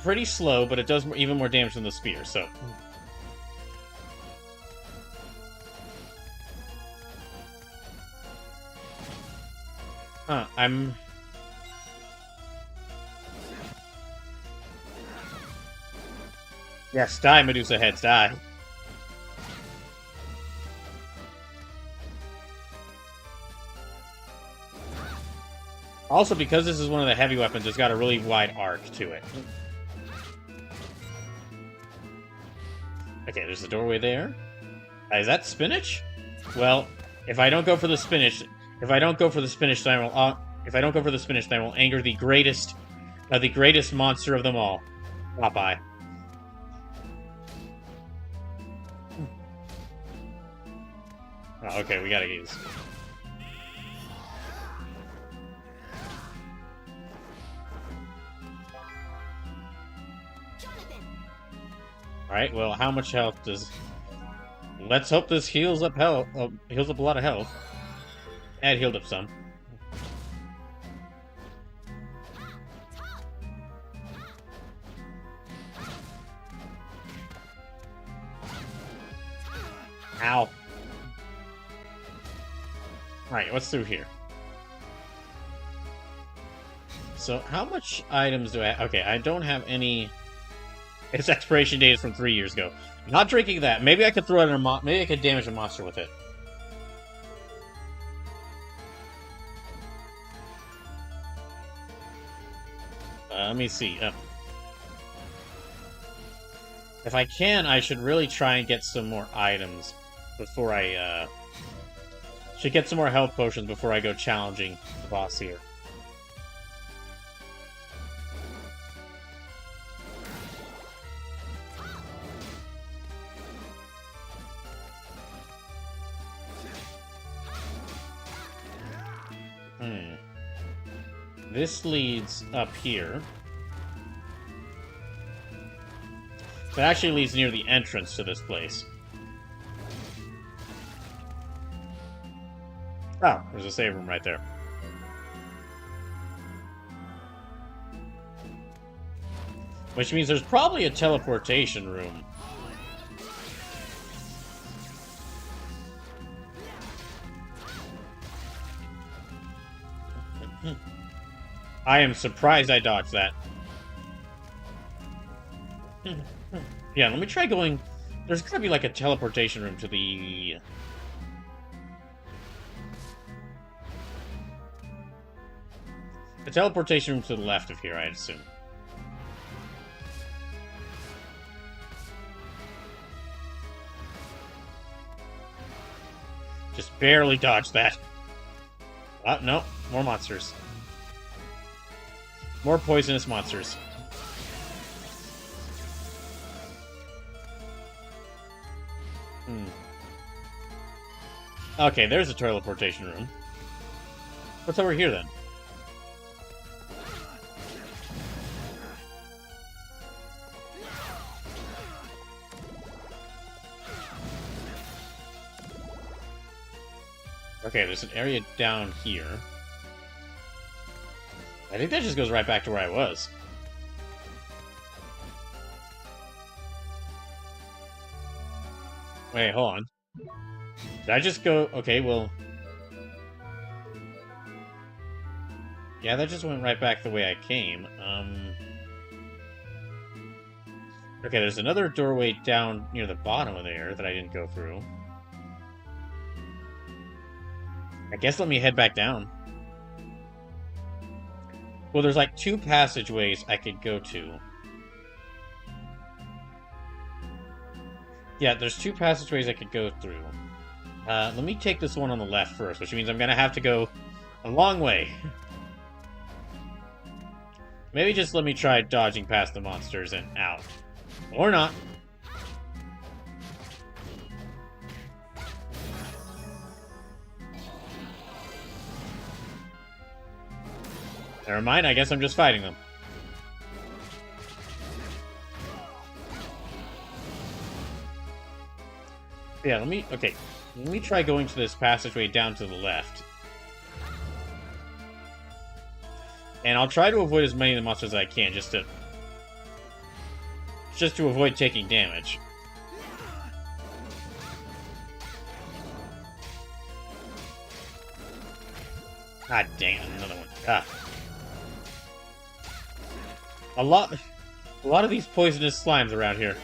[SPEAKER 1] Pretty slow, but it does even more damage than the spear, so... Huh, I'm... Yes, die, Medusa heads, die. Also, because this is one of the heavy weapons, it's got a really wide arc to it. Okay, there's the doorway there. Is that spinach? Well, if I don't go for the spinach, then I will anger the greatest monster of them all, Popeye. Oh, okay, we gotta use. Alright, well, how much health does... Let's hope this heals up health. Heals up a lot of health. And healed up some. Ow. Alright, what's through here? So, how much items do I have? Okay, I don't have any... Its expiration date is from 3 years ago. Not drinking that. Maybe I could throw it in a maybe I could damage a monster with it. Let me see. If I can, I should really try and get some more items. before I, should get some more health potions before I go challenging the boss here. This leads up here. It actually leads near the entrance to this place. Oh, there's a save room right there. Which means there's probably a teleportation room. I am surprised I dodged that. Yeah, let me try going... There's gotta be like a teleportation room to the... The teleportation room to the left of here, I'd assume. Just barely dodged that. No, more monsters. More poisonous monsters. Okay, there's a teleportation room. What's over here, then? Okay, there's an area down here. I think that just goes right back to where I was. Wait, hold on. Did I just go... Okay, well... Yeah, that just went right back the way I came. Okay, there's another doorway down near the bottom of there that I didn't go through. I guess let me head back down. Well, there's like 2 passageways I could go to. Yeah, there's 2 passageways I could go through. Let me take this one on the left first, which means I'm gonna have to go a long way. Maybe just let me try dodging past the monsters and out. Or not. Never mind, I guess I'm just fighting them. Yeah, let me try going to this passageway down to the left. And I'll try to avoid as many of the monsters as I can, just to avoid taking damage. God dang it, another one. Ah. A lot of these poisonous slimes around here.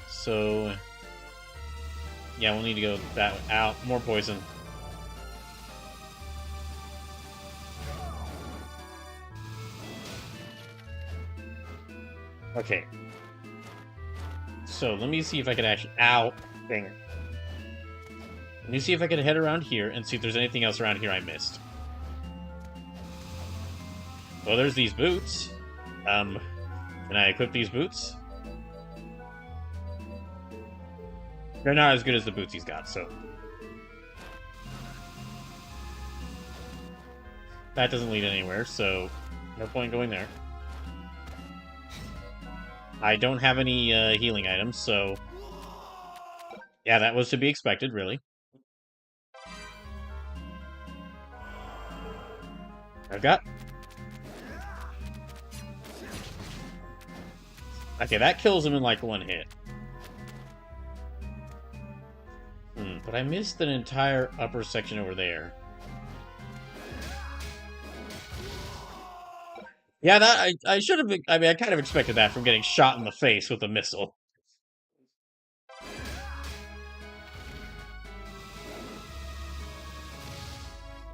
[SPEAKER 1] So, yeah, we'll need to go that out. More poison. Okay. So, let me see if I can actually... Ow! Dang it. Let me see if I can head around here and see if there's anything else around here I missed. Well, there's these boots. Can I equip these boots? They're not as good as the boots he's got, so... That doesn't lead anywhere, so... No point going there. I don't have any healing items, so... Yeah, that was to be expected, really. I've got... Okay, that kills him in like 1 hit. But I missed an entire upper section over there. Yeah, that I should have... I mean, I kind of expected that from getting shot in the face with a missile.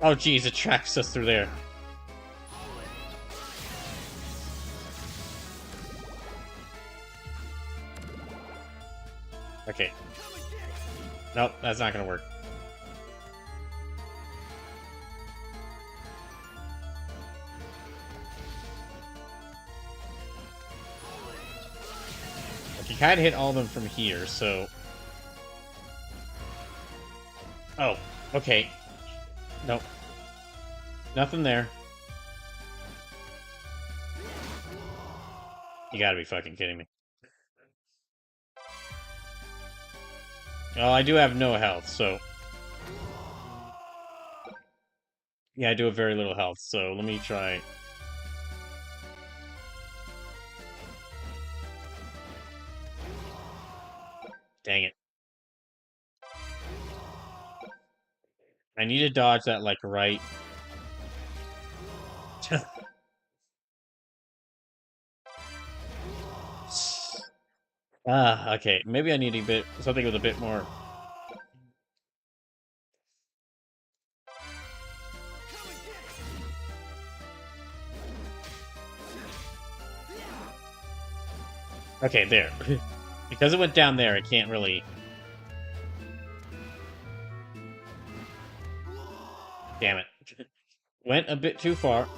[SPEAKER 1] Oh, geez, it tracks us through there. Okay. Nope, that's not gonna work. I can kind of hit all of them from here, so... Oh, okay. Nope. Nothing there. You gotta be fucking kidding me. Well, I do have no health, so... Yeah, I do have very little health, so let me try... Dang it. I need to dodge that, like, right... Okay. Maybe I need a bit... something with a bit more... Okay, there. Because it went down there, I can't really... Damn it. Went a bit too far.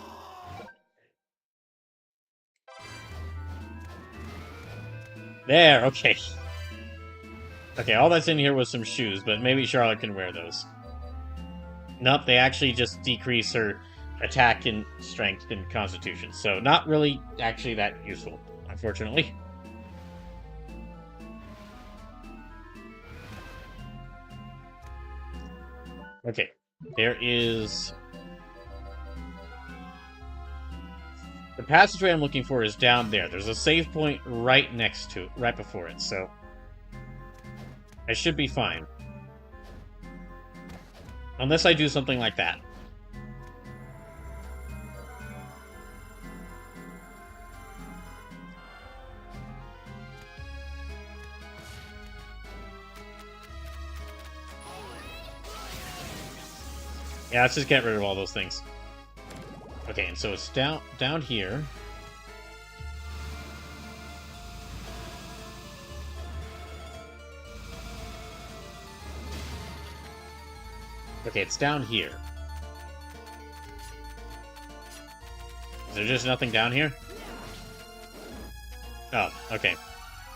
[SPEAKER 1] There, okay. Okay, all that's in here was some shoes, but maybe Charlotte can wear those. Nope, they actually just decrease her attack and strength and constitution. So not really actually that useful, unfortunately. Okay, there is... The passageway I'm looking for is down there. There's a save point right next to it, right before it, so... I should be fine. Unless I do something like that. Yeah, let's just get rid of all those things. Okay, and so it's down here. Okay, it's down here. Is there just nothing down here? Oh, okay.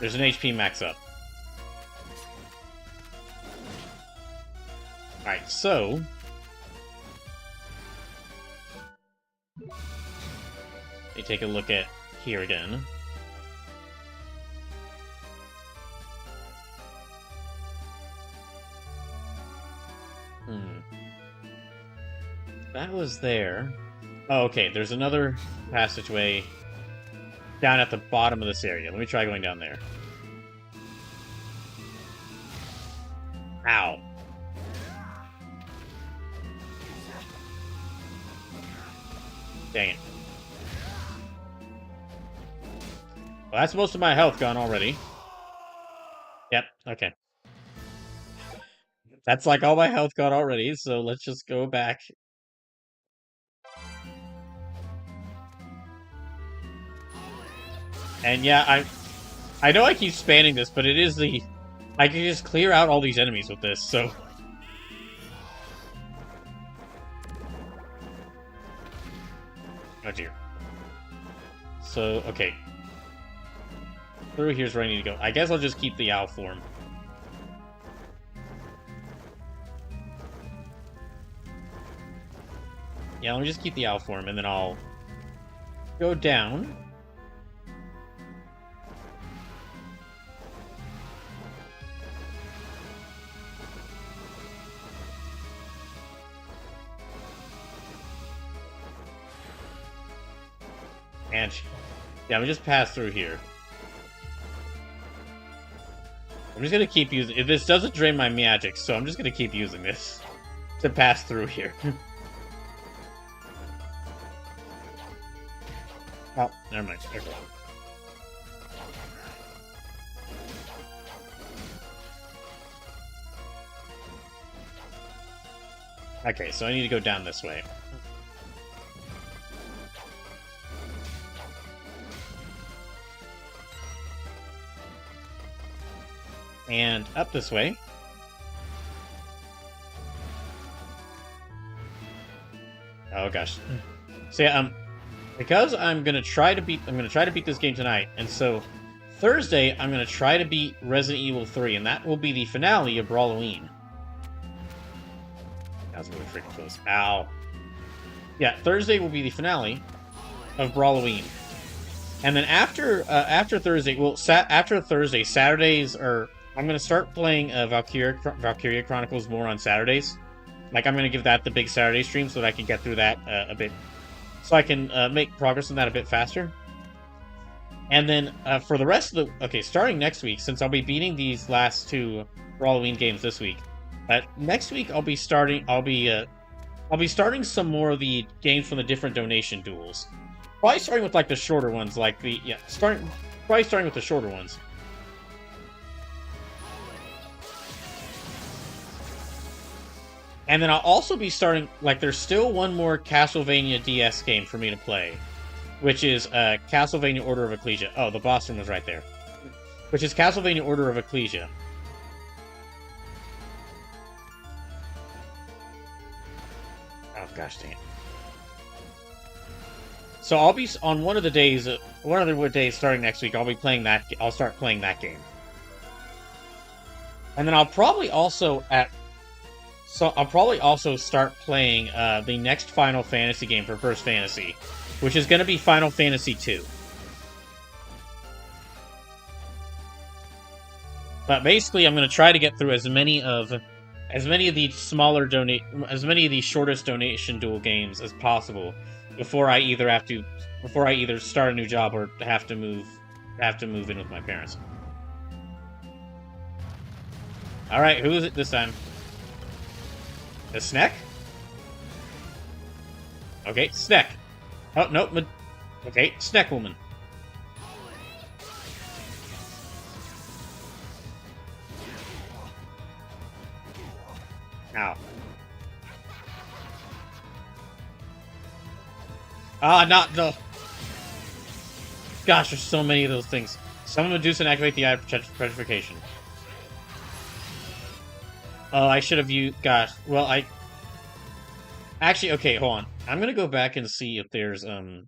[SPEAKER 1] There's an HP max up. Alright, so... let me take a look at here again. That was there. Oh, okay, there's another passageway down at the bottom of this area. Let me try going down there. Ow. Dang it. Well, that's most of my health gone already. Yep, okay. That's like all my health gone already, so let's just go back. And yeah, I know I keep spanning this, but it is the... I can just clear out all these enemies with this, so... Oh dear. So, okay. Through here's where I need to go. I guess I'll just keep the owl form. Yeah, let me just keep the owl form, and then I'll go down. And, yeah, I'm just pass through here. I'm just gonna keep using... This doesn't drain my magic, so I'm just gonna keep using this to pass through here. Oh, never mind. Okay. Okay, so I need to go down this way. and up this way. Oh gosh. So yeah, because I'm gonna try to beat this game tonight, and so Thursday I'm gonna try to beat Resident Evil 3, and that will be the finale of Brawlloween. That was really freaking close. Ow. Yeah, Thursday will be the finale of Brawlloween. And then after Thursday, well, after Thursday, Saturdays are... I'm going to start playing Valkyria Chronicles more on Saturdays. Like, I'm going to give that the big Saturday stream so that I can get through that a bit... So I can make progress on that a bit faster. And then for the rest of the... Okay, starting next week, since I'll be beating these last two Brawlloween games this week, next week I'll be starting some more of the games from the different donation duels. Probably starting with like the shorter ones, like probably starting with the shorter ones. And then I'll also be starting, like, there's still one more Castlevania DS game for me to play, which is Castlevania Order of Ecclesia. Oh, the boss room was right there. Which is Castlevania Order of Ecclesia. Oh gosh dang it. So I'll be on one of the days starting next week. I'll start playing that game, and then I'll probably also start playing the next Final Fantasy game for First Fantasy, which is going to be Final Fantasy 2. But basically, I'm going to try to get through as many of the shortest donation duel games as possible before I either start a new job or have to move in with my parents. All right, who is it this time? The Sneck? Okay, Sneck. Oh no, okay, Sneck woman. Ow. Not the... Gosh, there's so many of those things. Summon Medusa and activate the Eye of Petrification. Oh, I should have used... Gosh, well, Actually, okay, hold on. I'm gonna go back and see if there's, No,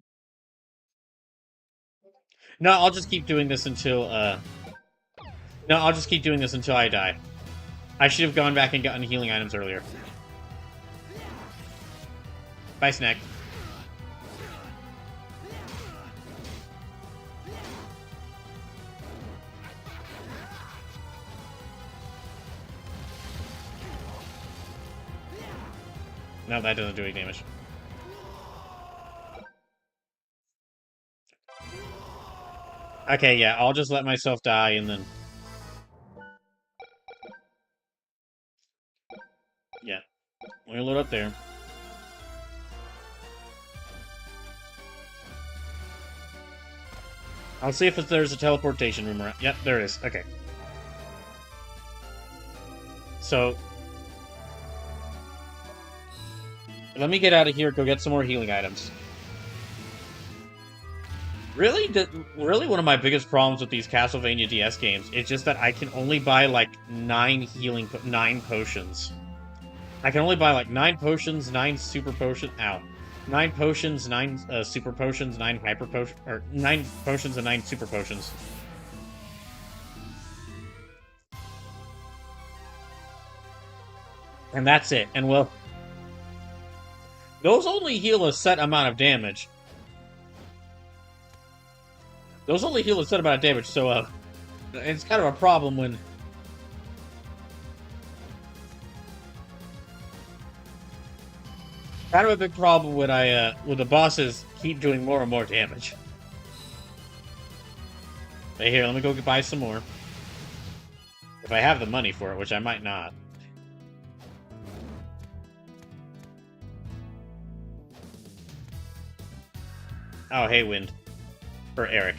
[SPEAKER 1] I'll just keep doing this until, No, I'll just keep doing this until I die. I should have gone back and gotten healing items earlier. Bye, Snack. No, that doesn't do any damage. Okay, yeah, I'll just let myself die and then... Yeah. We'll load up there. I'll see if there's a teleportation room around. Yep, there is. Okay. So... Let me get out of here, go get some more healing items. Really, one of my biggest problems with these Castlevania DS games is just that I can only buy, like, 9 potions. I can only buy, like, 9 potions, 9 super potions... Ow. 9 potions, 9 super potions, 9 hyper potions... Or, 9 potions and 9 super potions. And that's it. And, well... Those only heal a set amount of damage. So, it's kind of a problem when... Kind of a big problem when when the bosses keep doing more and more damage. But here, let me go buy some more. If I have the money for it, which I might not. Oh, hey, Wind. Or Eric.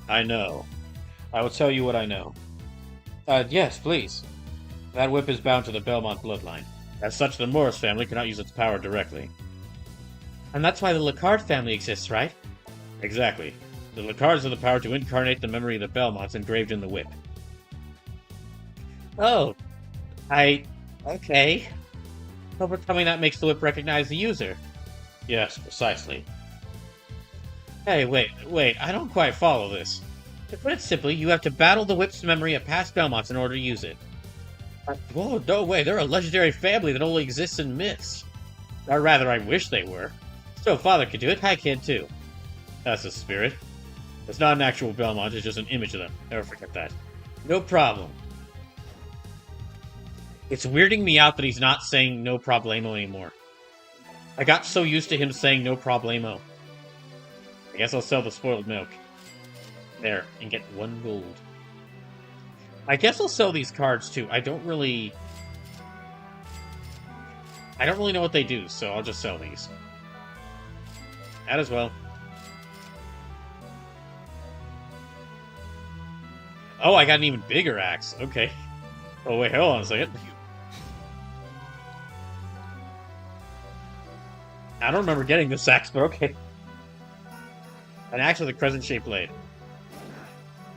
[SPEAKER 1] I know. I will tell you what I know. Yes, please. That whip is bound to the Belmont bloodline. As such, the Morris family cannot use its power directly. And that's why the Lacard family exists, right? Exactly. The cards have the power to incarnate the memory of the Belmonts engraved in the whip. Oh, okay. Over telling that makes the whip recognize the user. Yes, precisely. Hey, wait, I don't quite follow this. To put it simply, you have to battle the whip's memory of past Belmonts in order to use it. Whoa, no way, they're a legendary family that only exists in myths. Or rather, I wish they were. So Father could do it, I can too. That's the spirit. It's not an actual Belmont, it's just an image of them. Never forget that. No problem. It's weirding me out that he's not saying no problemo anymore. I got so used to him saying no problemo. I guess I'll sell the spoiled milk. There, and get 1 gold. I guess I'll sell these cards too. I don't really know what they do, so I'll just sell these. That as well. Oh, I got an even bigger axe. Okay. Oh, wait, hold on a second. I don't remember getting this axe, but okay. An axe with a crescent-shaped blade.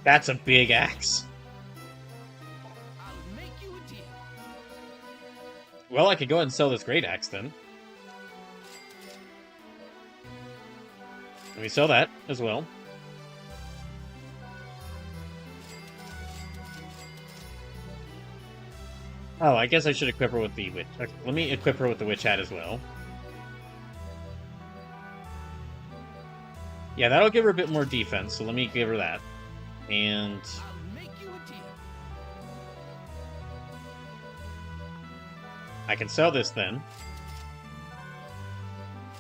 [SPEAKER 1] That's a big axe.
[SPEAKER 2] I'll make you a deal.
[SPEAKER 1] Well, I could go ahead and sell this great axe, then. Let me sell that, as well. Oh, I guess I should equip her with the witch. Okay, let me equip her with the witch hat as well. Yeah, that'll give her a bit more defense, so let me give her that. And
[SPEAKER 2] I'll make you a deal.
[SPEAKER 1] I can sell this then.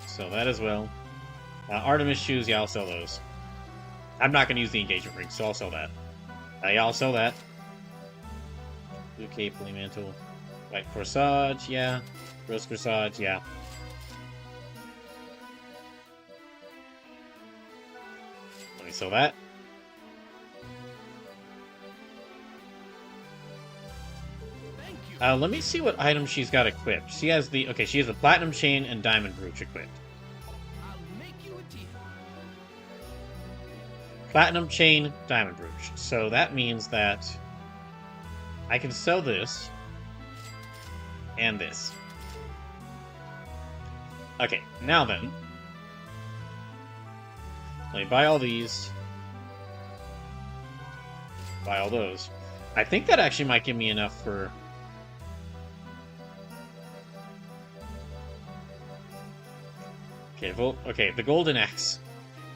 [SPEAKER 1] Sell that as well. Artemis shoes, yeah, I'll sell those. I'm not going to use the engagement ring, so I'll sell that. Yeah, I'll sell that. Blue cape, blue mantle. White corsage, yeah. Rose corsage, yeah. Let me sell that.
[SPEAKER 2] Thank you.
[SPEAKER 1] Let me see what item she's got equipped. She has the platinum chain and diamond brooch equipped.
[SPEAKER 2] I'll make you a deal.
[SPEAKER 1] Platinum chain, diamond brooch. So that means that I can sell this and this. Okay, now then. Let me buy all these. Buy all those. I think that actually might give me enough for... Okay, the golden axe.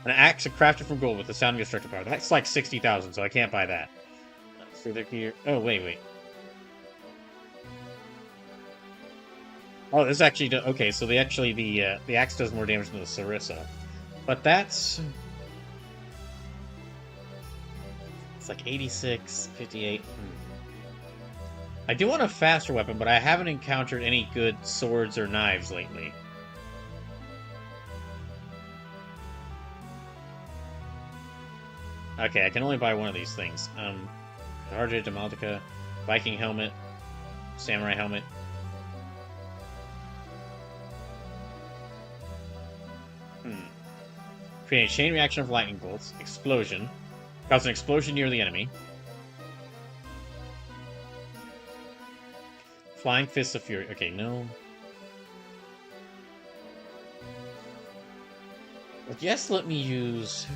[SPEAKER 1] An axe crafted from gold with the sound of destructive power. That's like 60,000, so I can't buy that. Further here. Oh, wait. Oh, this actually does... Okay, so the axe does more damage than the Sarissa. But that's... It's like 86, 58... I do want a faster weapon, but I haven't encountered any good swords or knives lately. Okay, I can only buy one of these things. RJ Demaltica, Viking helmet, Samurai helmet. Create a chain reaction of lightning bolts. Explosion. Cause an explosion near the enemy. Flying Fists of Fury. Okay, no. I guess let me use...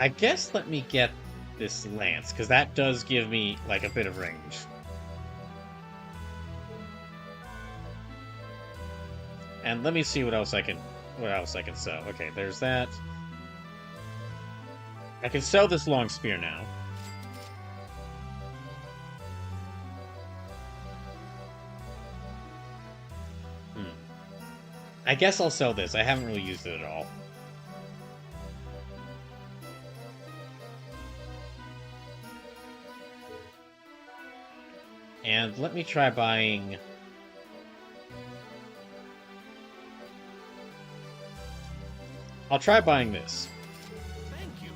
[SPEAKER 1] I guess let me get this lance, because that does give me, like, a bit of range. And let me see what else I can sell. Okay, there's that. I can sell this long spear now. I guess I'll sell this. I haven't really used it at all. And let me try buying... I'll try buying this.
[SPEAKER 2] Thank you.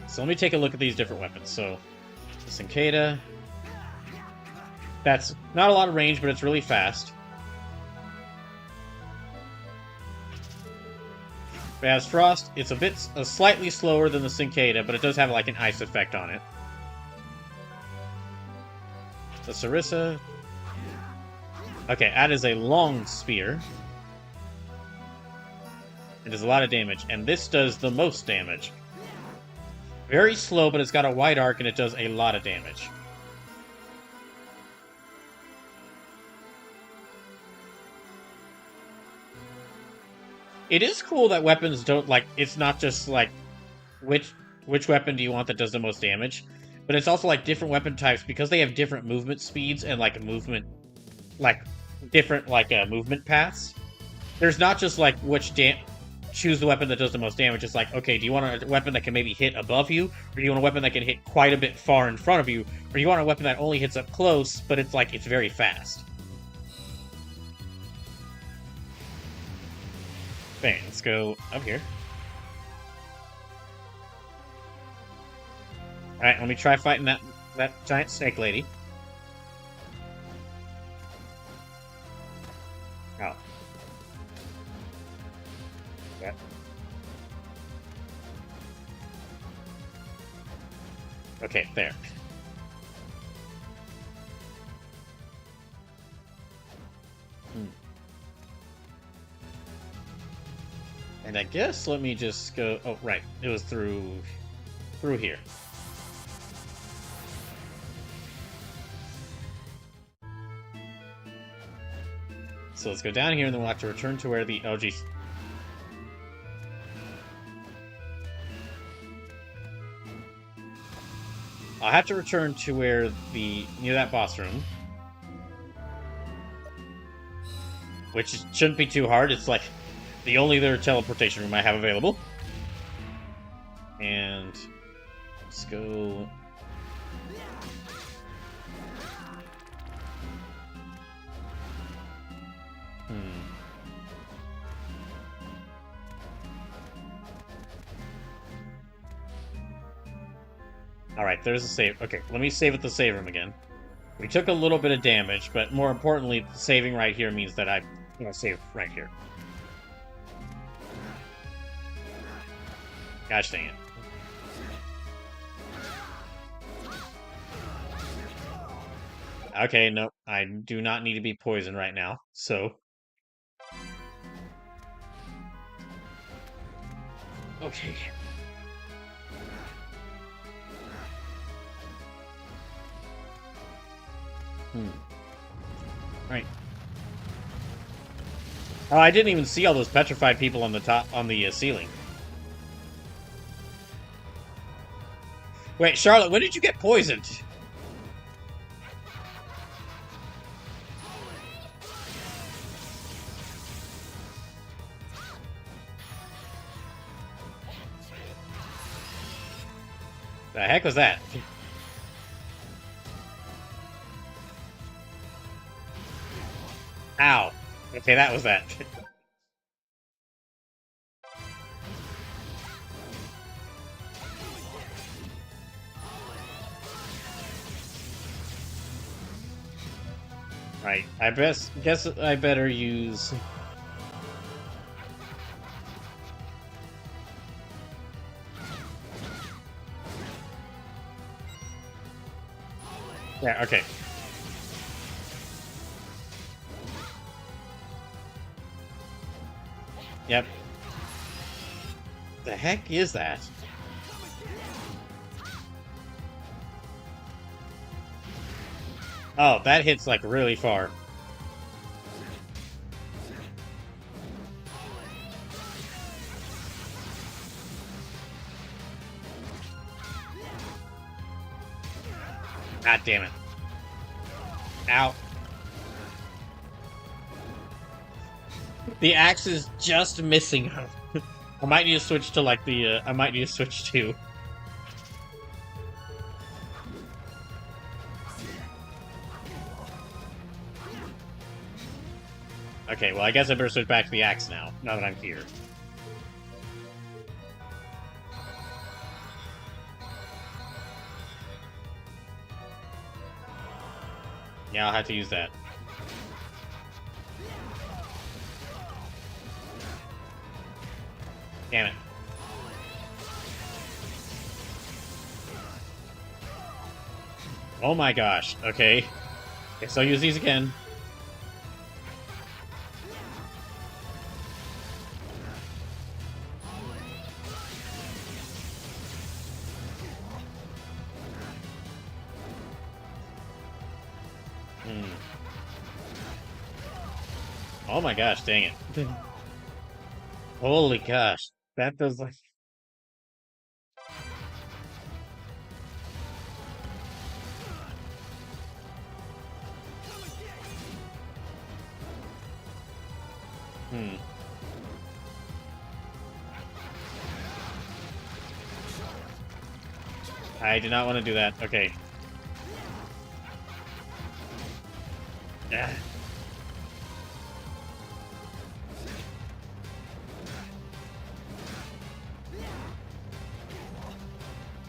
[SPEAKER 1] So let me take a look at these different weapons. So, Sinkata. That's not a lot of range, but it's really fast. It has Frost. It's a bit slightly slower than the Cicada, but it does have like an ice effect on it. The Sarissa. Okay, that is a long spear. It does a lot of damage, and this does the most damage. Very slow, but it's got a wide arc, and it does a lot of damage. It is cool that weapons don't, like, it's not just, like, which weapon do you want that does the most damage, but it's also, like, different weapon types, because they have different movement speeds and, like, different, movement paths. There's not just, like, choose the weapon that does the most damage. It's like, okay, do you want a weapon that can maybe hit above you, or do you want a weapon that can hit quite a bit far in front of you, or do you want a weapon that only hits up close, but it's, like, it's very fast? Okay, let's go up here. Alright, let me try fighting that giant snake lady. Oh. Yeah. Okay, there. And I guess let me just go... Oh, right. It was through here. So let's go down here, and then we'll have to return to where the... Oh, geez. I'll have to return to where near that boss room. Which shouldn't be too hard. It's like the only other teleportation room I have available. And let's go... Alright, there's a save. Okay, let me save at the save room again. We took a little bit of damage, but more importantly, saving right here means that I save right here. Gosh dang it. Okay, no, I do not need to be poisoned right now, so... Okay. Right. Oh, I didn't even see all those petrified people on the ceiling. Wait, Charlotte, when did you get poisoned? The heck was that? Ow. Okay, that was that. Right, guess I better use... Yeah, okay. Yep. The heck is that? Oh, that hits like really far. God damn it. Ow. The axe is just missing her. I might need to switch to like I might need to switch to... Okay, well I guess I better switch back to the axe now that I'm here. Yeah, I'll have to use that. Damn it. Oh my gosh. Okay. Guess I'll use these again. Oh my gosh, dang it. Holy gosh. That does like... I did not want to do that. Okay. Ah.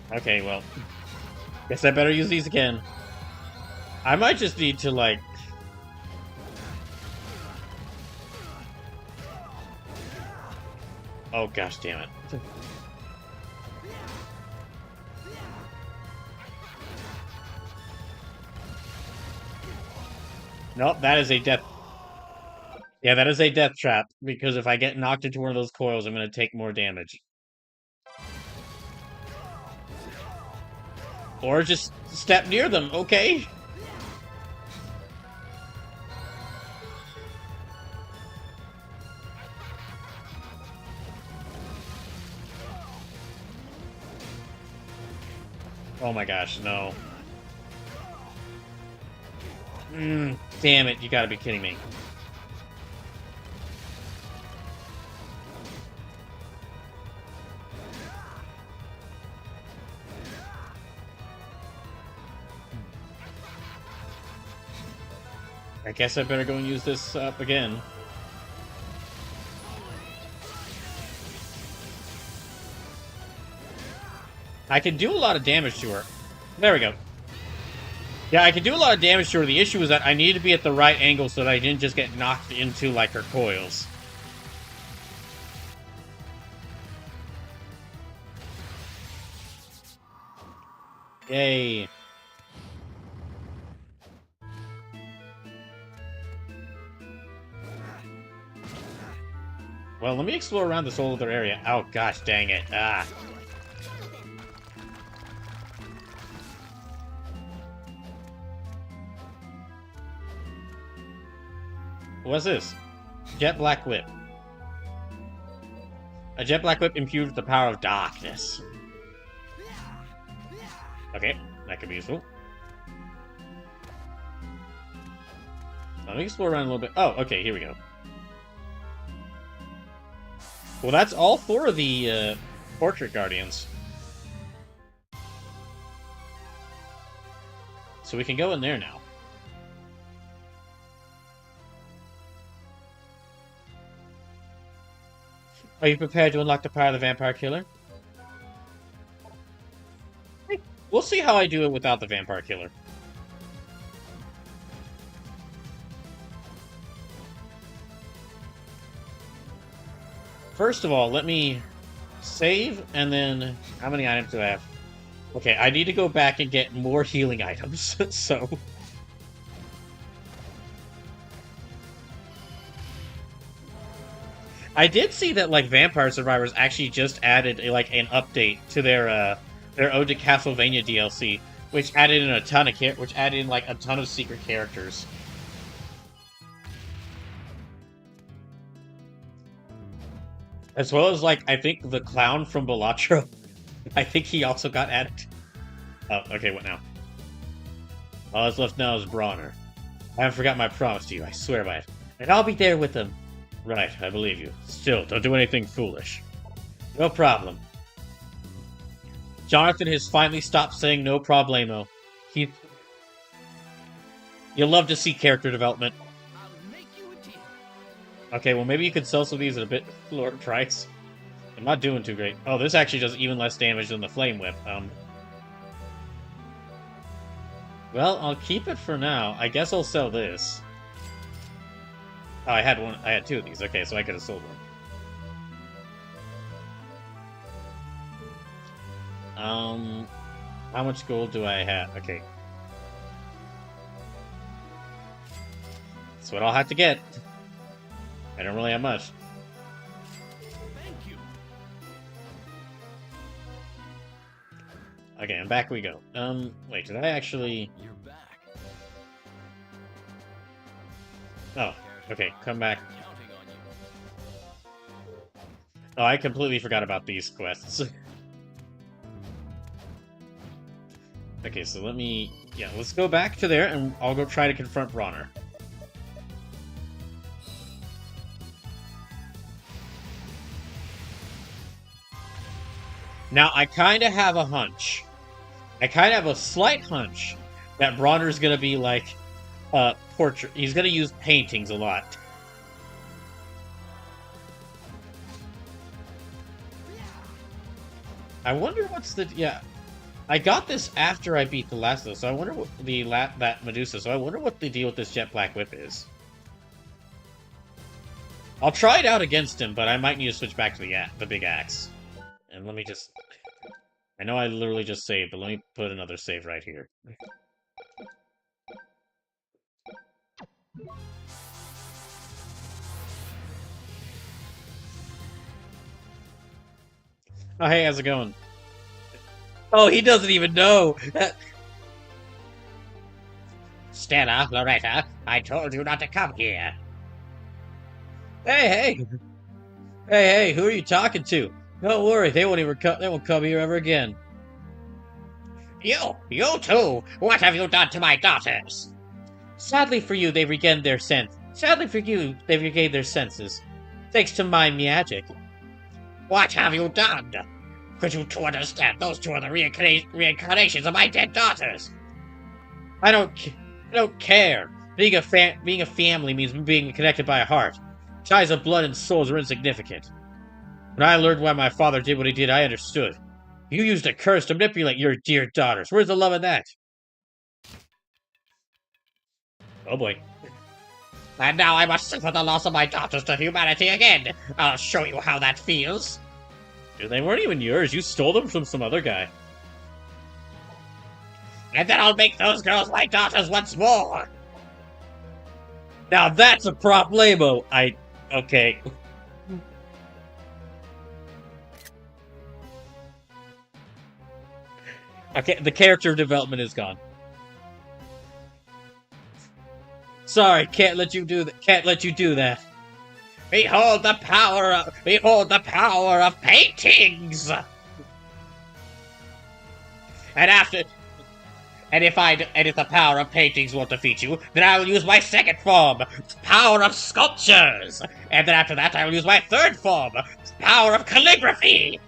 [SPEAKER 1] Okay, well. Guess I better use these again. I might just need to, like... Oh gosh, damn it. Nope, that is a death... Yeah, that is a death trap, because if I get knocked into one of those coils, I'm going to take more damage. Or just step near them, okay? Oh my gosh, no. Damn it, you gotta be kidding me. I guess I better go and use this up again. I can do a lot of damage to her. There we go. Yeah, I can do a lot of damage to her. The issue is that I need to be at the right angle so that I didn't just get knocked into, like, her coils. Yay. Well, let me explore around this whole other area. Oh, gosh, dang it. Ah. What's this? Jet Black Whip. A Jet Black Whip imbued with the power of darkness. Okay, that could be useful. Let me explore around a little bit. Oh, okay, here we go. Well, that's all 4 of the Portrait Guardians. So we can go in there now. Are you prepared to unlock the power of the Vampire Killer? We'll see how I do it without the Vampire Killer. First of all, let me save, and then... How many items do I have? Okay, I need to go back and get more healing items, so... I did see that, like, Vampire Survivors actually just added, like, an update to their Ode to Castlevania DLC, which added in a ton of a ton of secret characters. As well as, like, I think the clown from Balatro. I think he also got added. Oh, okay, what now? All that's left now is Brawner. I haven't forgot my promise to you, I swear by it. And I'll be there with him. Right, I believe you. Still, don't do anything foolish. No problem. Jonathan has finally stopped saying no problemo. You'll love to see character development.
[SPEAKER 2] I'll make you a deal.
[SPEAKER 1] Okay, well maybe you could sell some of these at a bit lower price. I'm not doing too great. Oh, this actually does even less damage than the Flame Whip. Well, I'll keep it for now. I guess I'll sell this. Oh, I had one. I had two of these. Okay, so I could have sold one. How much gold do I have? Okay. That's what I'll have to get. I don't really have much.
[SPEAKER 2] Thank you.
[SPEAKER 1] Okay, and back we go. Wait, did I actually...
[SPEAKER 2] You're back.
[SPEAKER 1] Oh, okay, come back.
[SPEAKER 2] Counting on you.
[SPEAKER 1] Oh, I completely forgot about these quests. Okay, so let me... Yeah, let's go back to there, and I'll go try to confront Bronner. Now, I kind of have a hunch. I kind of have a slight hunch that Bronner's gonna be like, portrait. He's gonna use paintings a lot. I wonder what's the... Yeah. I got this after I beat the last of those, so I wonder what that Medusa, so I wonder what the deal with this jet black whip is. I'll try it out against him, but I might need to switch back to the big axe. And let me just... I know I literally just saved, but let me put another save right here. Oh, hey, how's it going? Oh, he doesn't even know!
[SPEAKER 3] Stella, Loretta, I told you not to come here.
[SPEAKER 1] Hey, hey! Hey, hey, who are you talking to? Don't worry, they won't come here ever again.
[SPEAKER 3] You too! What have you done to my daughters?
[SPEAKER 1] Sadly for you, they've regained their sense. Sadly for you, they've regained their senses. Thanks to my magic.
[SPEAKER 3] What have you done? Could you two understand? Those two are the reincarnations of my dead daughters.
[SPEAKER 1] I don't care. Being a family means being connected by a heart. Ties of blood and souls are insignificant. When I learned why my father did what he did, I understood. You used a curse to manipulate your dear daughters. Where's the love in that? Oh boy.
[SPEAKER 3] And now I must suffer the loss of my daughters to humanity again. I'll show you how that feels.
[SPEAKER 1] Dude, they weren't even yours. You stole them from some other guy.
[SPEAKER 3] And then I'll make those girls my daughters once more.
[SPEAKER 1] Now that's a problemo. Okay. Okay, the character development is gone. Sorry, can't let you do that. Can't let you do that.
[SPEAKER 3] Behold the power of paintings. And if the power of paintings won't defeat you, then I will use my second form, power of sculptures. And then after that, I will use my third form, power of calligraphy.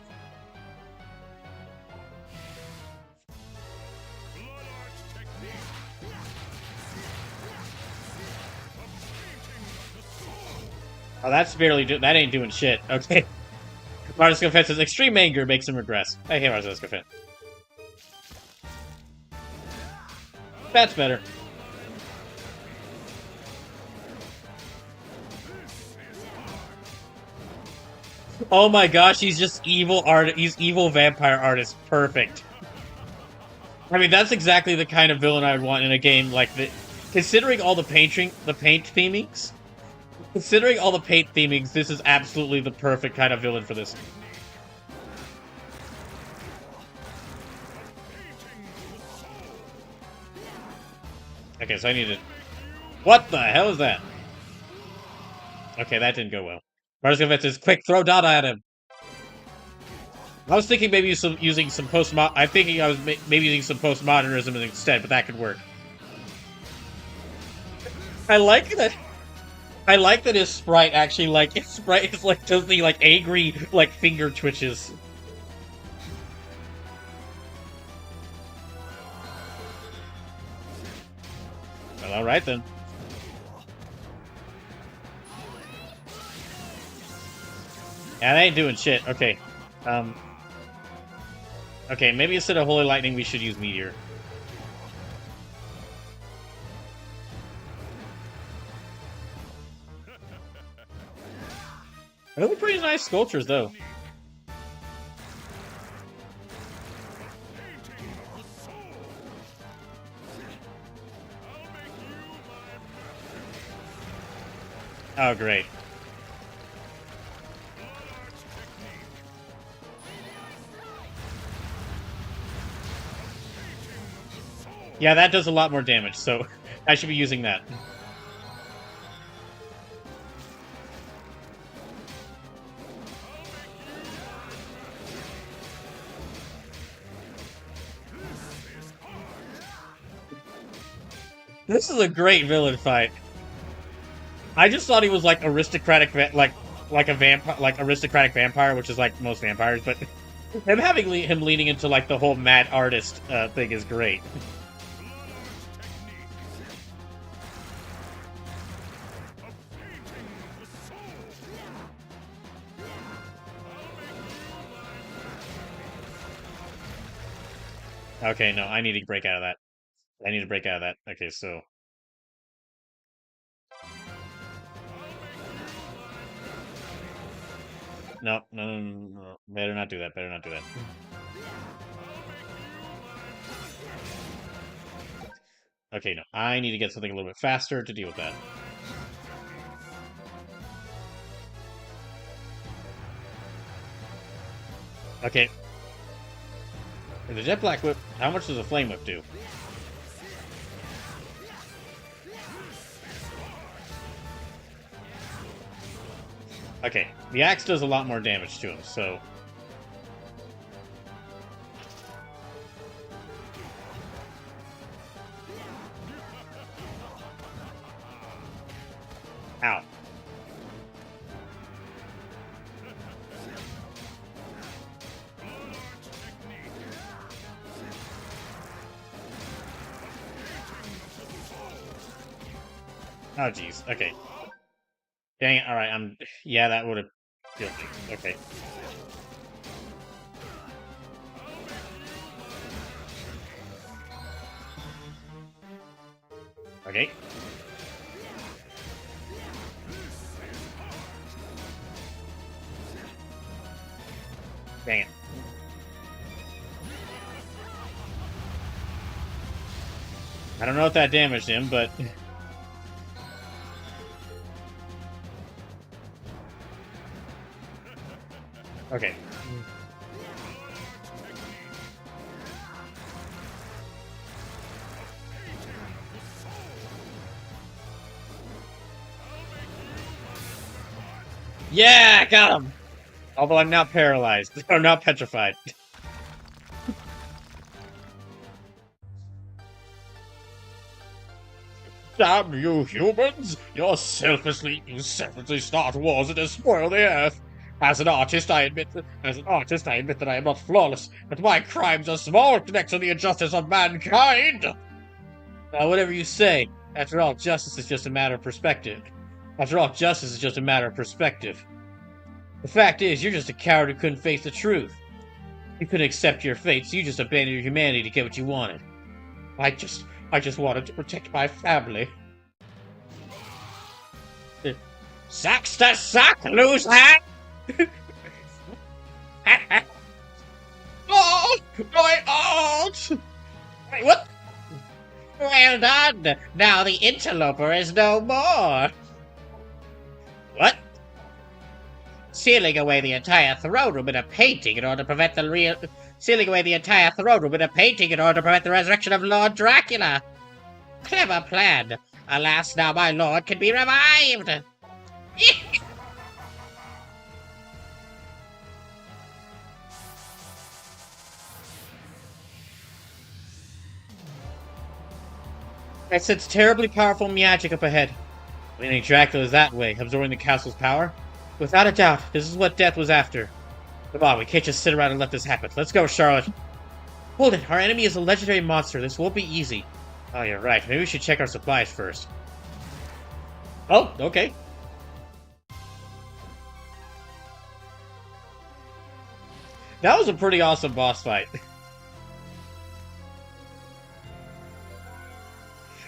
[SPEAKER 1] Oh, that's barely that ain't doing shit. Okay. Marcus confesses extreme anger makes him regress. Hey, Marcus confess. That's better. Oh my gosh, he's just evil art. He's evil vampire artist. Perfect. I mean, that's exactly the kind of villain I would want in a game like this. Considering all the paint themings. Considering all the paint themings, this is absolutely the perfect kind of villain for this. Okay, so I need to... What the hell is that? Okay, that didn't go well. Marcus says, quick, throw Dada at him. I was thinking maybe using some postmodern... I'm thinking I was maybe using some postmodernism instead, but that could work. I like that his sprite actually, like, his sprite is, like, does the, like, angry, like, finger twitches. Well, alright then. Yeah, that ain't doing shit. Okay. Okay, maybe instead of Holy Lightning, we should use Meteor. Those are pretty nice sculptures, though. Oh, great. Yeah, that does a lot more damage, so I should be using that. This is a great villain fight. I just thought he was like aristocratic, like a vampire, like aristocratic vampire, which is like most vampires. But him having him leaning into like the whole mad artist thing is great. Okay, no, I need to break out of that. I need to break out of that. Okay, so. No, no, no, no, no. Better not do that. Better not do that. Okay, no. I need to get something a little bit faster to deal with that. Okay. The Jet Black Whip, how much does a Flame Whip do? Okay, the axe does a lot more damage to him, so... Ow. Oh, jeez. Okay. Dang it. Alright, I'm... Yeah, that would have... Okay. Okay. Dang it. I don't know if that damaged him, but... Okay. Yeah, got him! Although I'm now paralyzed. Or now petrified. Damn you humans! You selfishly start wars and despoil the earth! As an artist, I admit that I am not flawless, but my crimes are small next to the injustice of mankind! Now, whatever you say, after all, justice is just a matter of perspective. After all, justice is just a matter of perspective. The fact is, you're just a coward who couldn't face the truth. You couldn't accept your fate, so you just abandoned your humanity to get what you wanted. I just wanted to protect my family. Sucks to suck, loser! Oh, my art! Wait, what? Well done! Now the interloper is no more! What? Sealing away the entire throne room in a painting in order to prevent the resurrection of Lord Dracula! Clever plan! Alas, now my lord can be revived! I sense terribly powerful magic up ahead. Meaning Dracula is that way, absorbing the castle's power? Without a doubt, this is what Death was after. Come on, we can't just sit around and let this happen. Let's go, Charlotte. Hold it, our enemy is a legendary monster. This won't be easy. Oh, you're right. Maybe we should check our supplies first. Oh, okay. That was a pretty awesome boss fight.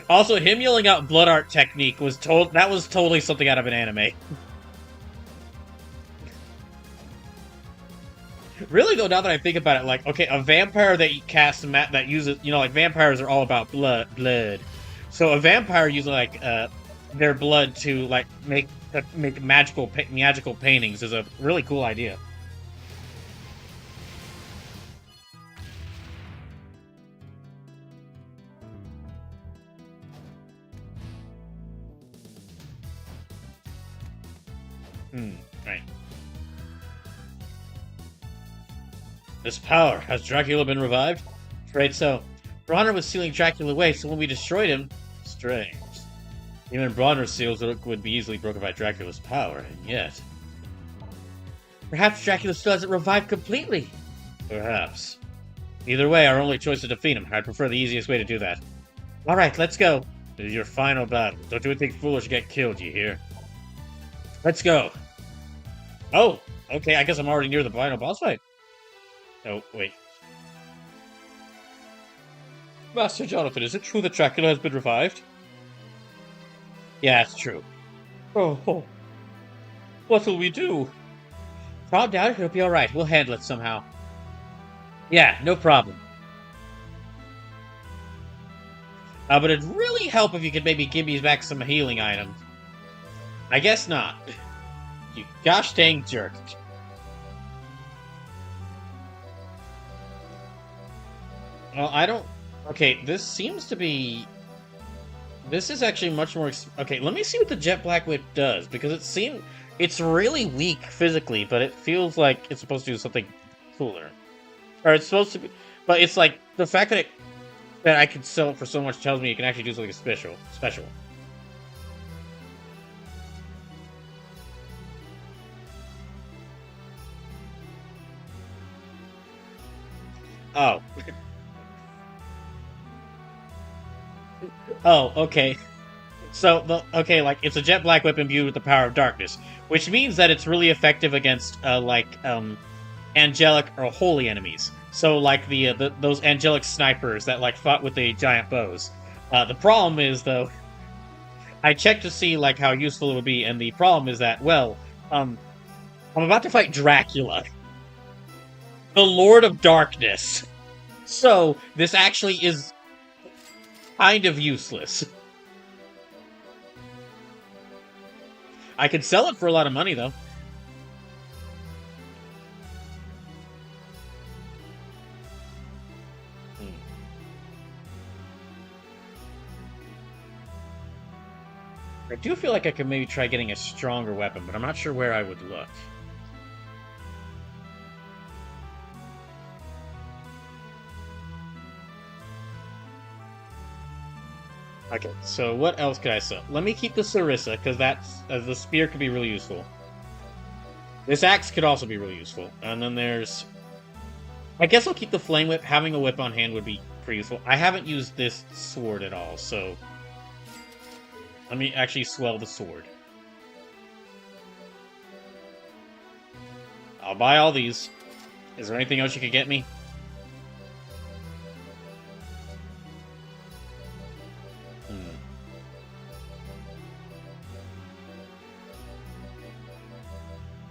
[SPEAKER 1] Also, him yelling out blood art technique was totally something out of an anime. Really though, now that I think about it, like, okay, a vampire that casts that uses, you know, like vampires are all about blood. So a vampire using like their blood to like make magical paintings is a really cool idea. Right. This power, has Dracula been revived? Afraid so. Bronner was sealing Dracula away, so when we destroyed him... Strange. Even Bronner's seals would be easily broken by Dracula's power, and yet... Perhaps Dracula still hasn't revived completely? Perhaps. Either way, our only choice is to defeat him. I'd prefer the easiest way to do that. Alright, let's go. This is your final battle. Don't do anything foolish to get killed, you hear? Let's go. Oh, okay, I guess I'm already near the final boss fight. Oh, wait. Master Jonathan, is it true that Dracula has been revived? Yeah, it's true. Oh. What will we do? Calm down, it'll be alright. We'll handle it somehow. Yeah, no problem. But it'd really help if you could maybe give me back some healing items. I guess not. You gosh dang jerk. Well, I don't... Okay, this seems to be... This is actually much more... Okay, let me see what the Jet Black Whip does, because it seems... It's really weak physically, but it feels like it's supposed to do something cooler. Or it's supposed to be... But it's like, the fact that that I can sell it for so much tells me it can actually do something special. Oh. Oh, okay. So, like, it's a Jet Black Whip imbued with the power of darkness, which means that it's really effective against, angelic or holy enemies. So, like, those angelic snipers that, like, fought with the giant bows. The problem is, though, I checked to see, like, how useful it would be, and the problem is that, well, I'm about to fight Dracula, the Lord of Darkness. So, this actually is kind of useless. I could sell it for a lot of money, though. I do feel like I could maybe try getting a stronger weapon, but I'm not sure where I would look. Okay, so what else could I sell? Let me keep the Sarissa, because the spear could be really useful. This axe could also be really useful. And then there's... I guess I'll keep the Flame Whip. Having a whip on hand would be pretty useful. I haven't used this sword at all, so... Let me actually swell the sword. I'll buy all these. Is there anything else you could get me?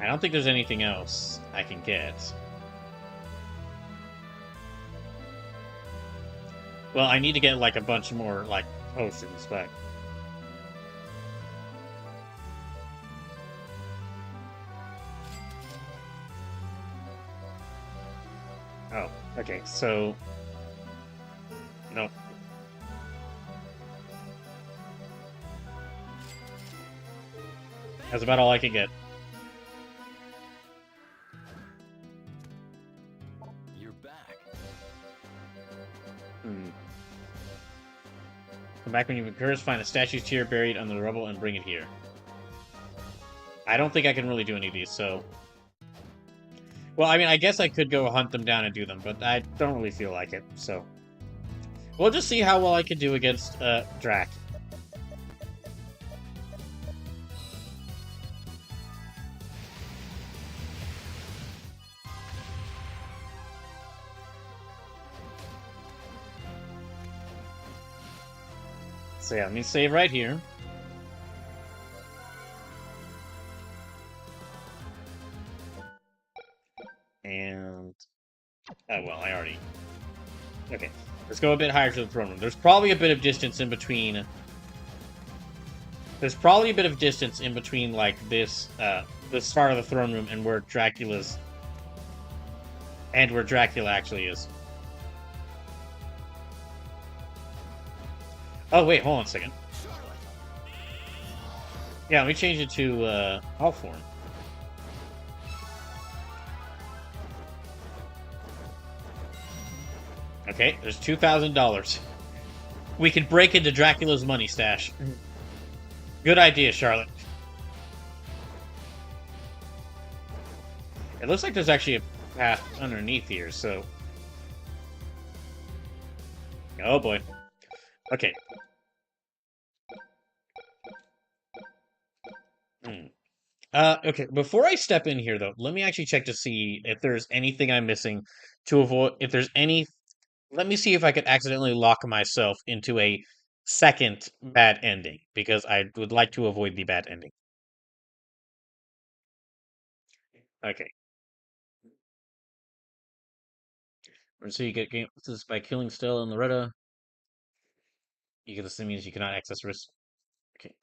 [SPEAKER 1] I don't think there's anything else I can get. Well, I need to get, like, a bunch more, like, potions, but... Oh, okay, so... Nope. That's about all I can get.
[SPEAKER 2] You're back.
[SPEAKER 1] Come back when you've encouraged, find a statue's tear buried under the rubble and bring it here. I don't think I can really do any of these, so... Well, I mean, I guess I could go hunt them down and do them, but I don't really feel like it, so... We'll just see how well I can do against, Drac. So yeah, let me save right here. And... oh, well, I already... okay, let's go a bit higher to the throne room. There's probably a bit of distance in between... there's probably a bit of distance in between, like, this, the start of the throne room and where Dracula's... and where Dracula actually is. Oh, wait, hold on a second. Yeah, let me change it to, all form. Okay, there's $2,000. We can break into Dracula's money stash. Good idea, Charlotte. It looks like there's actually a path underneath here, so... oh boy. Okay. Okay, before I step in here, though, let me actually check to see if there's anything I'm missing to avoid... if there's any... let me see if I could accidentally lock myself into a second bad ending, because I would like to avoid the bad ending. Okay. So you get game this is by killing Stella and Loretta. You get this means you cannot access risk. Okay.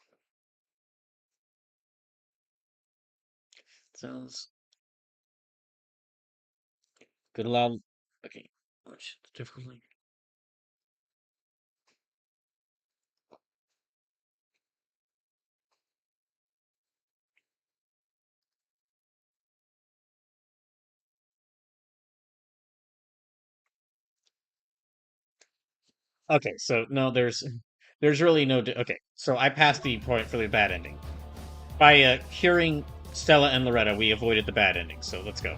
[SPEAKER 1] Sounds good. Allow. Okay. Much difficulty. Okay, so no, there's really no. Okay, so I passed the point for the bad ending. By curing Stella and Loretta, we avoided the bad ending. So let's go.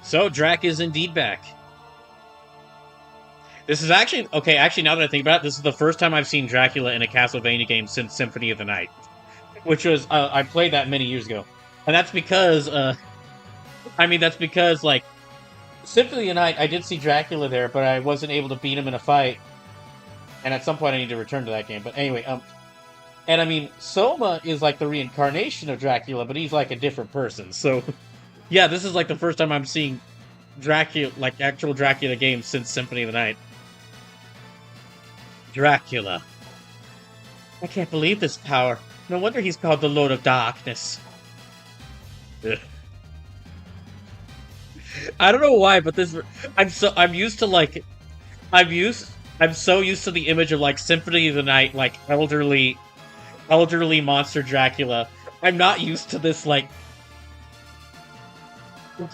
[SPEAKER 1] So Drac is indeed back. This is actually okay. Actually, now that I think about it, this is the first time I've seen Dracula in a Castlevania game since Symphony of the Night, which was I played that many years ago, and that's because I mean that's because like Symphony of the Night, I did see Dracula there, but I wasn't able to beat him in a fight, and at some point I need to return to that game. But anyway, and I mean Soma is like the reincarnation of Dracula, but he's like a different person. So yeah, this is like the first time I'm seeing Dracula, like actual Dracula games since Symphony of the Night. Dracula. I can't believe this power. No wonder he's called the Lord of Darkness. Ugh. I don't know why, but this I'm so used to the image of like Symphony of the Night, like elderly monster Dracula. I'm not used to this like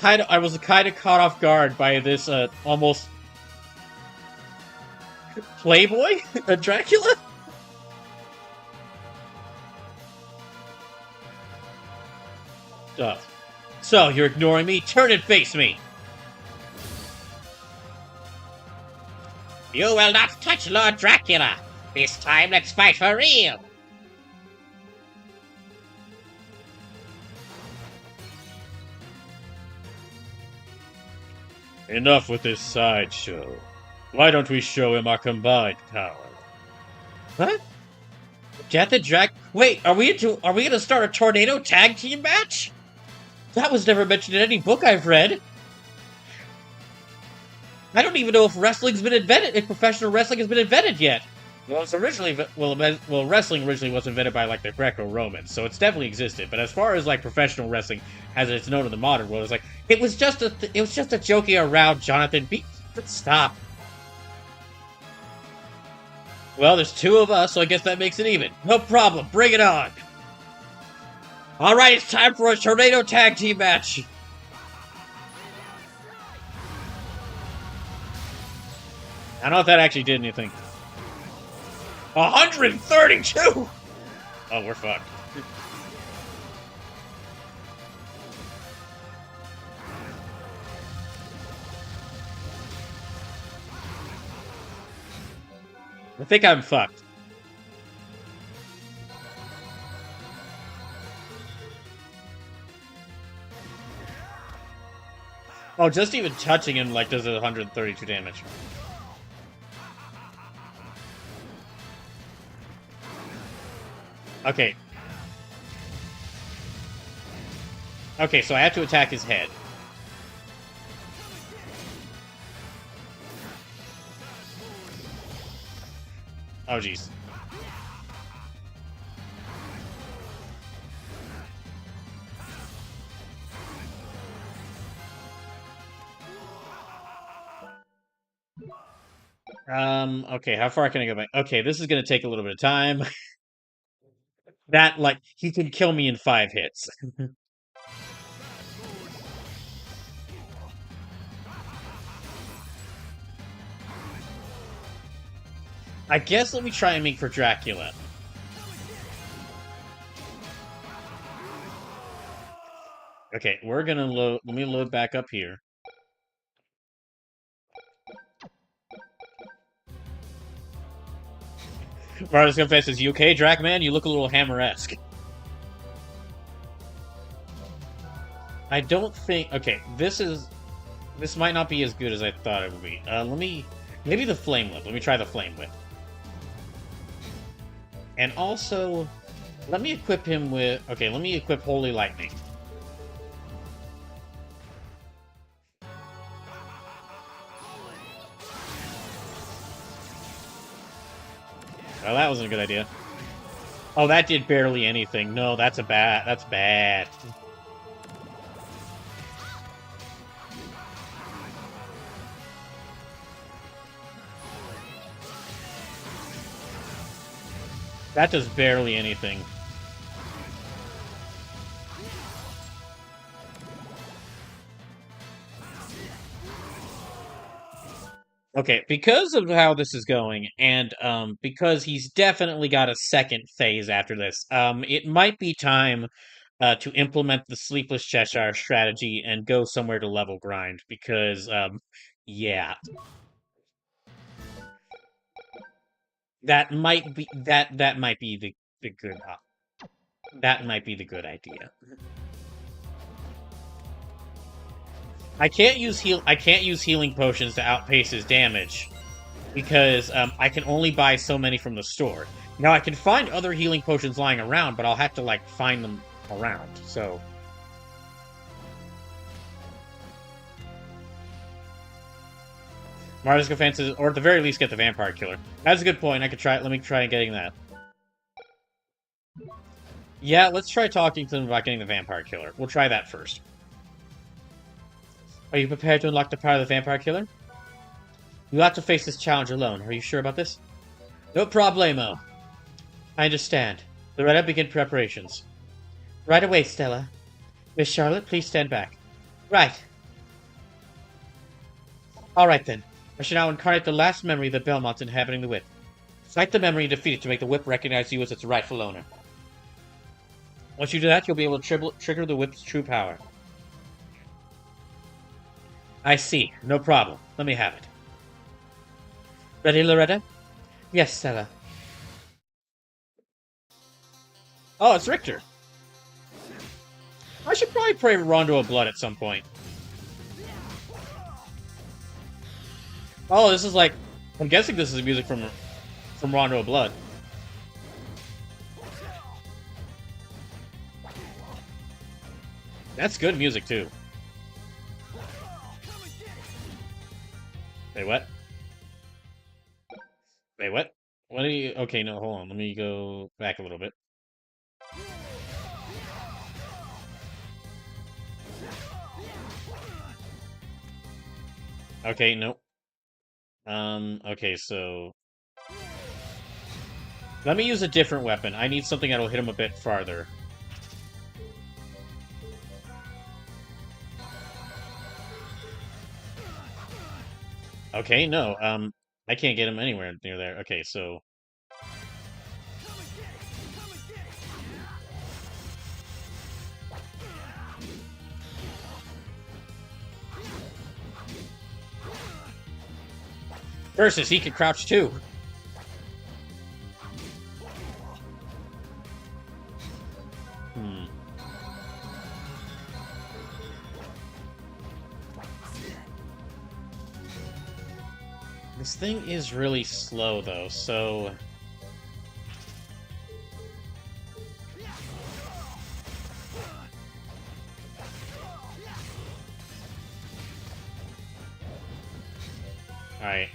[SPEAKER 1] I was kind of caught off guard by this almost Playboy Dracula. So you're ignoring me? Turn and face me. You will not touch Lord Dracula. This time, let's fight for real. Enough with this sideshow. Why don't we show him our combined power? What? Death and Drac? Wait, are we gonna start a tornado tag team match? That was never mentioned in any book I've read. I don't even know if wrestling's been invented. If professional wrestling has been invented yet. Well, it's originally wrestling originally was invented by like the Greco-Romans, so it's definitely existed. But as far as like professional wrestling as it's known in the modern world, it's like it was just a joking around. Jonathan, stop. Well, there's two of us, so I guess that makes it even. No problem. Bring it on. All right, it's time for a tornado tag team match. I don't know if that actually did anything. 132! Oh, we're fucked. I think I'm fucked. Oh, just even touching him, like, does 132 damage. Okay. Okay, so I have to attack his head. Oh, jeez. Okay, how far can I go back? Okay, this is gonna take a little bit of time. That, like, he can kill me in 5 hits. I guess let me try and make for Dracula. Okay, we're gonna load. Let me load back up here. Marcus confesses, "You okay, Dracman? You look a little Hammer-esque." I don't think. Okay, this might not be as good as I thought it would be. Maybe the Flame Whip. Let me try the Flame Whip. And also, let me equip him with. Okay, let me equip Holy Lightning. Well, that wasn't a good idea. Oh, that did barely anything. No, that's bad. That's bad. That does barely anything. Okay, because of how this is going, and because he's definitely got a second phase after this, it might be time to implement the Sleepless Cheshire strategy and go somewhere to level grind. Because, yeah, that might be the good that might be the good idea. I can't use healing potions to outpace his damage because I can only buy so many from the store. Now I can find other healing potions lying around, but I'll have to like find them around. So Mars Defenses, or at the very least get the Vampire Killer. That's a good point. I could try. Let me try getting that. Yeah, let's try talking to them about getting the Vampire Killer. We'll try that first. Are you prepared to unlock the power of the Vampire Killer? You'll have to face this challenge alone. Are you sure about this? No problemo. I understand. Loretta, begin preparations. Right away, Stella. Miss Charlotte, please stand back. Right. Alright then. I shall now incarnate the last memory of the Belmonts inhabiting the whip. Cite the memory and defeat it to make the whip recognize you as its rightful owner. Once you do that, you'll be able to trigger the whip's true power. I see. No problem. Let me have it. Ready, Loretta? Yes, Stella. Oh, it's Richter. I should probably play Rondo of Blood at some point. Oh, this is like... I'm guessing this is music from Rondo of Blood. That's good music, too. Wait, what? Wait, what? What are you... Okay, no, hold on. Let me go back a little bit. Okay, nope. Okay, so... Let me use a different weapon. I need something that'll hit him a bit farther. Okay, no, I can't get him anywhere near there. Okay, so... Versus, he could crouch too. This thing is really slow, though, so... Alright.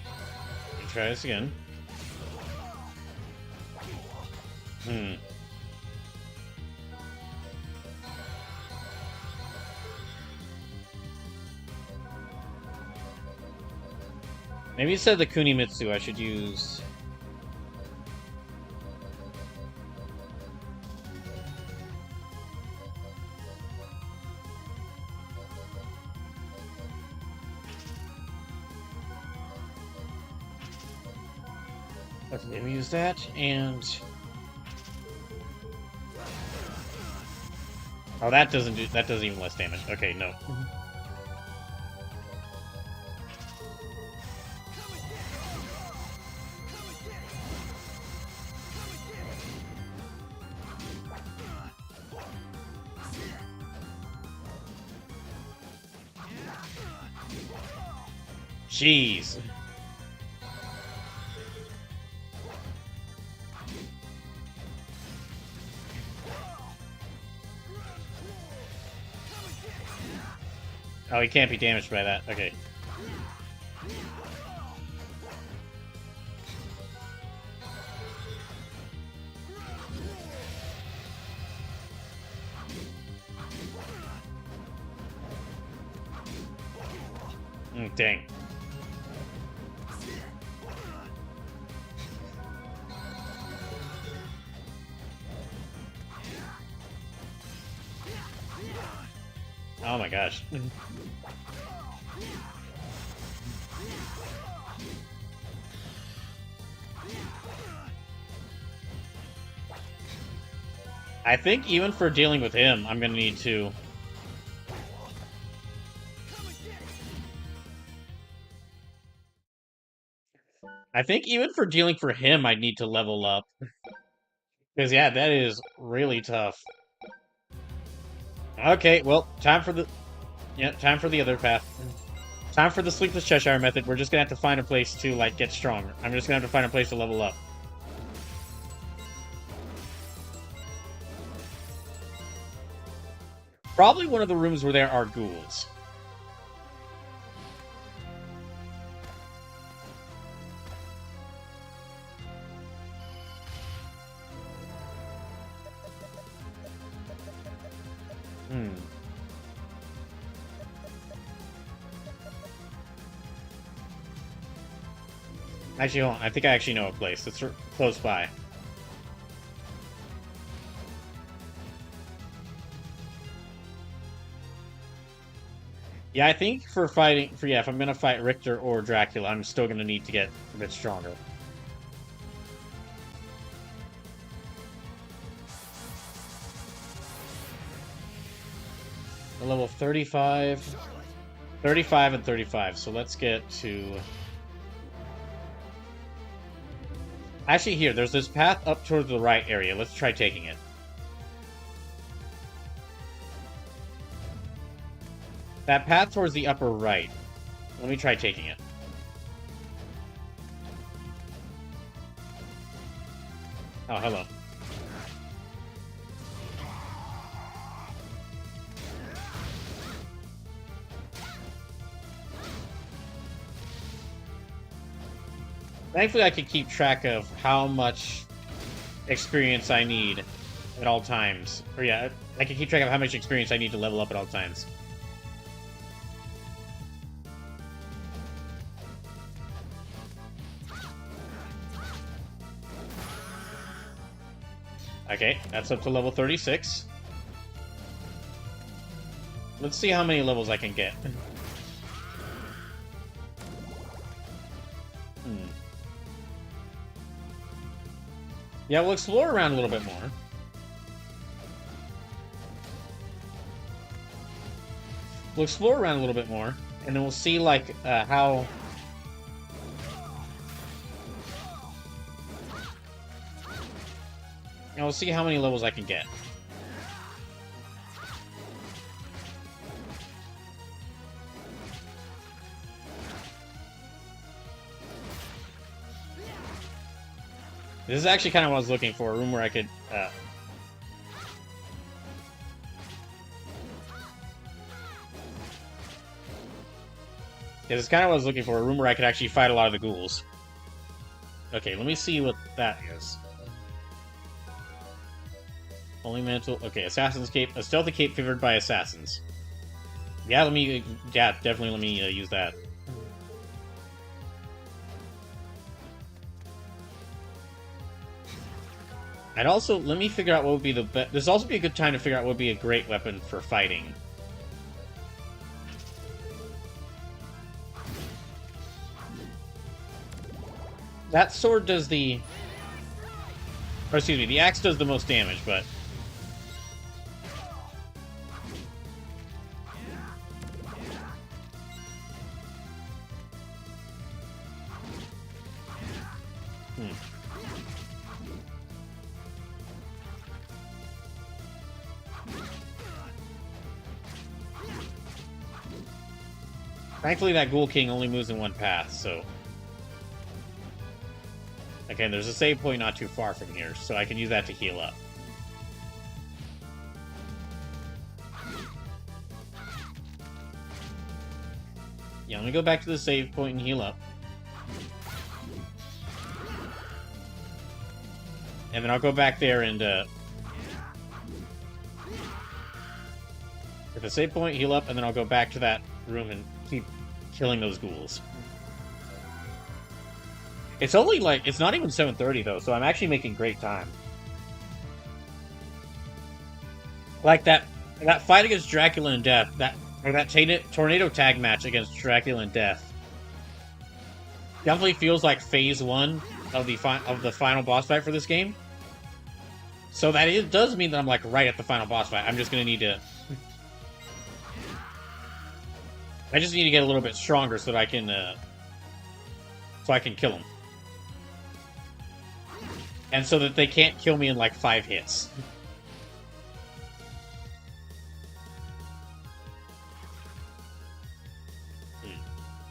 [SPEAKER 1] Try this again. Maybe instead of the Kunimitsu, I should use... Let's maybe use that, and... Oh, that doesn't even less damage. Okay, no. Jeez. Oh, he can't be damaged by that. Okay. Dang. Oh my gosh. I think even for dealing with him, I'm gonna need to... I think even for dealing for him, I'd need to level up. Because, yeah, that is really tough. Okay, well, time for the... Yeah, time for the other path. Time for the Sleepless Cheshire method. We're just gonna have to find a place to, like, get stronger. I'm just gonna have to find a place to level up. Probably one of the rooms where there are ghouls. Actually, hold on. I think I actually know a place. It's close by. Yeah, I think for fighting... if I'm gonna fight Richter or Dracula, I'm still gonna need to get a bit stronger. A level 35... 35 and 35, so let's get to... Actually, here, there's this path up towards the right area. Let's try taking it. That path towards the upper right. Let me try taking it. Oh, hello. Thankfully, I can keep track of how much experience I need at all times. Or yeah, I can keep track of how much experience I need to level up at all times. Okay, that's up to level 36. Let's see how many levels I can get. Yeah, we'll explore around a little bit more. We'll explore around a little bit more, and then we'll see, like, how... And we'll see how many levels I can get. This is actually kind of what I was looking for, a room where I could, Yeah, it's kind of what I was looking for, a room where I could actually fight a lot of the ghouls. Okay, let me see what that is. Only mantle. Okay, Assassin's Cape. A stealthy cape favored by assassins. Yeah, let me. Yeah, definitely let me use that. And also, let me figure out what would be the best. This would also be a good time to figure out what would be a great weapon for fighting. That sword does the... Or excuse me, the axe does the most damage, but... Thankfully, that Ghoul King only moves in one path, so... Okay, there's a save point not too far from here, so I can use that to heal up. Yeah, let me go back to the save point and heal up. And then I'll go back there and, at the save point, heal up, and then I'll go back to that room and keep killing those ghouls. It's only like, it's not even 7:30 though, so I'm actually making great time. Like that fight against Dracula and Death, that tornado tag match against Dracula and Death, definitely feels like phase 1 of the final boss fight for this game. So that does mean that I'm like right at the final boss fight. I'm just gonna need to. I just need to get a little bit stronger so that I can kill him. And so that they can't kill me in like 5 hits.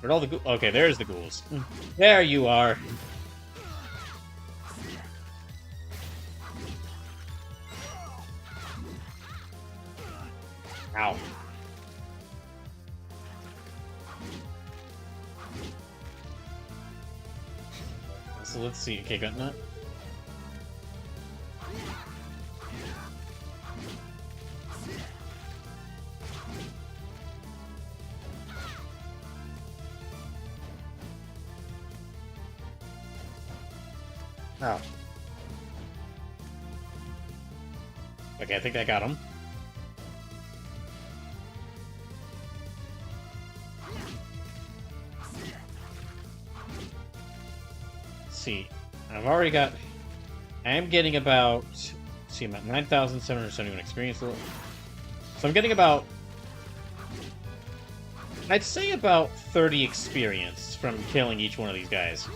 [SPEAKER 1] Where'd all the ghouls? Okay, there's the ghouls. There you are. Ow. So let's see. Okay, got nut. Oh. Okay, I think I got him. Let's see. I've already got... I am getting about... Let's see, I'm at 9,771 experience. So I'm getting about... I'd say about 30 experience from killing each one of these guys.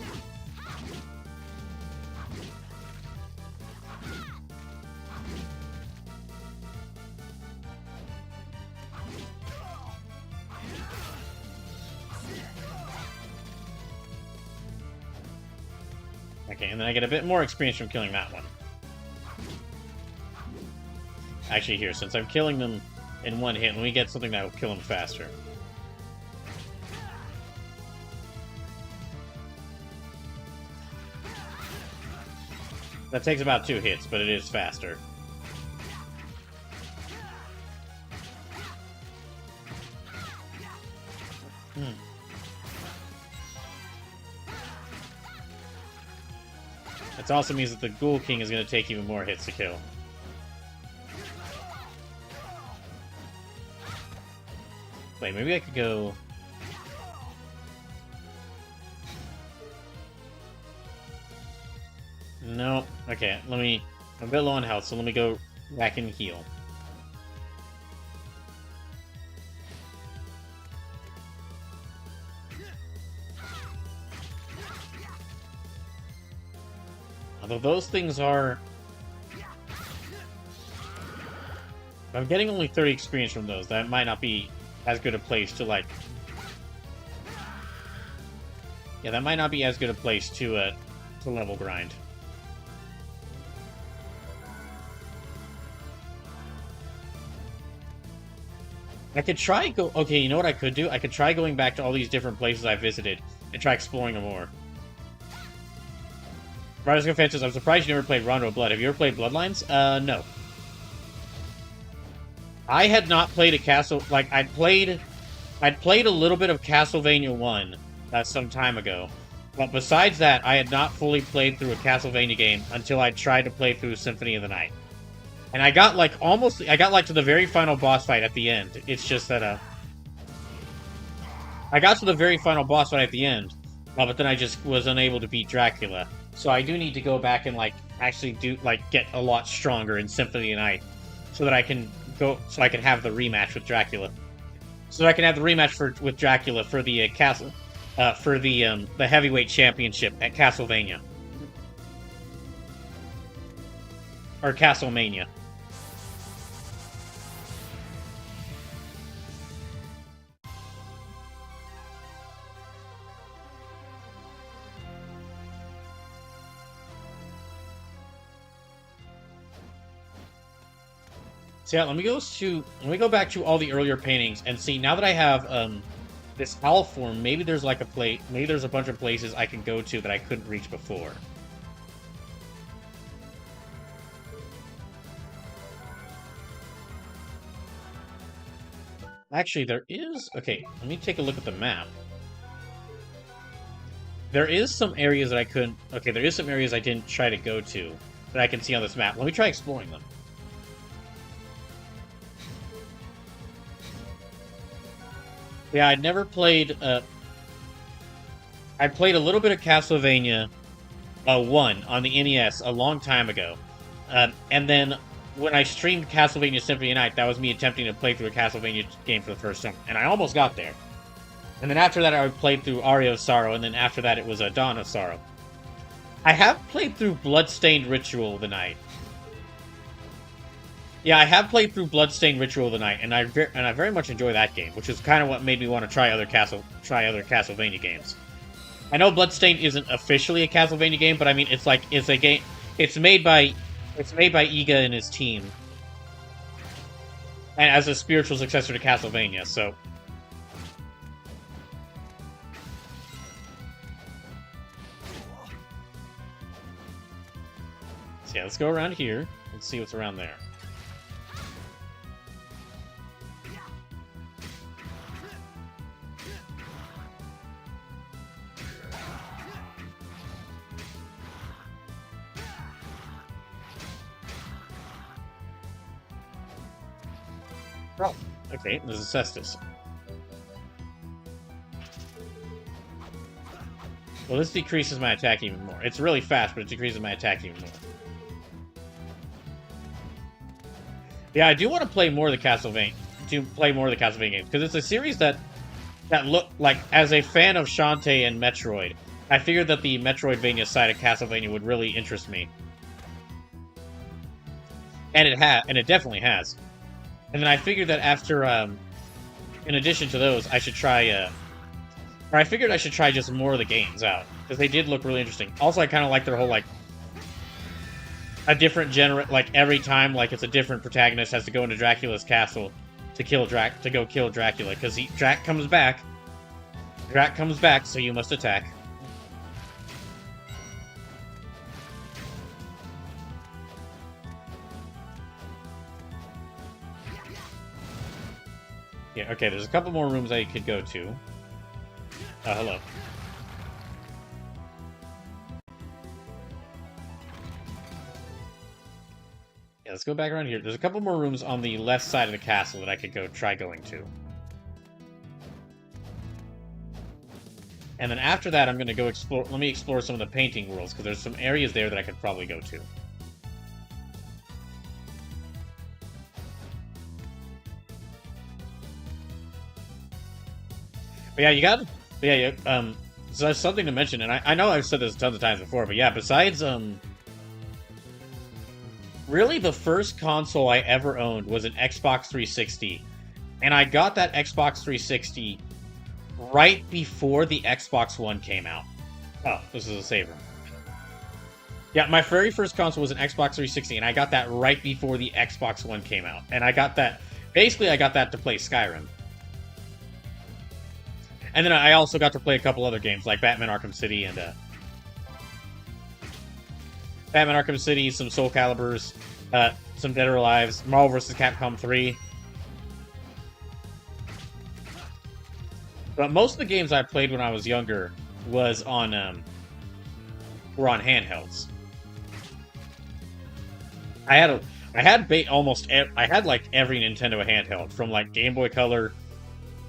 [SPEAKER 1] Okay, and then I get a bit more experience from killing that one. Actually, here, since I'm killing them in one hit, let me get something that will kill them faster. That takes about 2 hits, but it is faster. It also means that the Ghoul King is going to take even more hits to kill. Wait, maybe I could go... No. Okay, let me... I'm a bit low on health, so let me go back and heal. Although those things are... I'm getting only 30 experience from those. That might not be as good a place to, like... Yeah, that might not be as good a place to level grind. I could try go. Okay, you know what I could do? I could try going back to all these different places I visited and try exploring them more. Riders of Fences, I'm surprised you never played Rondo of Blood. Have you ever played Bloodlines? No. I had not played a Castle... Like, I'd played a little bit of Castlevania 1 some time ago. But besides that, I had not fully played through a Castlevania game until I tried to play through Symphony of the Night. And I got, like, I got, like, to the very final boss fight at the end. It's just that, I got to the very final boss fight at the end, but then I just was unable to beat Dracula. So I do need to go back and, like, actually get a lot stronger in Symphony of the Night, so that I can have the rematch with Dracula. So I can have the rematch with Dracula for the the heavyweight championship at Castlevania. Or Castlemania. So yeah, let me go back to all the earlier paintings and see, now that I have this owl form, maybe there's like maybe there's a bunch of places I can go to that I couldn't reach before. Actually, there is... Okay, let me take a look at the map. There is some areas that I couldn't... Okay, there is some areas I didn't try to go to that I can see on this map. Let me try exploring them. Yeah, I'd never played... I played a little bit of Castlevania 1 on the NES a long time ago. And then when I streamed Castlevania Symphony of the Night, that was me attempting to play through a Castlevania game for the first time. And I almost got there. And then after that, I played through Aria of Sorrow, and then after that, it was a Dawn of Sorrow. I have played through Bloodstained Ritual of the Night. Yeah, I have played through Bloodstained Ritual of the Night, and I very much enjoy that game, which is kind of what made me want to try other Castlevania games. I know Bloodstained isn't officially a Castlevania game, but I mean it's a game. It's made by Iga and his team, and as a spiritual successor to Castlevania. So yeah, let's go around here and see what's around there. Oh, okay, there's a Cestus. Well, this decreases my attack even more. It's really fast, but it decreases my attack even more. Yeah, I do want to play more of the Castlevania. Games, because it's a series that look like, as a fan of Shantae and Metroid, I figured that the Metroidvania side of Castlevania would really interest me. And it definitely has. And then I figured that after, in addition to those, I should try, or I figured I should try just more of the games out, because they did look really interesting. Also, I kind of like their whole, like, a different genre, like, every time, like, it's a different protagonist has to go into Dracula's castle to go kill Dracula, because Drac comes back. Drac comes back, so you must attack. Yeah, okay, there's a couple more rooms I could go to. Oh, hello. Yeah, let's go back around here. There's a couple more rooms on the left side of the castle that I could try going to. And then after that, I'm going to go explore... Let me explore some of the painting worlds, because there's some areas there that I could probably go to. But yeah, so that's something to mention, and I know I've said this tons of times before, but yeah, besides, really the first console I ever owned was an Xbox 360, and I got that Xbox 360 right before the Xbox One came out. Oh, this is a saver. Yeah, my very first console was an Xbox 360, and I got that right before the Xbox One came out, and I got that Basically, I got that to play Skyrim. And then I also got to play a couple other games, like Batman Arkham City and, Batman Arkham City, some Soul Caliburs, some Dead or Alives, Marvel vs. Capcom 3. But most of the games I played when I was younger was on, were on handhelds. I had like every Nintendo handheld, from like Game Boy Color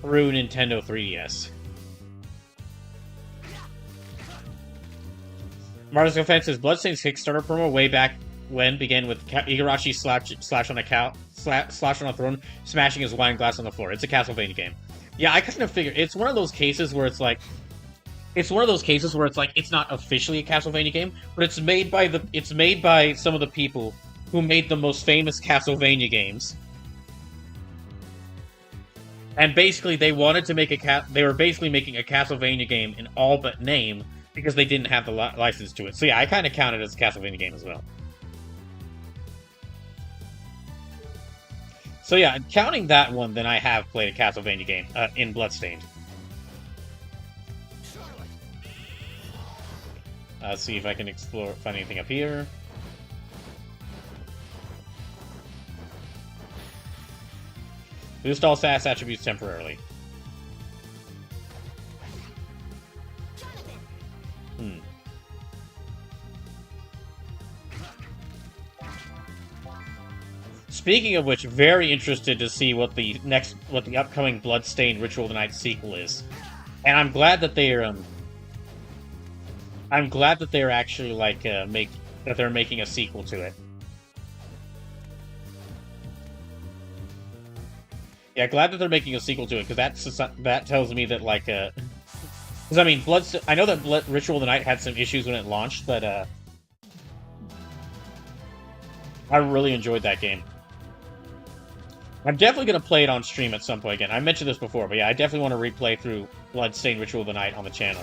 [SPEAKER 1] through Nintendo 3DS. Marvel's Defense's Bloodstain's Kickstarter promo way back when began with Igarashi slash on a throne, smashing his wine glass on the floor. It's a Castlevania game. Yeah, I kind of figured it's one of those cases where it's like, it's not officially a Castlevania game, but it's made by some of the people who made the most famous Castlevania games. And basically, they wanted to make they were basically making a Castlevania game in all but name, because they didn't have the license to it. So yeah, I kind of count it as a Castlevania game as well. So yeah, counting that one, then I have played a Castlevania game in Bloodstained. Let's see if I can find anything up here. Boost all stats attributes temporarily. Speaking of which, very interested to see what the upcoming Bloodstained Ritual of the Night sequel is, and I'm glad that they're actually like that they're making a sequel to it. Yeah, glad that they're making a sequel to it, because that tells me that like because I mean I know that Ritual of the Night had some issues when it launched, but I really enjoyed that game. I'm definitely going to play it on stream at some point again. I mentioned this before, but yeah, I definitely want to replay through Bloodstained Ritual of the Night on the channel.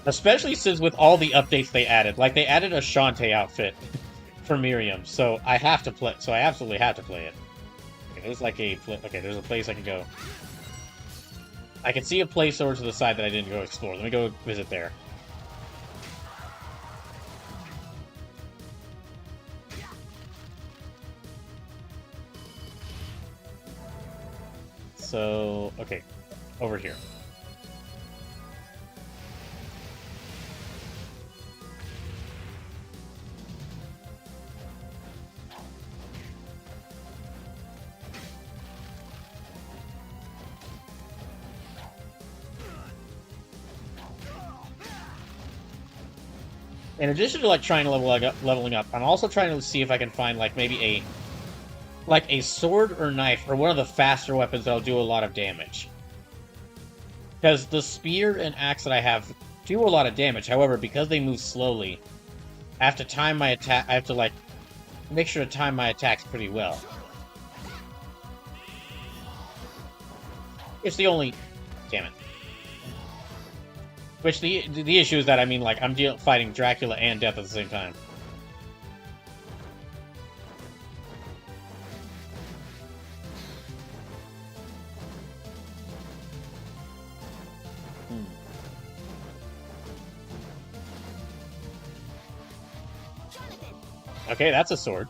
[SPEAKER 1] Especially since with all the updates they added. Like, they added a Shantae outfit for Miriam, so I have to play. So I absolutely have to play it. Okay, there's like there's a place I can go. I can see a place over to the side that I didn't go explore. Let me go visit there. So, okay, over here. In addition to like trying to leveling up, I'm also trying to see if I can find like maybe a sword or knife, or one of the faster weapons that'll do a lot of damage. Because the spear and axe that I have do a lot of damage, however, because they move slowly, I have to time my attack, I have to, like, make sure to time my attacks pretty well. It's the only... Damn it. Which, the issue is that, I mean, like, I'm fighting Dracula and Death at the same time. Okay, that's a sword.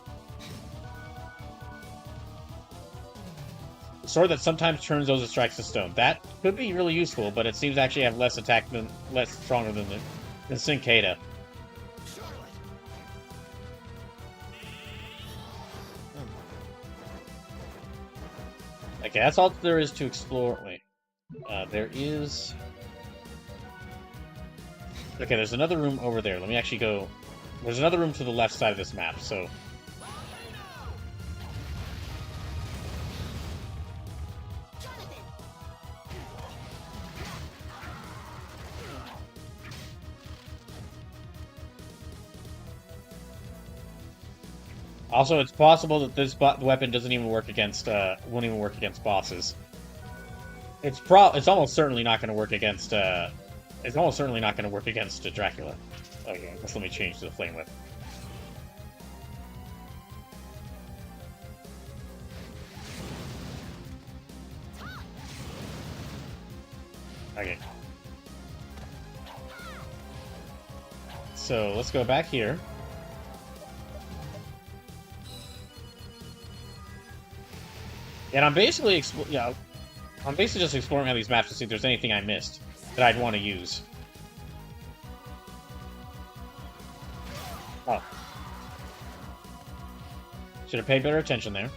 [SPEAKER 1] A sword that sometimes turns those it strikes to stone. That could be really useful, but it seems to actually have less stronger than Cincada. Okay, that's all there is to explore. Wait, there is. Okay, there's another room over there. Let me actually go. There's another room to the left side of this map, so... Also, it's possible that this weapon doesn't even work against, won't even work against bosses. It's almost certainly not going to work against, Dracula. Oh yeah, I guess let me change to the Flame Whip. Okay. So, let's go back here. And I'm basically I'm basically just exploring all these maps to see if there's anything I missed that I'd want to use. Oh. Should have paid better attention there.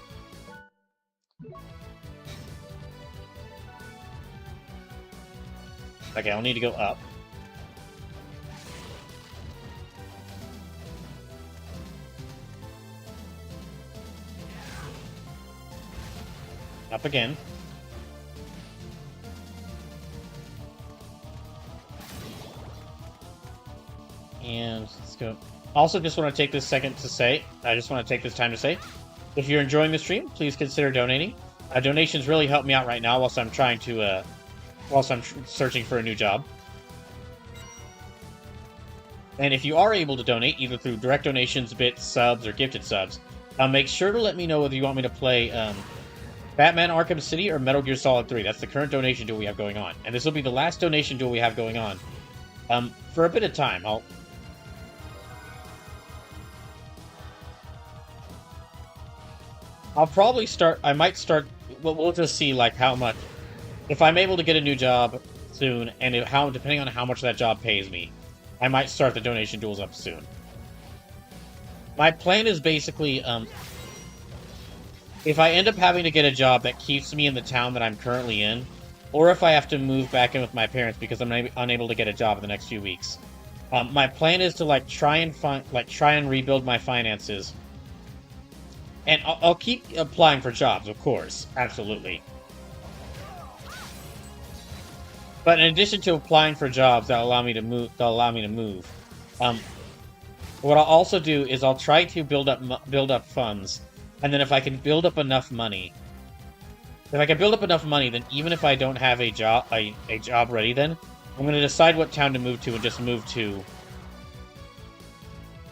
[SPEAKER 1] Okay, I'll need to go up. Up again. And let's go. Also, just want to take this second to say, I just want to take this time to say, if you're enjoying the stream, please consider donating. Donations really help me out right now whilst I'm trying to, searching for a new job. And if you are able to donate, either through direct donations, bits, subs, or gifted subs, make sure to let me know whether you want me to play Batman Arkham City or Metal Gear Solid 3. That's the current donation duel we have going on. And this will be the last donation duel we have going on. For a bit of time. I'll probably start, I might start, we'll just see, like, how much, if I'm able to get a new job soon, and depending on how much that job pays me, I might start the donation duels up soon. My plan is basically, if I end up having to get a job that keeps me in the town that I'm currently in, or if I have to move back in with my parents because I'm unable to get a job in the next few weeks, my plan is to, like, try and rebuild my finances. And I'll keep applying for jobs, of course. Absolutely. But in addition to applying for jobs that allow me to move, what I'll also do is I'll try to build up funds, and then if I can build up enough money, then even if I don't have a job ready, then I'm going to decide what town to move to and just move to.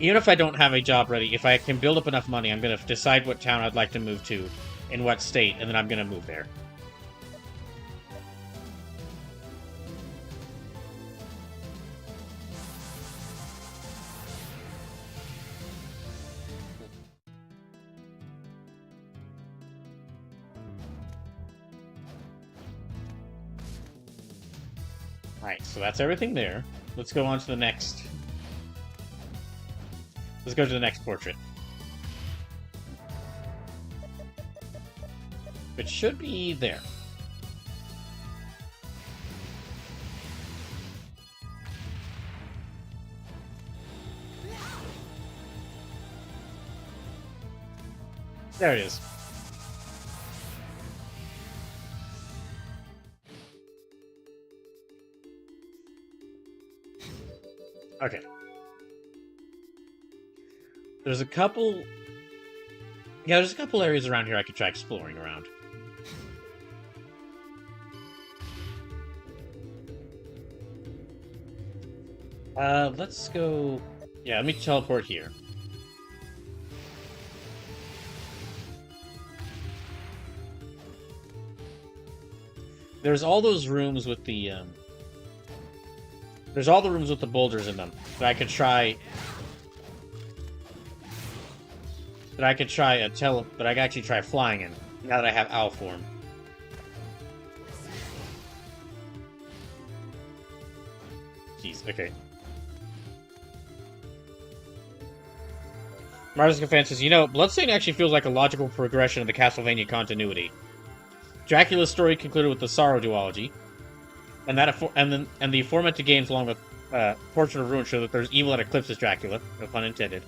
[SPEAKER 1] Even if I don't have a job ready, if I can build up enough money, I'm going to decide what town I'd like to move to, in what state, and then I'm going to move there. Alright, so that's everything there. Let's go on to the next. Let's go to the next portrait. It should be there. There it is. Okay. There's a couple areas around here I could try exploring around. Let's go. Yeah, let me teleport here. There's all those rooms with the There's all the rooms with the boulders in them that I could try. That I could actually try flying in, now that I have owl form. Jeez, okay. Marziska Fan says, Bloodstain actually feels like a logical progression of the Castlevania continuity. Dracula's story concluded with the Sorrow duology, and the aforementioned games, along with Portrait of Ruin, show that there's evil that eclipses Dracula, no pun intended.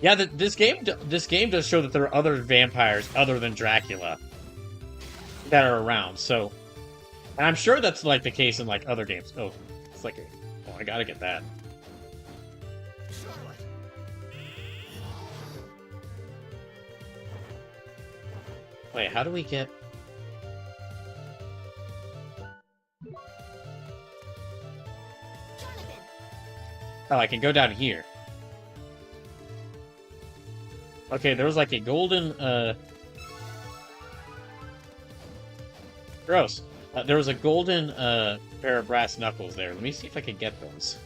[SPEAKER 1] Yeah, this game does show that there are other vampires other than Dracula that are around. So, and I'm sure that's like the case in like other games. Oh, it's like, I gotta get that. Wait, how do we get? Oh, I can go down here. Okay, there was like a golden, Gross. There was a golden pair of brass knuckles there. Let me see if I can get those.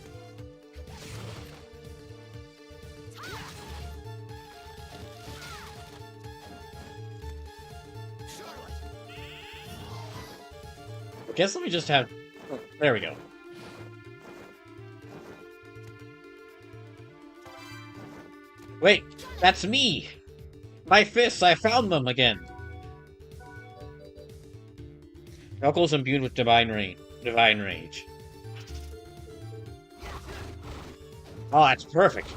[SPEAKER 1] I guess let me just have... There we go. Wait, that's me! My fists, I found them again! Knuckles imbued with divine rage. Oh, that's perfect.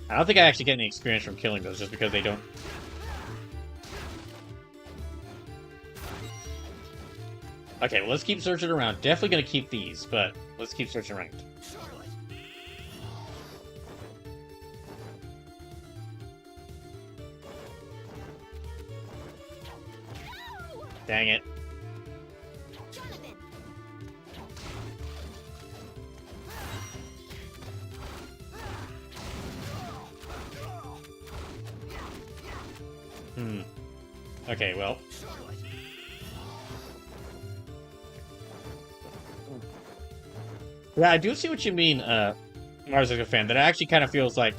[SPEAKER 1] I don't think I actually get any experience from killing those, just because they don't... Okay, well, let's keep searching around. Definitely gonna keep these, but let's keep searching around. Dang it. Okay, well. Yeah, I do see what you mean, Mars like a fan. That actually kind of feels like...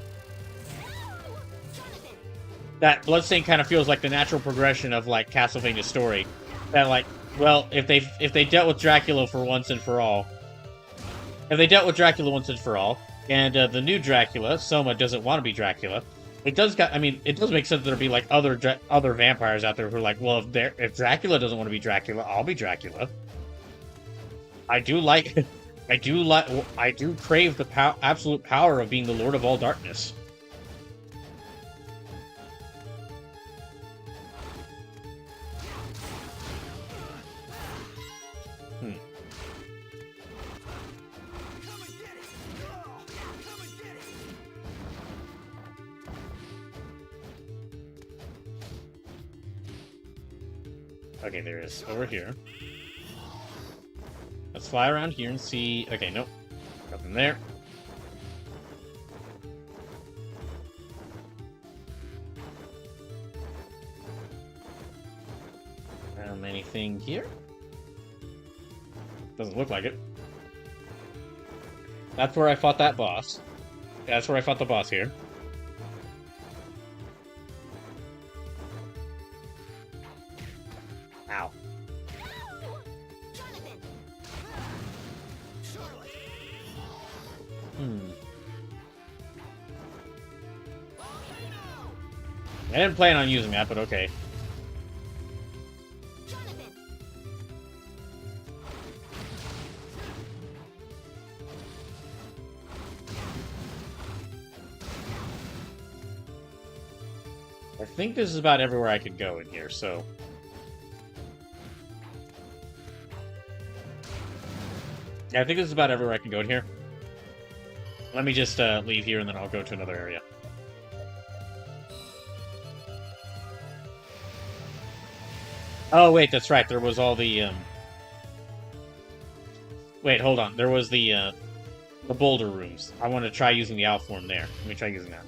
[SPEAKER 1] That Bloodstain kind of feels like the natural progression of, like, Castlevania's story. That, like, well, if they dealt with Dracula for once and for all... If they dealt with Dracula once and for all, and the new Dracula, Soma, doesn't want to be Dracula, it does make sense that there'd be, like, other vampires out there who are like, well, if Dracula doesn't want to be Dracula, I'll be Dracula. I do crave the absolute power of being the Lord of all darkness. Okay, there is. Over here. Let's fly around here and see... Okay, nope. Nothing there. Anything here? Doesn't look like it. That's where I fought that boss. That's where I fought the boss here. Ow. I didn't plan on using that, but okay. I think this is about everywhere I could go in here, so... Yeah, I think this is about everywhere I can go in here. Let me just leave here, and then I'll go to another area. Oh, wait, that's right. There was all the, Wait, hold on. There was the boulder rooms. I want to try using the owl form there. Let me try using that.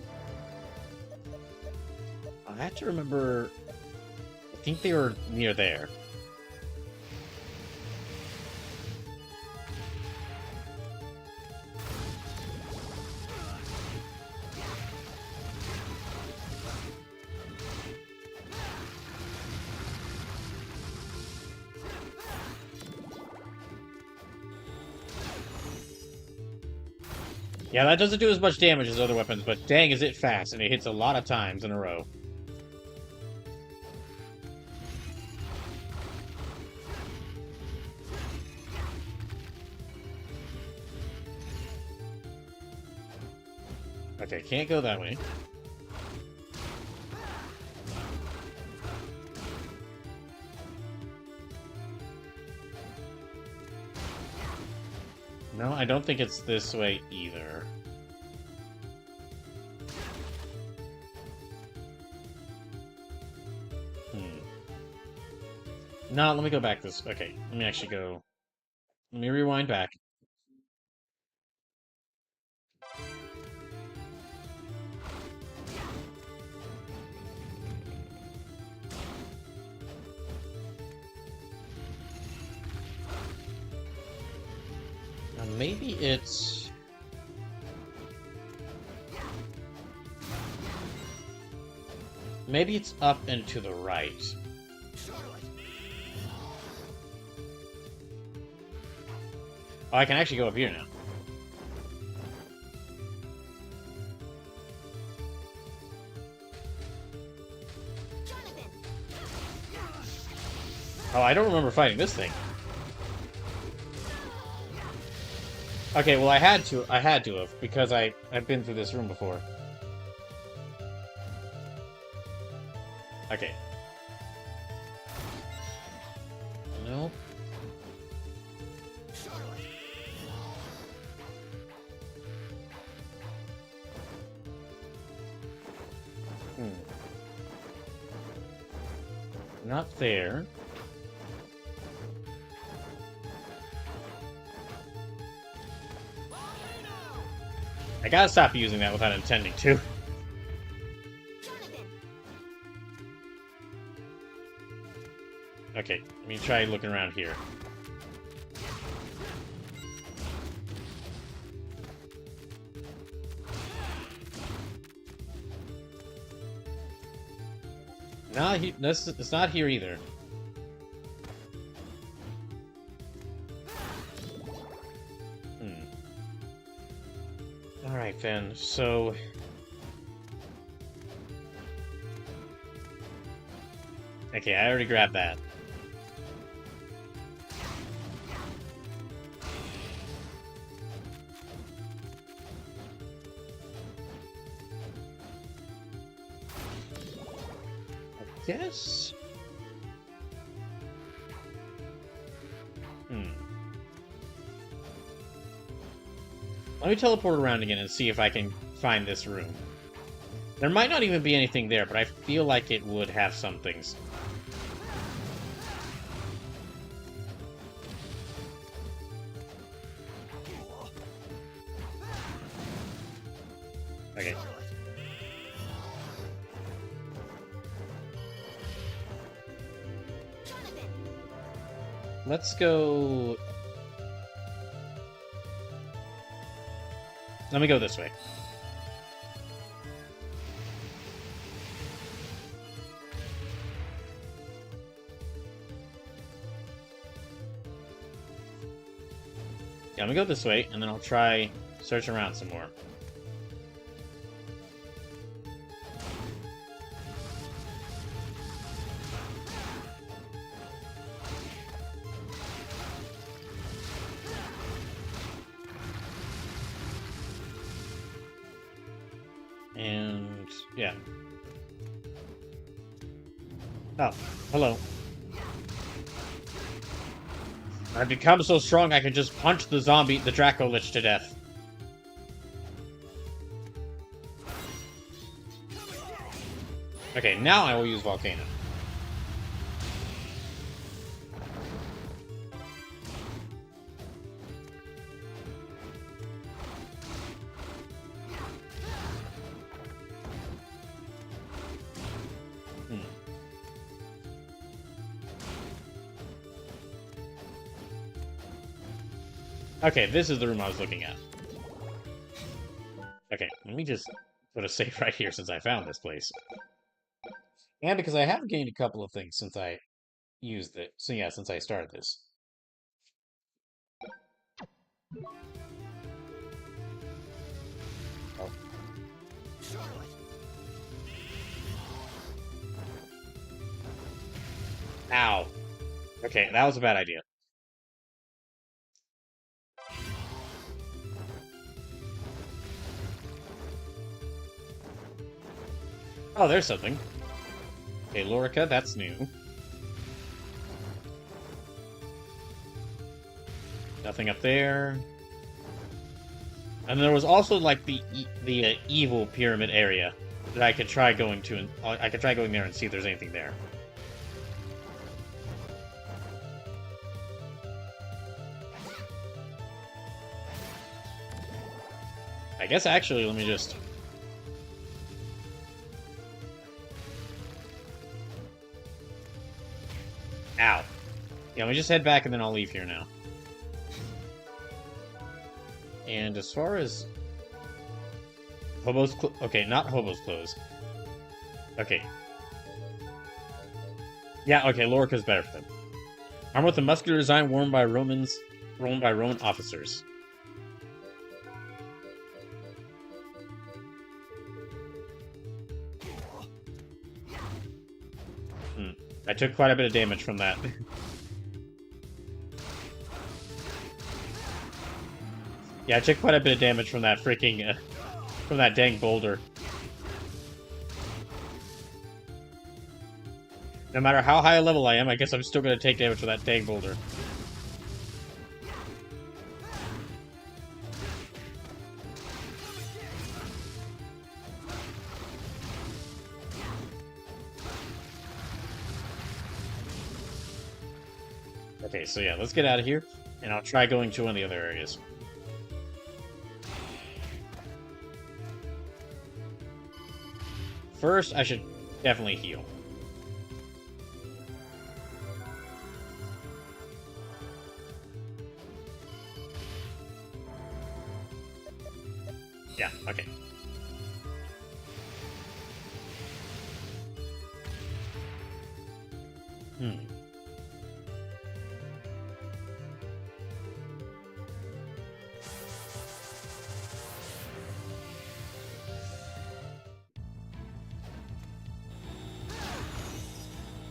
[SPEAKER 1] I have to remember... I think they were near there. Yeah, that doesn't do as much damage as other weapons, but dang is it fast, and it hits a lot of times in a row. Okay, can't go that way. No, I don't think it's this way either. No, let me go back this... Okay, let me actually go... Let me rewind back. maybe it's... Maybe it's up and to the right. Oh, I can actually go up here now. Oh, I don't remember fighting this thing. Okay, well I had to have, because I've been through this room before. Okay. No. Not there. I gotta stop using that without intending to. Okay, let me try looking around here. It's not here either. Alright then, so... Okay, I already grabbed that. I guess... Let me teleport around again and see if I can find this room. There might not even be anything there, but I feel like it would have some things. Okay. Let's go... Let me go this way. Yeah, let me go this way, and then I'll try search around some more. And yeah. Oh, hello. I've become so strong I can just punch the Draco Lich to death. Okay, now I will use Volcano. Okay, this is the room I was looking at. Okay, let me just put a save right here since I found this place. And because I have gained a couple of things since I used it. So yeah, since I started this. Oh. Ow. Okay, that was a bad idea. Oh, there's something. Okay, Lorica, that's new. Nothing up there. And there was also like the evil pyramid area that I could try going to, and I could try going there and see if there's anything there. I guess actually, let me just... Ow. Yeah, let me just head back and then I'll leave here now. And as far as Hobo's okay, not Hobo's clothes. Okay. Yeah, okay, Lorica's better for them. Armor with a muscular design worn by Roman officers. I took quite a bit of damage from that. Yeah, I took quite a bit of damage from that freaking, from that dang boulder. No matter how high a level I am, I guess I'm still gonna take damage from that dang boulder. Okay, so yeah, let's get out of here, and I'll try going to one of the other areas. First, I should definitely heal. Yeah, okay.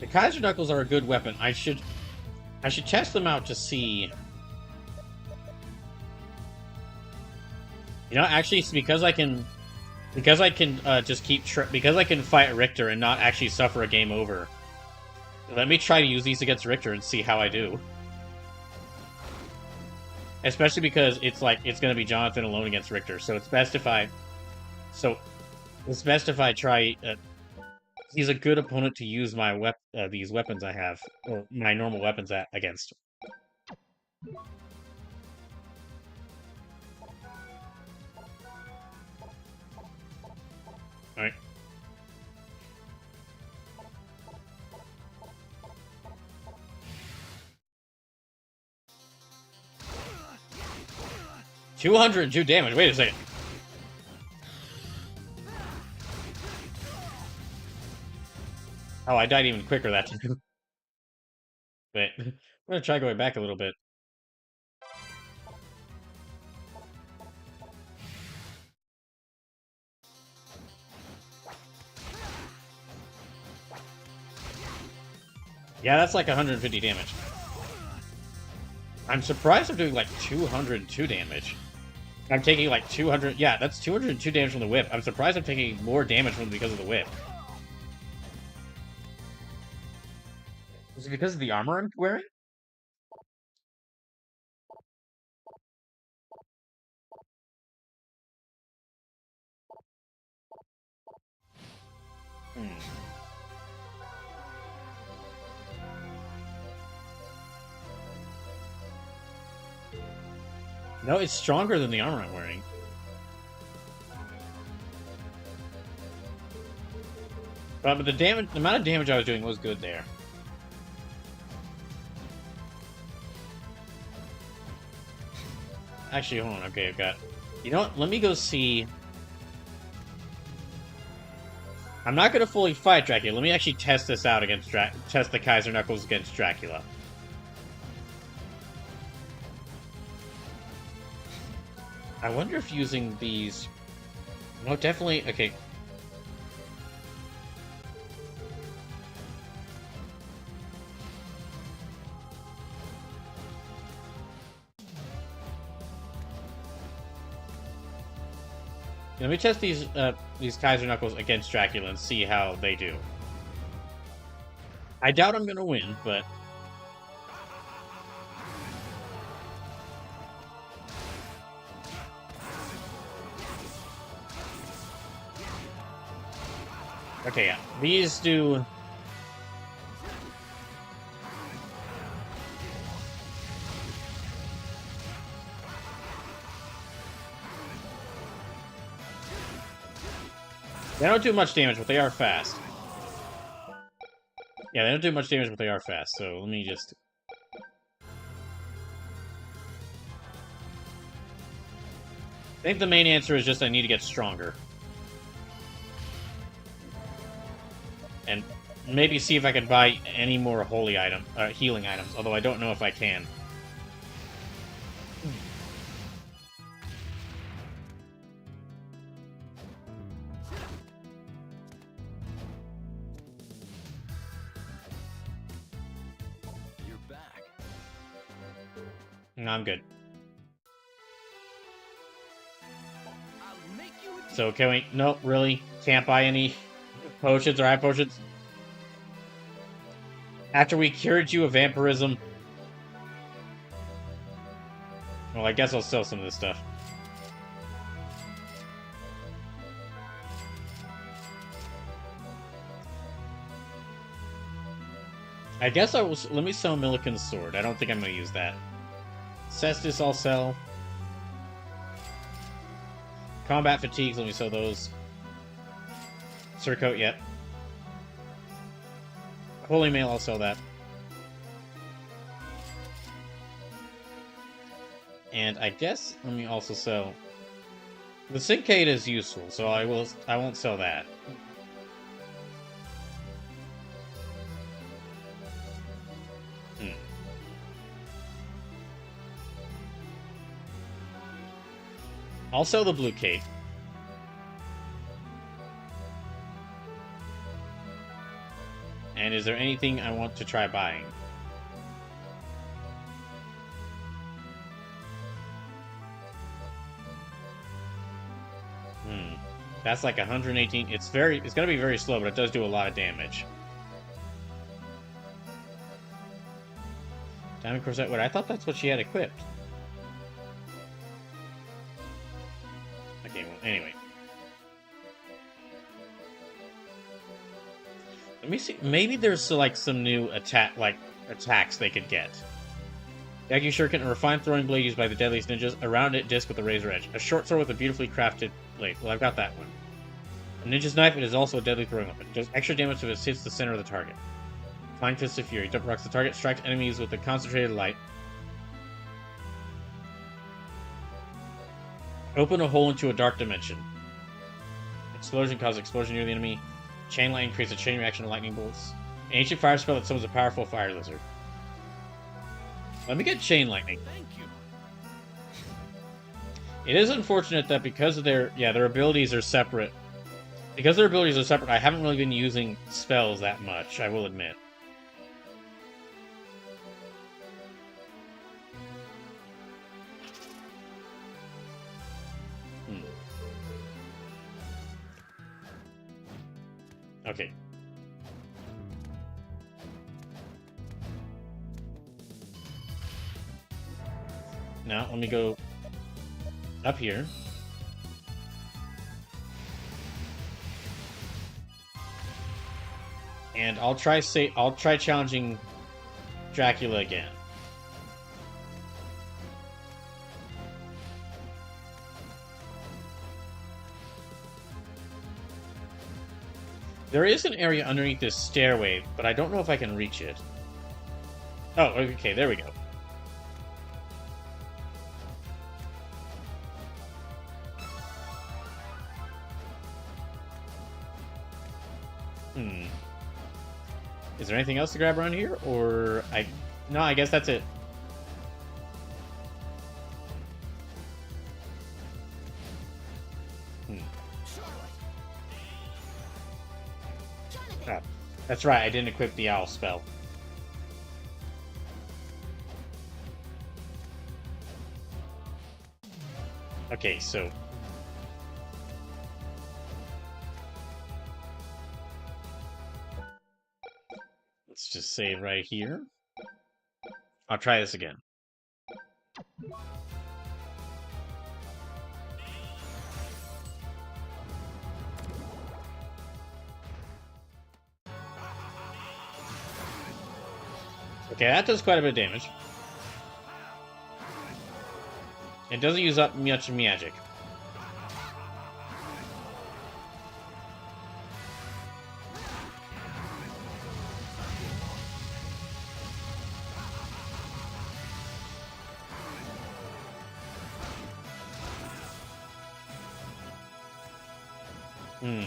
[SPEAKER 1] The Kaiser Knuckles are a good weapon. I should test them out to see. You know, actually, it's because I can just because I can fight Richter and not actually suffer a game over. Let me try to use these against Richter and see how I do. Especially because it's gonna be Jonathan alone against Richter, so it's best if I try. He's a good opponent to use my these weapons I have, or my normal weapons against. Alright. $202 damage. Wait a second. Oh, I died even quicker that time. Wait, I'm gonna try going back a little bit. Yeah, that's like 150 damage. I'm surprised I'm doing like 202 damage. I'm taking like 200. Yeah, that's 202 damage from the whip. I'm surprised I'm taking more damage because of the whip. Is it because of the armor I'm wearing? No, it's stronger than the armor I'm wearing. But the amount of damage I was doing was good there. Actually, hold on. Okay, I've got. You know what? Let me go see. I'm not gonna fully fight Dracula. Let me actually test this out against test the Kaiser Knuckles against Dracula. I wonder if using these. No, definitely. Okay. Let me test these Kaiser Knuckles against Dracula and see how they do. I doubt I'm gonna win, but okay, yeah. These do. They don't do much damage, but they are fast. Yeah, they don't do much damage, but they are fast, so let me just... I think the main answer is just I need to get stronger. And maybe see if I can buy any more healing items, although I don't know if I can.
[SPEAKER 2] You're back.
[SPEAKER 1] No, I'm good.
[SPEAKER 2] I'll make you a
[SPEAKER 1] So can we... Nope, really? Can't buy any potions or high potions? After we cured you of vampirism? Well, I guess I'll sell some of this stuff. I guess I will... Let me sell Milliken's sword. I don't think I'm going to use that. Cestus I'll sell. Combat fatigues, let me sell those. Surcoat, yet. Holy Mail, I'll sell that. And I guess let me also sell... The Syncade is useful, so I won't sell that. I'll sell the Blue Cape. And is there anything I want to try buying? That's like 118. It's gonna be very slow, but it does do a lot of damage. Diamond Corset. Wait, I thought that's what she had equipped. Okay, well, anyway. Let me see. Maybe there's like some new attacks they could get. Yaku Shuriken, a refined throwing blade used by the deadliest ninjas. A rounded disc with a razor edge. A short sword with a beautifully crafted blade. Well, I've got that one. A ninja's knife. It is also a deadly throwing weapon. Does extra damage if it hits the center of the target. Flying Fist of Fury. Double rocks the target. Strikes enemies with a concentrated light. Open a hole into a dark dimension. Explosion causes explosion near the enemy. Chain lightning creates a chain reaction to lightning bolts. An ancient fire spell that summons a powerful fire lizard. Let me get chain lightning.
[SPEAKER 2] Thank you.
[SPEAKER 1] It is unfortunate that because of their abilities are separate. Because their abilities are separate, I haven't really been using spells that much, I will admit. Okay. Now, let me go up here. And I'll try challenging Dracula again. There is an area underneath this stairway, but I don't know if I can reach it. Oh, okay, there we go. Is there anything else to grab around here? Or no, I guess that's it. Ah, that's right, I didn't equip the owl spell. Okay, so let's just save right here. I'll try this again. Okay, that does quite a bit of damage. It doesn't use up much magic. Hmm.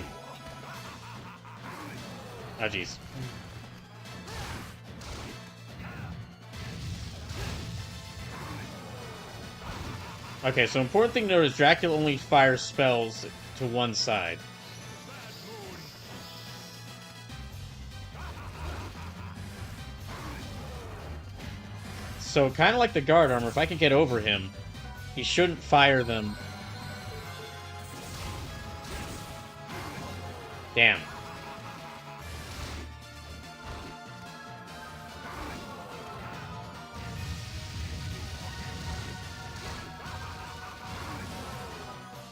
[SPEAKER 1] Oh, jeez. Okay, so important thing to note is Dracula only fires spells to one side. So, kind of like the guard armor, if I can get over him, he shouldn't fire them. Damn.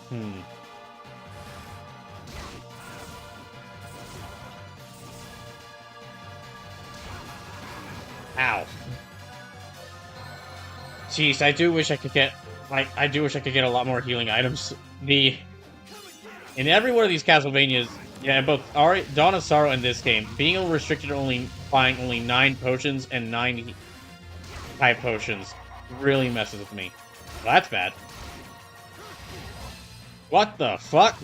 [SPEAKER 1] Hmm. Ow. Jeez, I do wish I could get, like, I do wish I could get a lot more healing items. In every one of these Castlevanias, yeah, in both Dawn of Sorrow and this game, being restricted to only buying only 9 potions and 9 high potions really messes with me. Well, that's bad. What the fuck?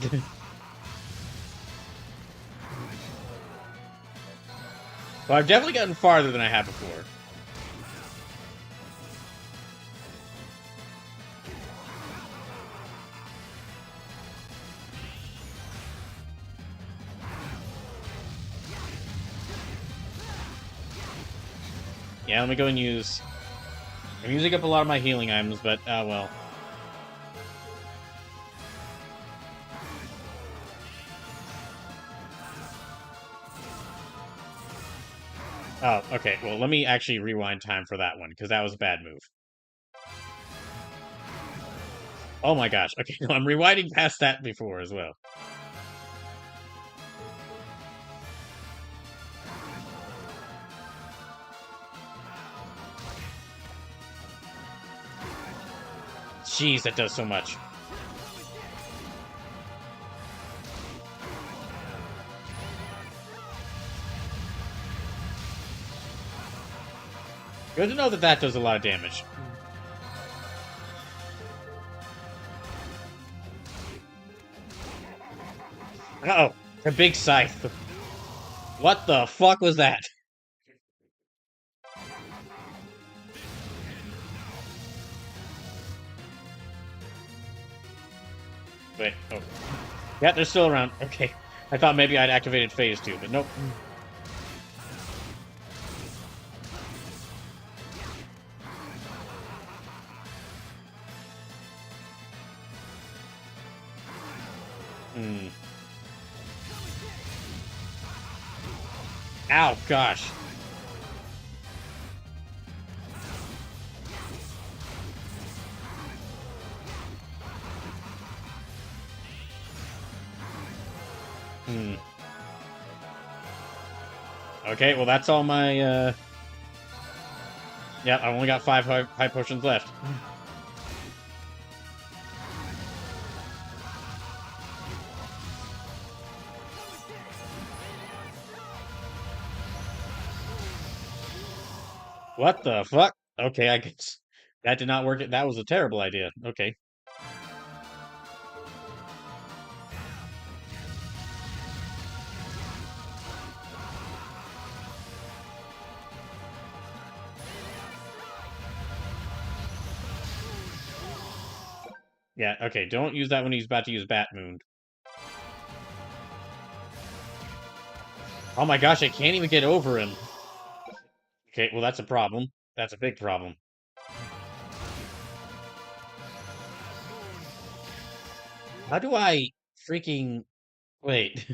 [SPEAKER 1] Well, I've definitely gotten farther than I have before. Yeah, let me go and use... I'm using up a lot of my healing items, but, well. Oh, okay, well, let me actually rewind time for that one, because that was a bad move. Oh my gosh, okay, no, I'm rewinding past that before as well. Jeez, that does so much. Good to know that that does a lot of damage. Uh-oh, a big scythe. What the fuck was that? Wait, oh. Yeah, they're still around. Okay. I thought maybe I'd activated phase 2, but nope. Hmm. Ow, gosh. Hmm. Okay, well that's all my, yeah, I only got 5 high potions left. What the fuck? Okay, I guess that did not work. That was a terrible idea. Okay. Yeah, okay, don't use that when he's about to use Bat Moon. Oh my gosh, I can't even get over him. Okay, well that's a problem. That's a big problem. How do I freaking... Wait.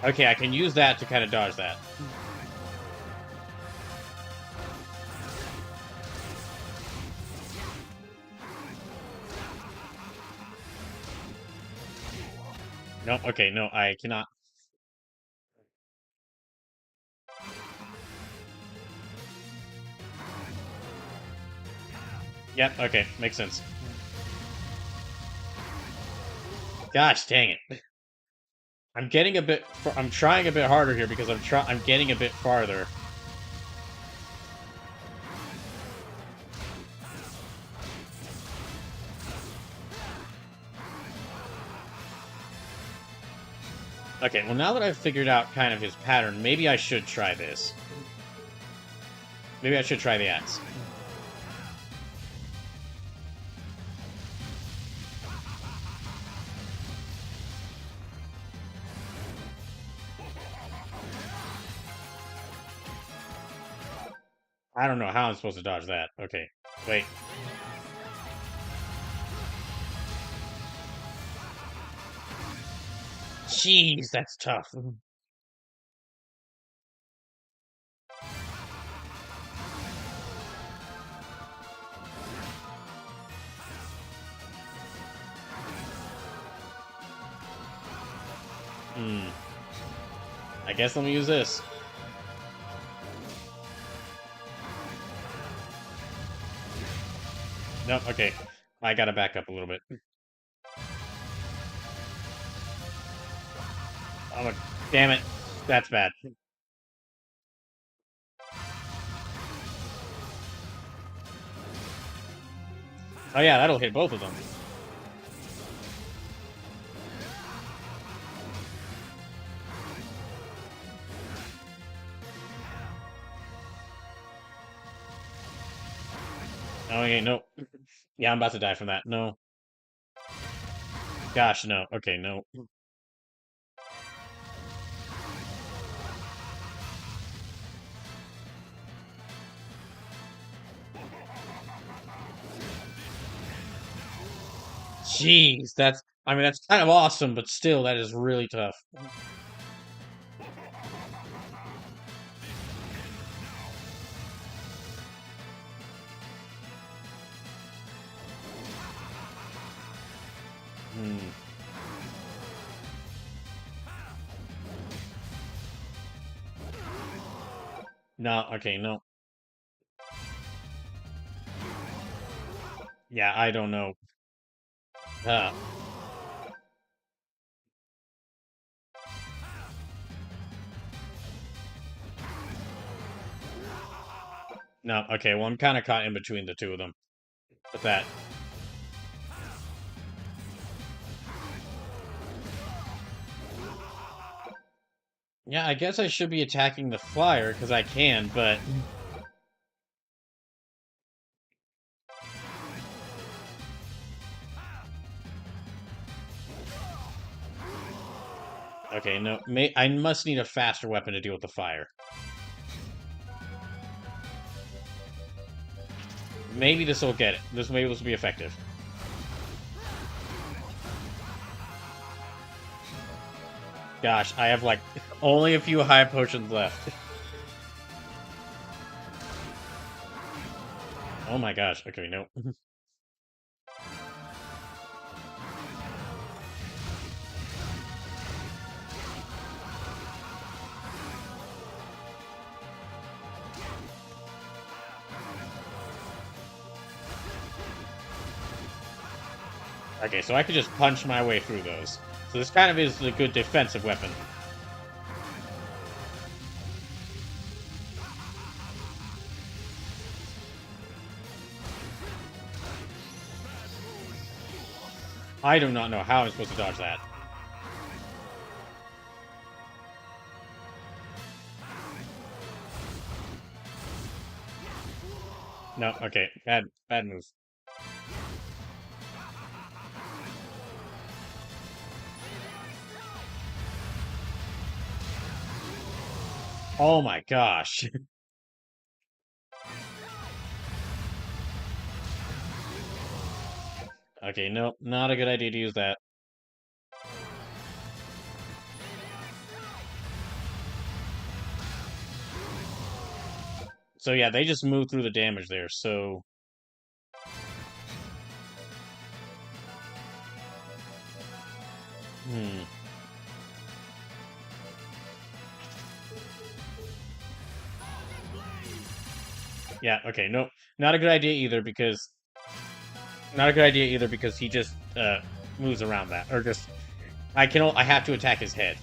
[SPEAKER 1] Okay, I can use that to kind of dodge that. No, okay, no, I cannot. Yep, okay, makes sense. Gosh, dang it. I'm getting a bit... I'm trying a bit harder here because I'm getting a bit farther. Okay, well now that I've figured out kind of his pattern, maybe I should try this. Maybe I should try the axe. I don't know how I'm supposed to dodge that. Okay, wait. Jeez, that's tough. Hmm. I guess let me use this. Nope, okay. I gotta back up a little bit. Oh, damn it. That's bad. Oh yeah, that'll hit both of them. Oh, okay, no. Yeah, I'm about to die from that. No. Gosh, no. Okay, no. Jeez, that's... I mean, that's kind of awesome, but still, that is really tough. Hmm. No, okay, no. Yeah, I don't know. Uh, no, okay, well, I'm kind of caught in between the two of them. With that. Yeah, I guess I should be attacking the flyer, because I can, but... Okay, no, I must need a faster weapon to deal with the fire. Maybe this will get it. Maybe this will be effective. Gosh, I have like only a few high potions left. Oh my gosh. Okay, no. Okay, so I could just punch my way through those. So this kind of is a good defensive weapon. I do not know how I'm supposed to dodge that. No, okay. Bad move. Oh my gosh. Okay, no, not a good idea to use that. So yeah, they just moved through the damage there, so... Hmm. Yeah, okay, no. Not a good idea either because... Not a good idea either because he just, moves around that. Or just... I have to attack his head.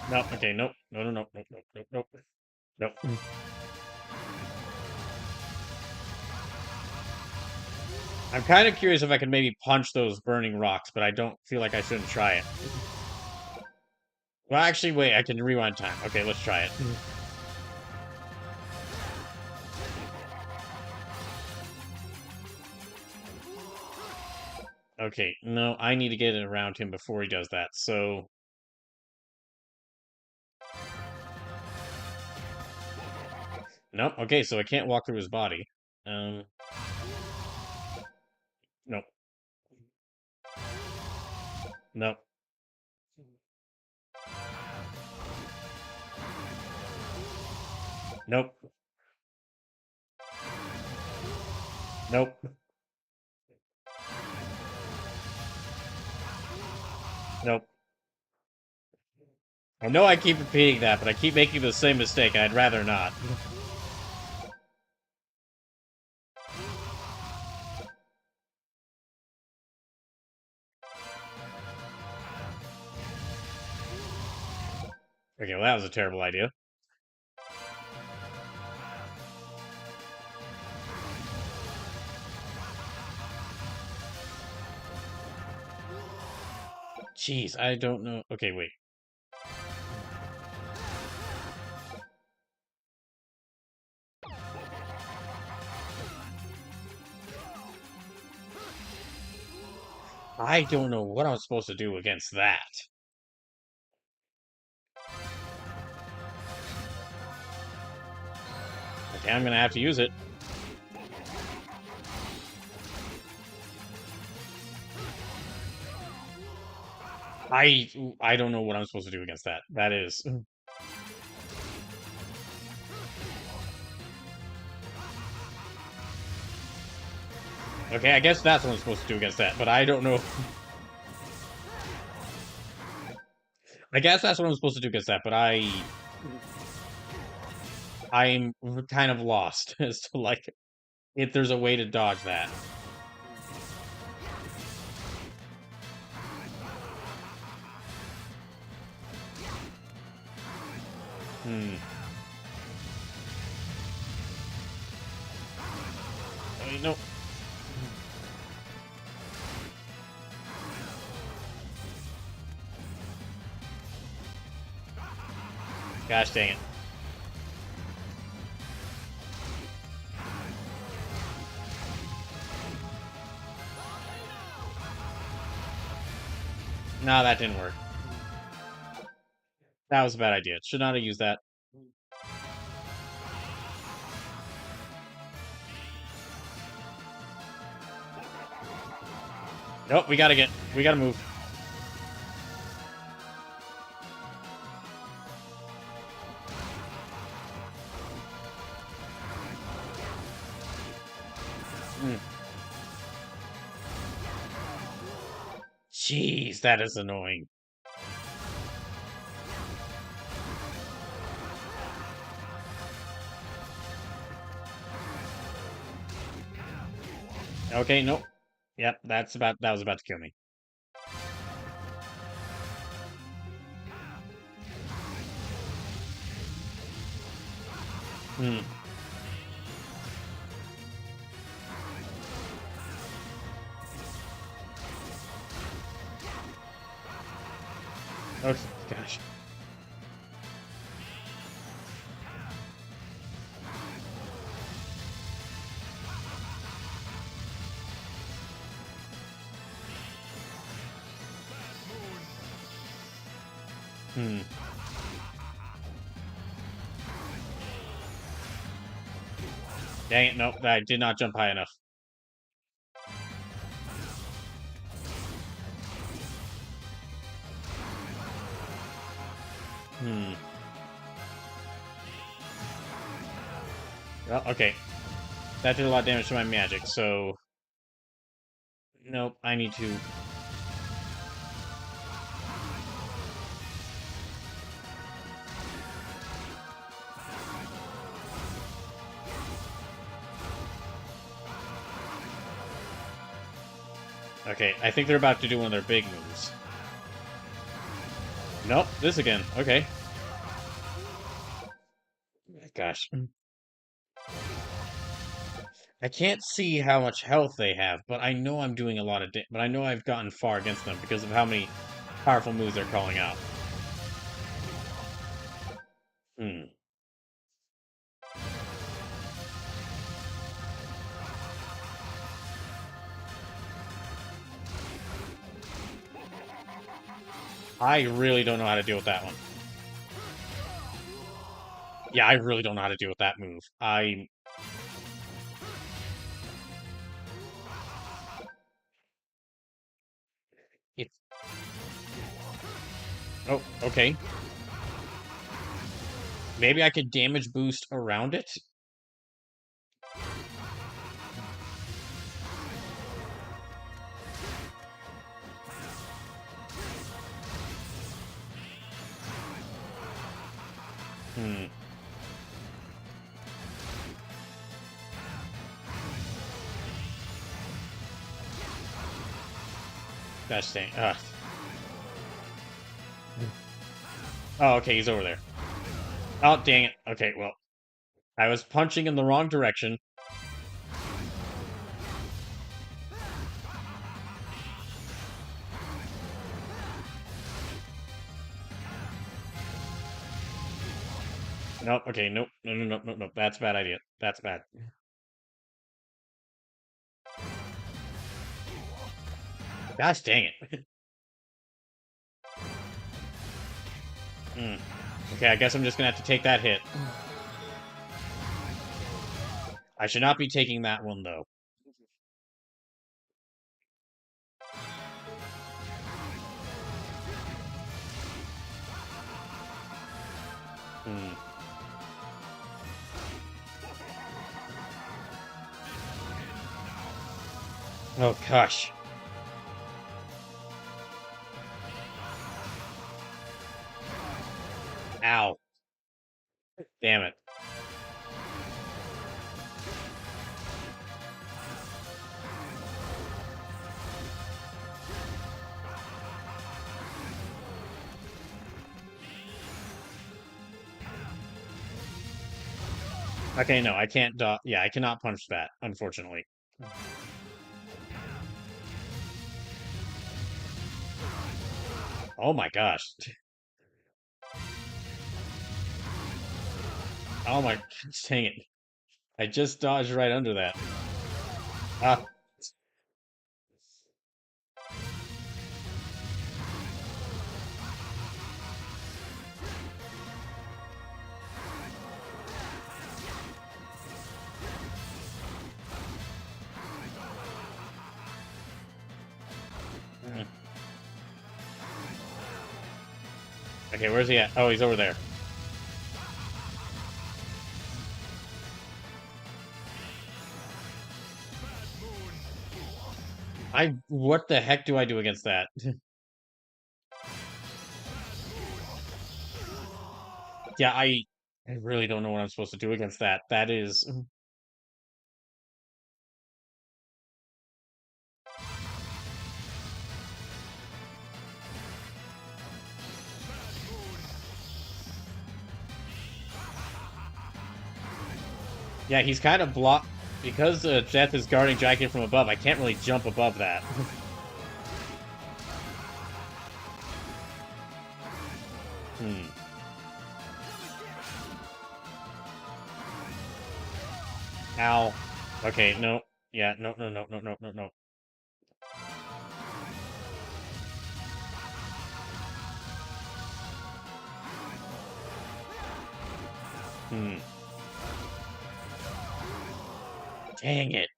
[SPEAKER 1] No, okay, nope. No, no, no, nope, nope, nope, nope. Nope. I'm kind of curious if I can maybe punch those burning rocks, but I don't feel like I shouldn't try it. Well, actually, wait, I can rewind time. Okay, let's try it. Okay, no, I need to get it around him before he does that, so... Nope, okay, so I can't walk through his body. Nope. Nope. Nope. Nope. Nope. I know I keep repeating that, but I keep making the same mistake, and I'd rather not. Okay, well, that was a terrible idea. Jeez, I don't know. Okay, wait. I don't know what I'm supposed to do against that. Okay, I'm gonna have to use it. I don't know what I'm supposed to do against that. That is... Okay, I guess that's what I'm supposed to do against that, but I don't know. I guess that's what I'm supposed to do against that, but I'm kind of lost as to, like, if there's a way to dodge that. No. Gosh dang it. No, that didn't work. That was a bad idea. Should not have used that. Nope, we gotta move. Jeez, that is annoying. Okay, nope. Yep, that was about to kill me. Okay, gosh. Dang it, nope, I did not jump high enough. Well, okay. That did a lot of damage to my magic, so... Nope, I need to... Okay, I think they're about to do one of their big moves. Nope, this again. Okay. gosh. I can't see how much health they have, but I know I'm doing a lot of but I know I've gotten far against them because of how many powerful moves they're calling out. Hmm. I really don't know how to deal with that one. Yeah, I really don't know how to deal with that move. It's... Oh, okay. Maybe I could damage boost around it? Hmm. That's dang. Oh, okay, he's over there. Oh, dang it. Okay, well, I was punching in the wrong direction. Nope, okay, nope, no, no, no, no, no, that's a bad idea. That's bad. Gosh dang it. Hmm. Okay, I guess I'm just gonna have to take that hit. I should not be taking that one, though. Hmm. Oh, gosh. Ow. Damn it. Okay, no, I can't yeah, I cannot punch that, unfortunately. Oh my gosh. Oh my, dang it. I just dodged right under that. Ah. Mm. Okay, where's he at? Oh, he's over there. What the heck do I do against that? Yeah, I really don't know what I'm supposed to do against that. That is... Yeah, he's kind of blocked... Because Death is guarding Dragon from above, I can't really jump above that. Hmm. Ow. Okay, no. Yeah, no, no, no, no, no, no, no. Hmm. Dang it.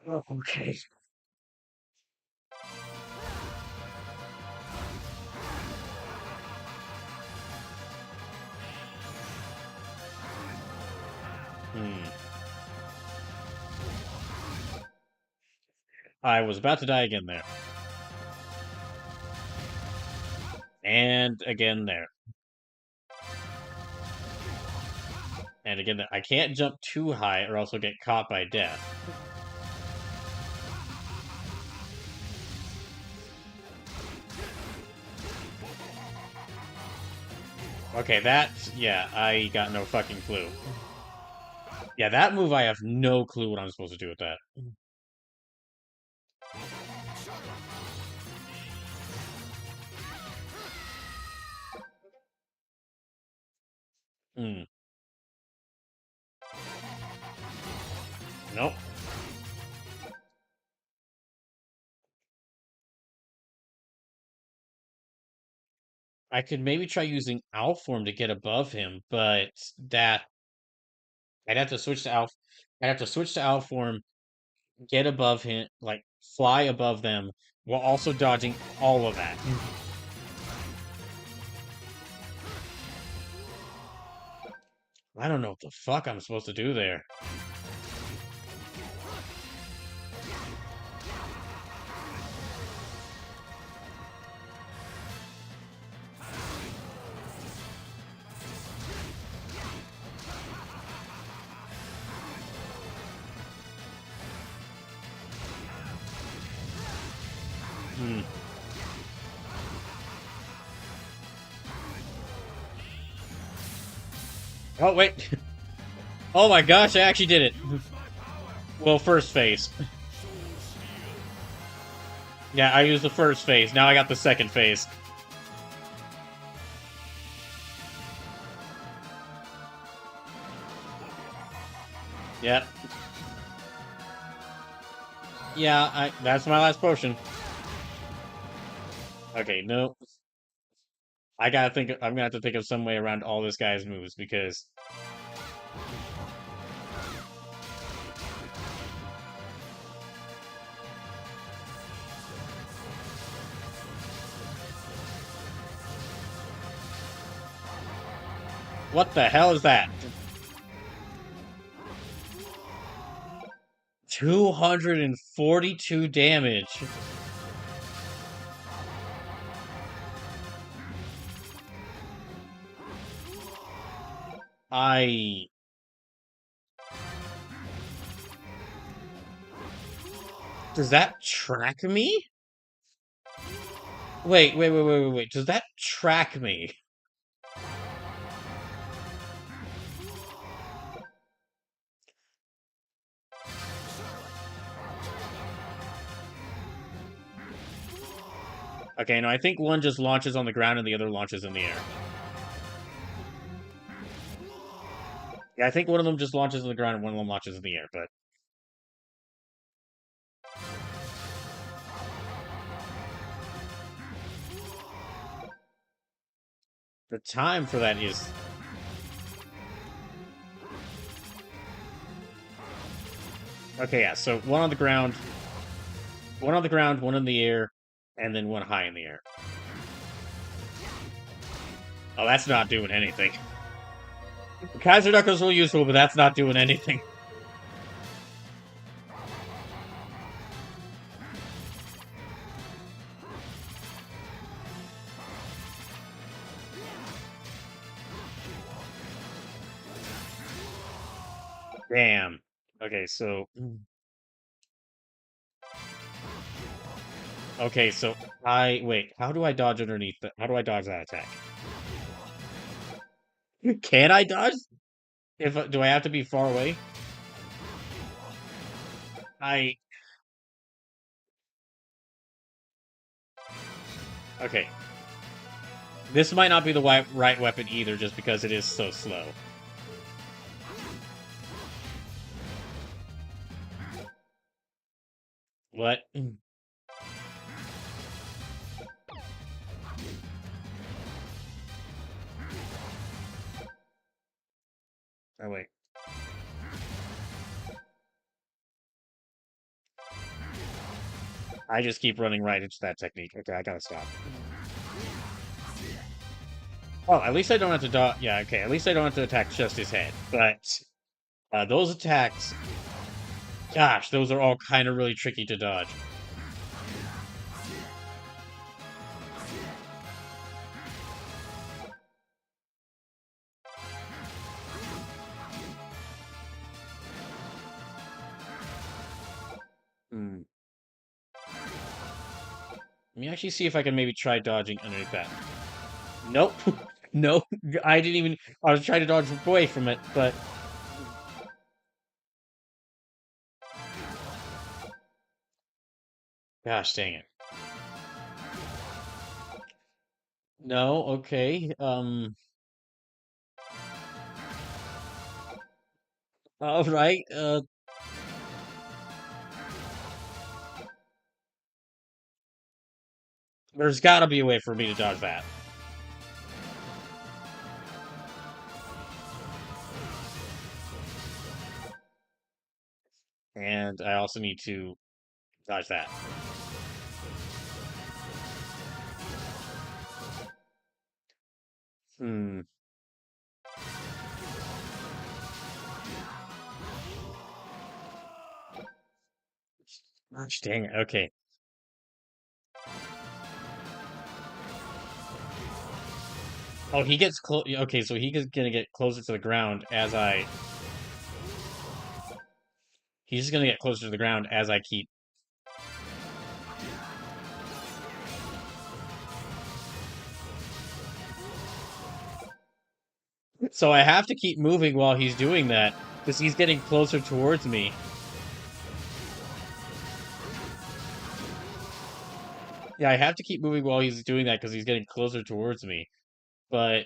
[SPEAKER 1] Oh, okay. Hmm. I was about to die again there. And again there. And again there. I can't jump too high or else I'll get caught by death. Okay, yeah, I got no fucking clue. Yeah, that move I have no clue what I'm supposed to do with that. Hmm. Nope. I could maybe try using Alf form to get above him, but that I'd have to switch to Alf. I'd have to switch to Alf form, get above him, like fly above them, while also dodging all of that. I don't know what the fuck I'm supposed to do there. Hmm. Oh wait. Oh my gosh, I actually did it. Well, first phase. Yeah, I used the first phase. Now I got the second phase. Yep. Yeah, that's my last potion. Okay, no. I'm gonna have to think of some way around all this guy's moves because what the hell is that? 242 damage. I Does that track me? Wait. Does that track me? Okay, no, I think one just launches on the ground and the other launches in the air. Yeah, I think one of them just launches on the ground and one of them launches in the air, but the time for that is okay, yeah, so one on the ground, one in the air, and then one high in the air. Oh, that's not doing anything. Kaiser Duck is really useful, but that's not doing anything. Damn. Okay, so okay, so I wait. How do I dodge underneath? How do I dodge that attack? Can I dodge? If do I have to be far away? I Okay. This might not be the right weapon either, just because it is so slow. What? Oh wait. I just keep running right into that technique. Okay, I gotta stop. Oh, at least I don't have to dodge. Yeah, okay. At least I don't have to attack just his head. But those attacks, gosh, those are all kind of really tricky to dodge. Hmm. Let me actually see if I can maybe try dodging underneath that. Nope. No, I didn't even. I was trying to dodge away from it, but gosh dang it. No, okay. All right. There's got to be a way for me to dodge that. And I also need to dodge that. Hmm. Gosh dang it. Okay. Oh, he gets close. Okay, so he's gonna get closer to the ground as I. He's just gonna get closer to the ground as I keep. So I have to keep moving while he's doing that because he's getting closer towards me. Yeah, I have to keep moving while he's doing that because he's getting closer towards me. But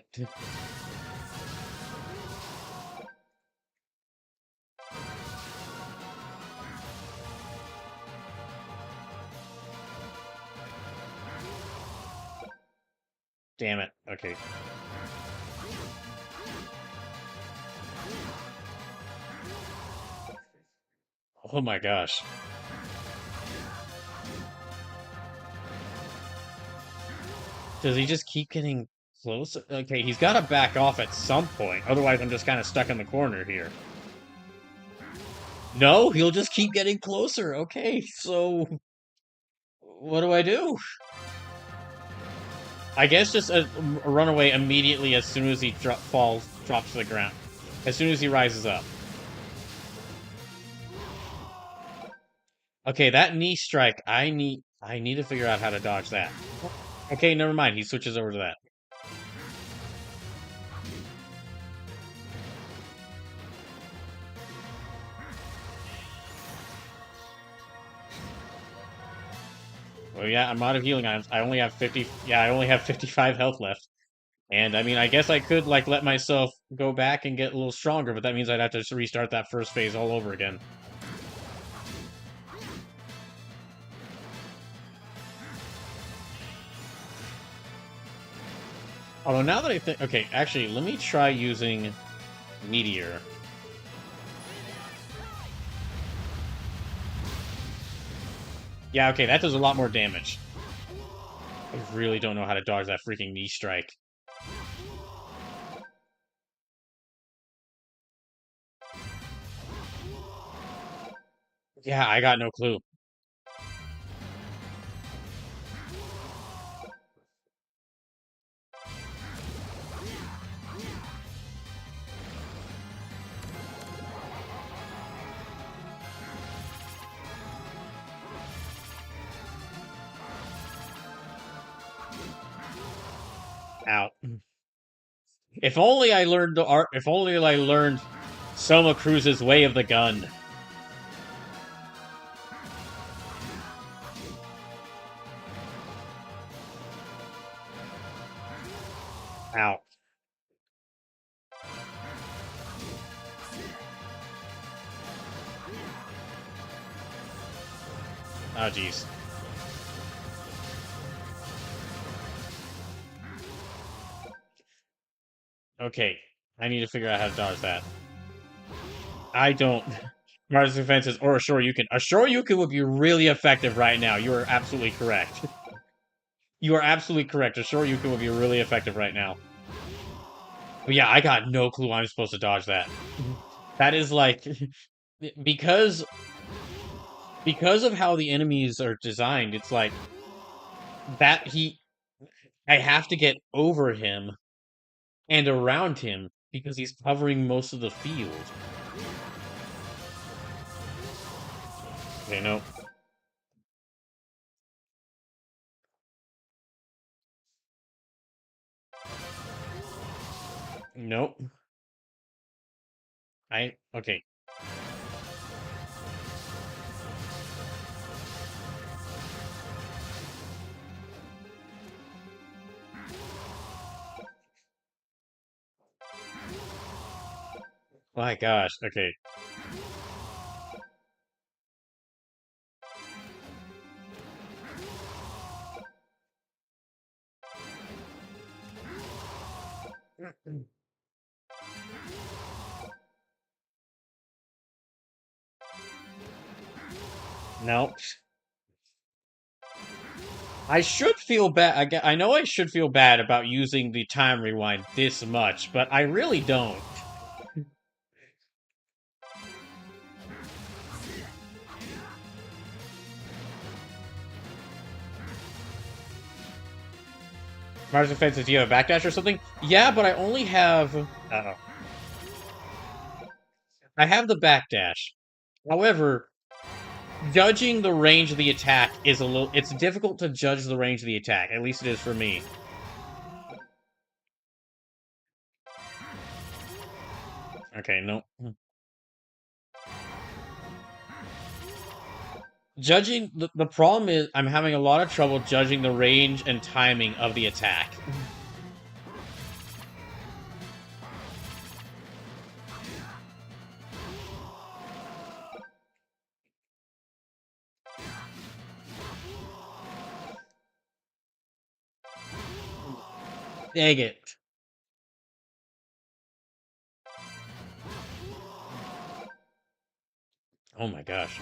[SPEAKER 1] damn it. Okay. Oh my gosh. Does he just keep getting closer? Okay, he's got to back off at some point. Otherwise, I'm just kind of stuck in the corner here. No, he'll just keep getting closer. Okay, so what do I do? I guess just run away immediately as soon as he drops to the ground. As soon as he rises up. Okay, that knee strike, I need to figure out how to dodge that. Okay, never mind. He switches over to that. Well, yeah, I'm out of healing items. I only have 50. Yeah, I only have 55 health left. And I mean, I guess I could like let myself go back and get a little stronger, but that means I'd have to just restart that first phase all over again. Although now that I think, okay, actually, let me try using Meteor. Yeah, okay, that does a lot more damage. I really don't know how to dodge that freaking knee strike. Yeah, I got no clue. Out. If only I learned the art. If only I learned Soma Cruz's way of the gun. Out. Oh, jeez. Okay, I need to figure out how to dodge that. I don't. Martial defenses or a Shoryuken. A Shoryuken would be really effective right now. You are absolutely correct. You are absolutely correct. A Shoryuken would be really effective right now. But yeah, I got no clue I'm supposed to dodge that. That is like because because of how the enemies are designed, it's like that I have to get over him and around him because he's covering most of the field. Okay, no. Nope. Okay. My gosh, okay. Nope. I should feel bad. I know I should feel bad about using the time rewind this much, but I really don't. Mars Defense, do you have a backdash or something? Yeah, but I only have... Uh-oh. I have the backdash. However, judging the range of the attack is a little... It's difficult to judge the range of the attack. At least it is for me. Okay, no. Judging... The problem is I'm having a lot of trouble judging the range and timing of the attack. Dang it. Oh my gosh.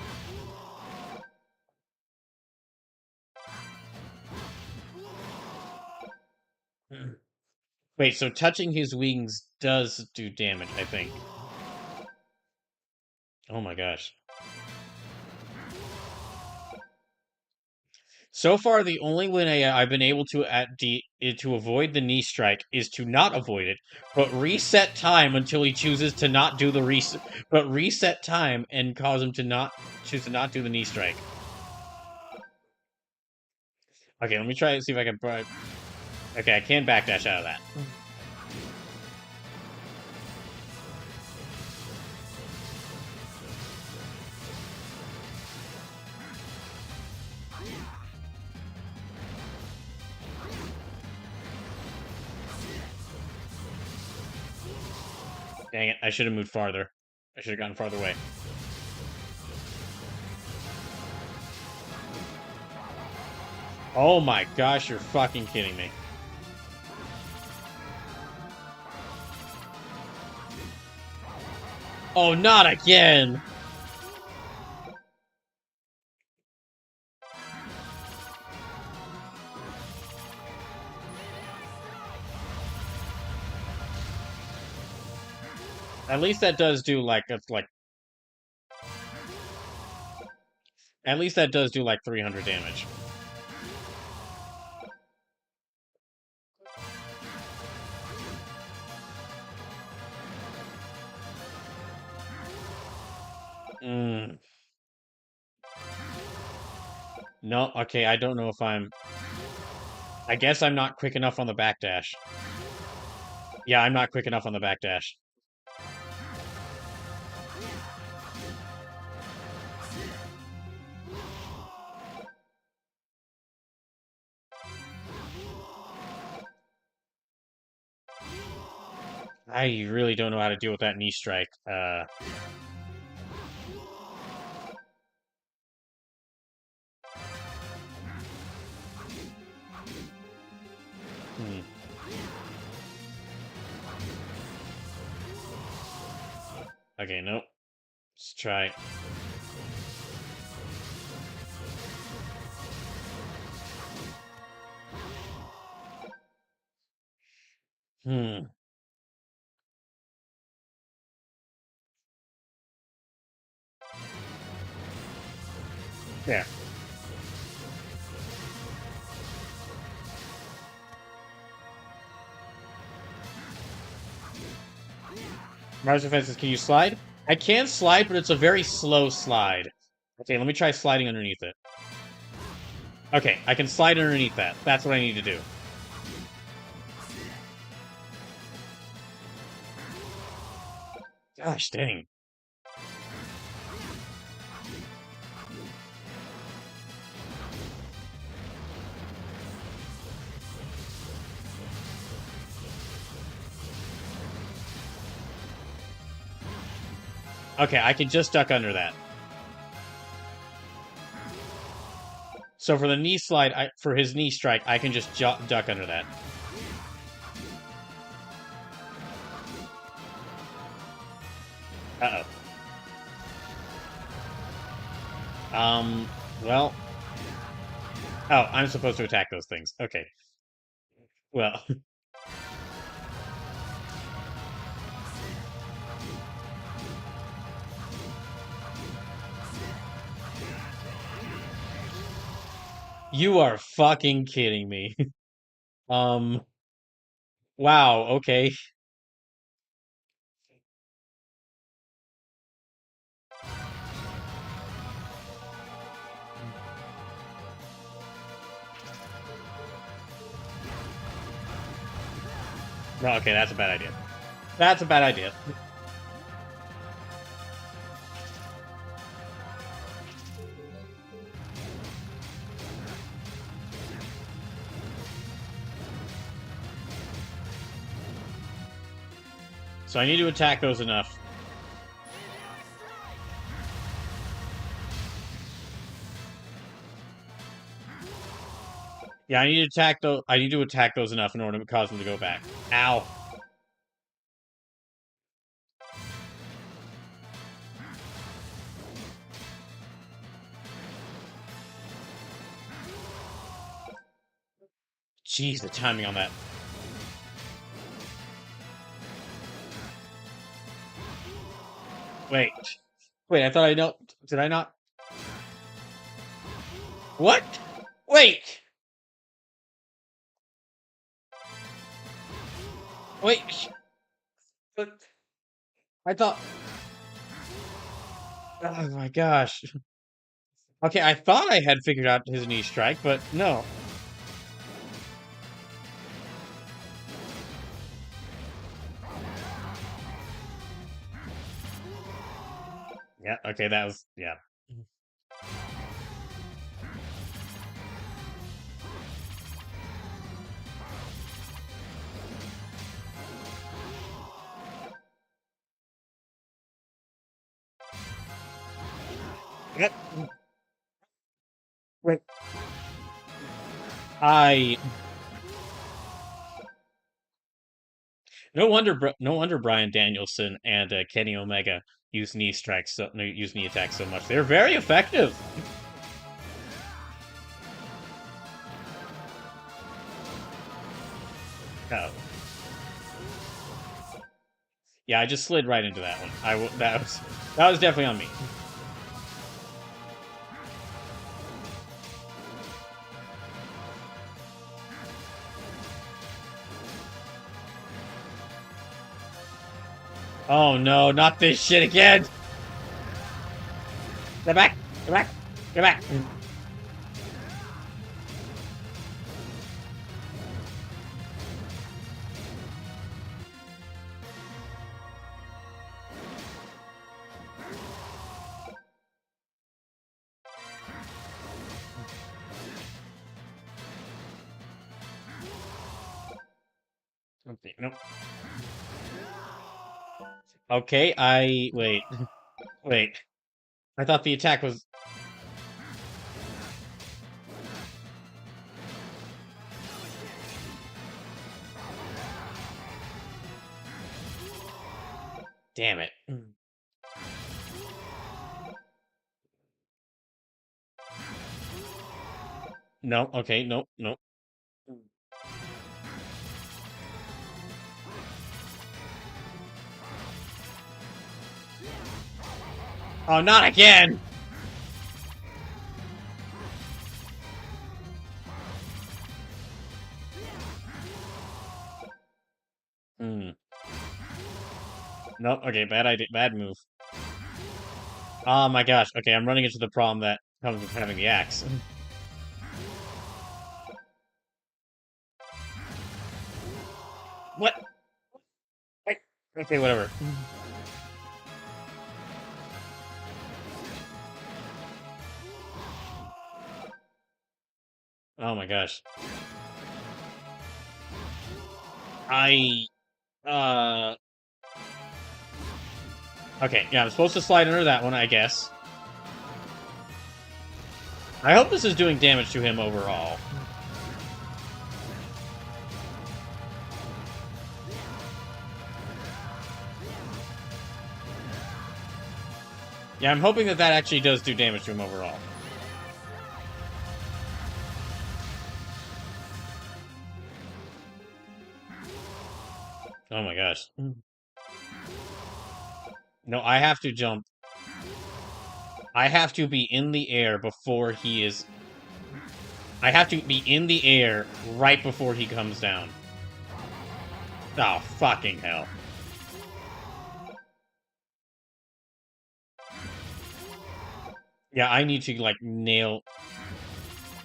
[SPEAKER 1] Wait, so touching his wings does do damage, I think. Oh my gosh. So far, the only way I've been able to to avoid the knee strike is to not avoid it, but reset time until he chooses to not do the reset. But reset time and cause him to not choose to not do the knee strike. Okay, let me try and see if I can. Okay, I can backdash out of that. Dang it, I should have moved farther. I should have gotten farther away. Oh my gosh, you're fucking kidding me. Oh, not again! At least that does do like at least that does do like 300 damage. No, okay, I don't know if I'm... I guess I'm not quick enough on the backdash. Yeah, I'm not quick enough on the backdash. I really don't know how to deal with that knee strike. Hmm. Okay, nope. Let's try. Hmm. Yeah. Mars defenses, can you slide? I can slide, but it's a very slow slide. Okay, let me try sliding underneath it. Okay, I can slide underneath that. That's what I need to do. Gosh dang. Okay, I can just duck under that. So for the knee slide, for his knee strike, I can just duck under that. Uh-oh. Well... Oh, I'm supposed to attack those things. Okay. Well... You are fucking kidding me. Um... Wow, okay. No, okay, that's a bad idea. That's a bad idea. So I need to attack those enough. Yeah, I need to attack those. I need to attack those enough in order to cause them to go back. Ow. Jeez, the timing on that. Wait. Wait, I thought I know. Did I not? What? Wait! Wait. But I thought. Oh my gosh. Okay, I thought I had figured out his knee strike, but no. Yeah, okay, that was. Yeah. Yep. Wait. I. No wonder Brian Danielson and Kenny Omega use knee strikes, no, use knee attacks so much. They're very effective. Oh. Yeah, I just slid right into that one. That was definitely on me. Oh no, not this shit again! Get back! Get back! Get back! Okay, nope. Okay, wait. Wait. I thought the attack was... Damn it. No, okay, nope, nope. Oh, not again! Hmm. Nope, okay, bad idea, bad move. Oh my gosh, okay, I'm running into the problem that comes with having the axe. What? Okay, whatever. Oh my gosh. I... Uh... Okay, yeah, I'm supposed to slide under that one, I guess. I hope this is doing damage to him overall. Yeah, I'm hoping that that actually does do damage to him overall. Oh my gosh. No, I have to jump. I have to be in the air before he is... I have to be in the air right before he comes down. Oh, fucking hell. Yeah, I need to, like, nail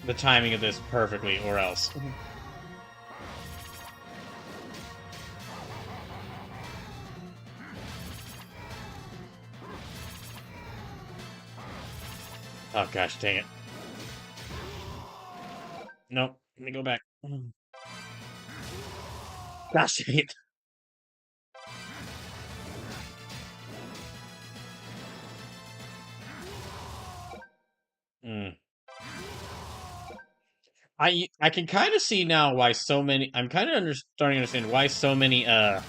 [SPEAKER 1] the timing of this perfectly, or else. Oh, gosh, dang it. Nope, let me go back. Gosh, dang it. Hmm. I can kind of see now why so many... I'm kind of starting to understand why so many, Oh,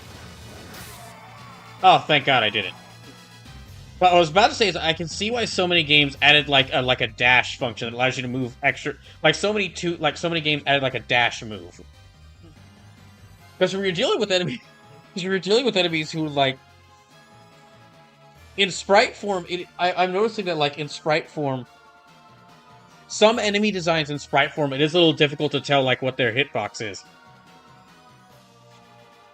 [SPEAKER 1] thank God I did it. What I was about to say is I can see why so many games added like a dash function that allows you to move extra. Like so many games added like a dash move. Because when you're dealing with enemies, who like in sprite form, I'm noticing that like in sprite form, some enemy designs in sprite form, it is a little difficult to tell like what their hitbox is.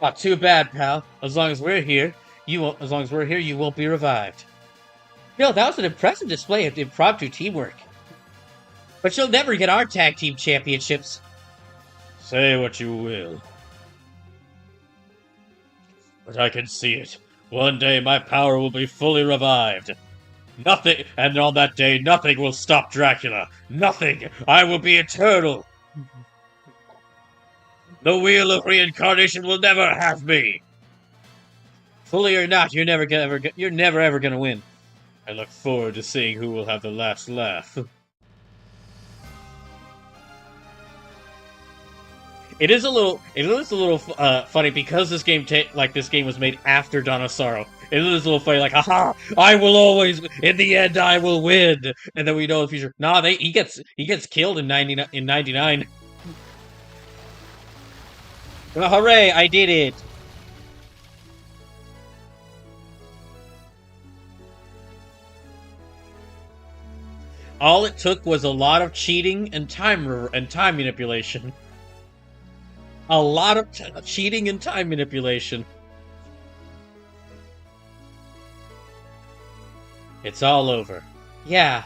[SPEAKER 1] Not too bad, pal. As long as we're here, you won't be revived. Yo, that was an impressive display of impromptu teamwork. But you'll never get our tag team championships. Say what you will. But I can see it. One day my power will be fully revived. Nothing, and on that day, nothing will stop Dracula. Nothing. I will be eternal. The wheel of reincarnation will never have me. Fully or not, you're never ever gonna win. I look forward to seeing who will have the last laugh. It is a little funny because this game was made after Dawn of Sorrow. It is a little funny, like, haha, I will always, in the end, I will win, and then we know in the future. Nah, he gets killed in 99. Well, hooray! I did it. All it took was a lot of cheating and time manipulation. A lot of cheating and time manipulation. It's all over. Yeah.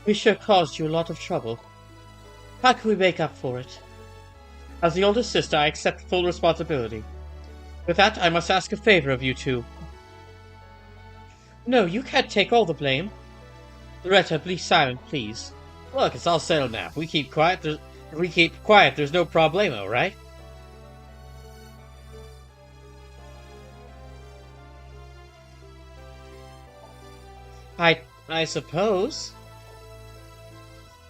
[SPEAKER 1] We sure caused you a lot of trouble. How can we make up for it? As the older sister, I accept full responsibility. With that, I must ask a favor of you two. No, you can't take all the blame. Loretta, be silent, please. Look, it's all settled now. If we keep quiet, there's no problemo, right? I suppose.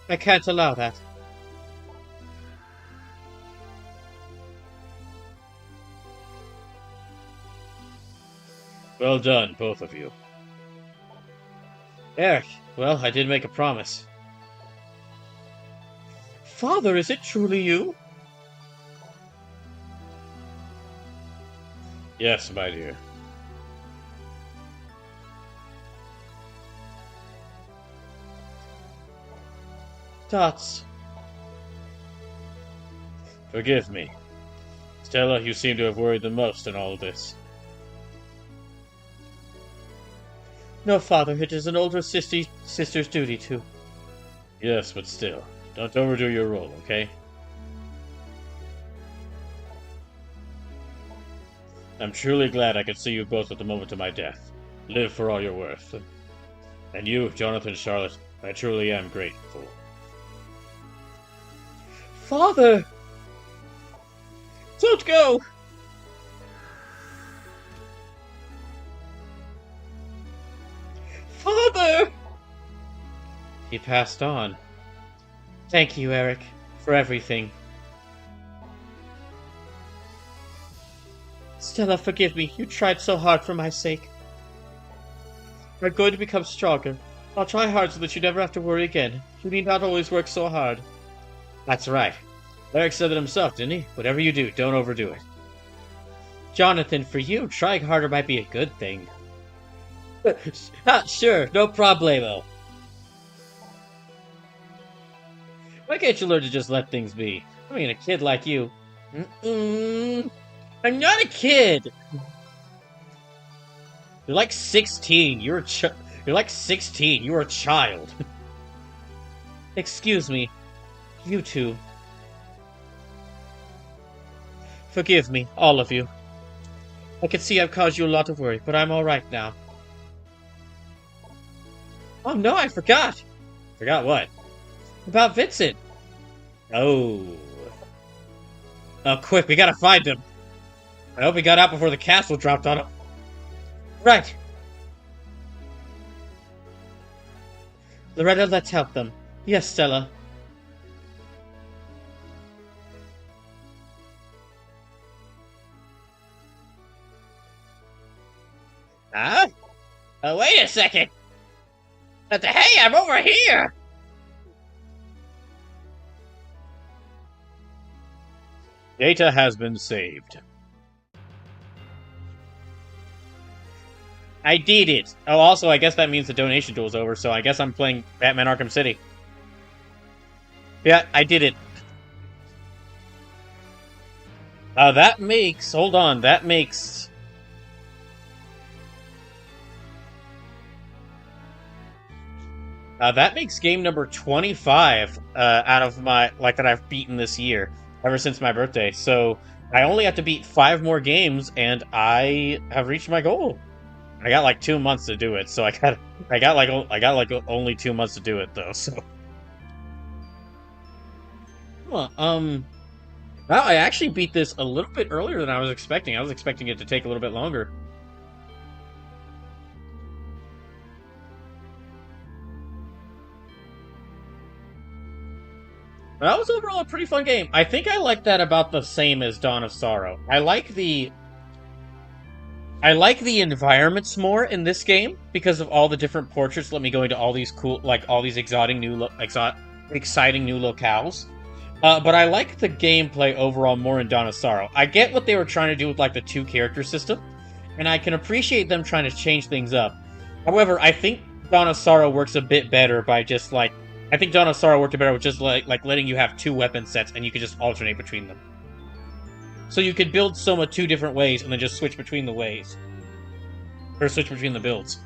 [SPEAKER 1] I can't allow that. Well done, both of you. Eric, well, I did make a promise. Father, is it truly you? Yes, my dear. Dots. Forgive me. Stella, you seem to have worried the most in all this. No, Father, it is an older sister's duty to. Yes, but still. Don't overdo your role, okay? I'm truly glad I could see you both at the moment of my death. Live for all you're worth. And you, Jonathan Charlotte, I truly am grateful. Father! Don't go! Father! He passed on. Thank you, Eric, for everything. Stella, forgive me. You tried so hard for my sake. I'm going to become stronger. I'll try hard so that you never have to worry again. You need not always work so hard. That's right. Eric said it himself, didn't he? Whatever you do, don't overdo it. Jonathan, for you, trying harder might be a good thing. Sure, no problemo. Why can't you learn to just let things be? I mean, a kid like you. I'm not a kid! You're like 16. You're like 16. You're a child. Excuse me. You two. Forgive me, all of you. I can see I've caused you a lot of worry, but I'm alright now. Oh no, I forgot! Forgot what? About Vincent! Oh. Oh, quick, we gotta find him! I hope he got out before the castle dropped on him. Right! Loretta, let's help them. Yes, Stella.
[SPEAKER 3] Huh? Oh, wait a second! Hey, I'm over here!
[SPEAKER 1] Data has been saved. I did it! Oh, also, I guess that means the donation duel's over, so I guess I'm playing Batman Arkham City. Yeah, I did it. That makes... Hold on, that makes... that makes game number 25 out of my... Like, that I've beaten this year, ever since my birthday. So, I only have to beat 5 more games, and I have reached my goal. I got like 2 months to do it, so I got like only 2 months to do it though. So, well, wow, I actually beat this a little bit earlier than I was expecting. I was expecting it to take a little bit longer. But that was overall a pretty fun game. I think I like that about the same as Dawn of Sorrow. I like the environments more in this game because of all the different portraits. Let me go into all these cool, like all these exciting new locales. But I like the gameplay overall more in Dawn of Sorrow. I get what they were trying to do with like the 2-character system, and I can appreciate them trying to change things up. However, I think Dawn of Sorrow works a bit better by just like I think Dawn of Sorrow worked better with just like letting you have 2 weapon sets and you could just alternate between them. So you could build Soma 2 different ways and then just switch between the ways. Or switch between the builds.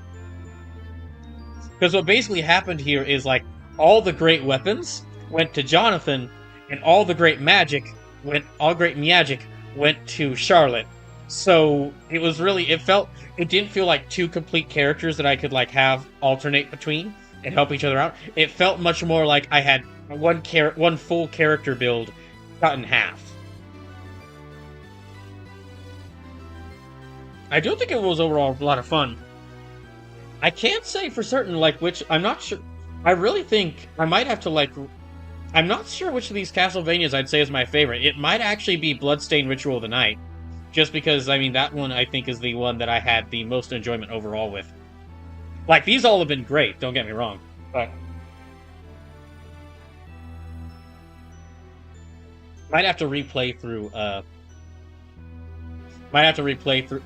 [SPEAKER 1] Because what basically happened here is, like, all the great weapons went to Jonathan, and all great magic went to Charlotte. So, it was really, it didn't feel like 2 complete characters that I could, like, have alternate between and help each other out. It felt much more like I had one full character build cut in half. I do think it was overall a lot of fun. I can't say for certain, like, which... I'm not sure... I really think I might have to, like... I'm not sure which of these Castlevanias I'd say is my favorite. It might actually be Bloodstained Ritual of the Night. Just because, I mean, that one, I think, is the one that I had the most enjoyment overall with. Like, these all have been great, don't get me wrong. But... might have to replay through,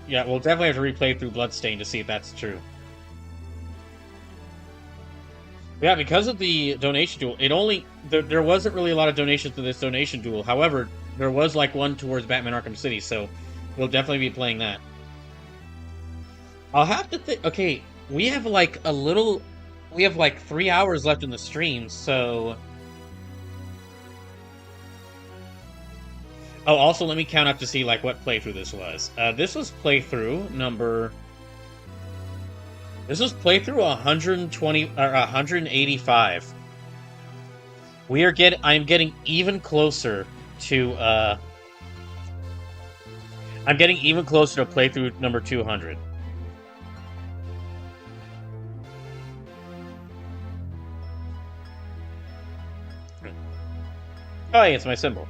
[SPEAKER 1] yeah, we'll definitely have to replay through Bloodstained to see if that's true. Yeah, because of the donation duel, there wasn't really a lot of donations to this donation duel. However, there was, like, one towards Batman Arkham City, so we'll definitely be playing that. I'll have to think... Okay, we have, like, 3 hours left in the stream, so... Oh, also, let me count up to see, like, what playthrough this was. This was playthrough number... This was playthrough 185. I'm getting even closer to, I'm getting even closer to playthrough number 200. Oh, hey, it's my symbol.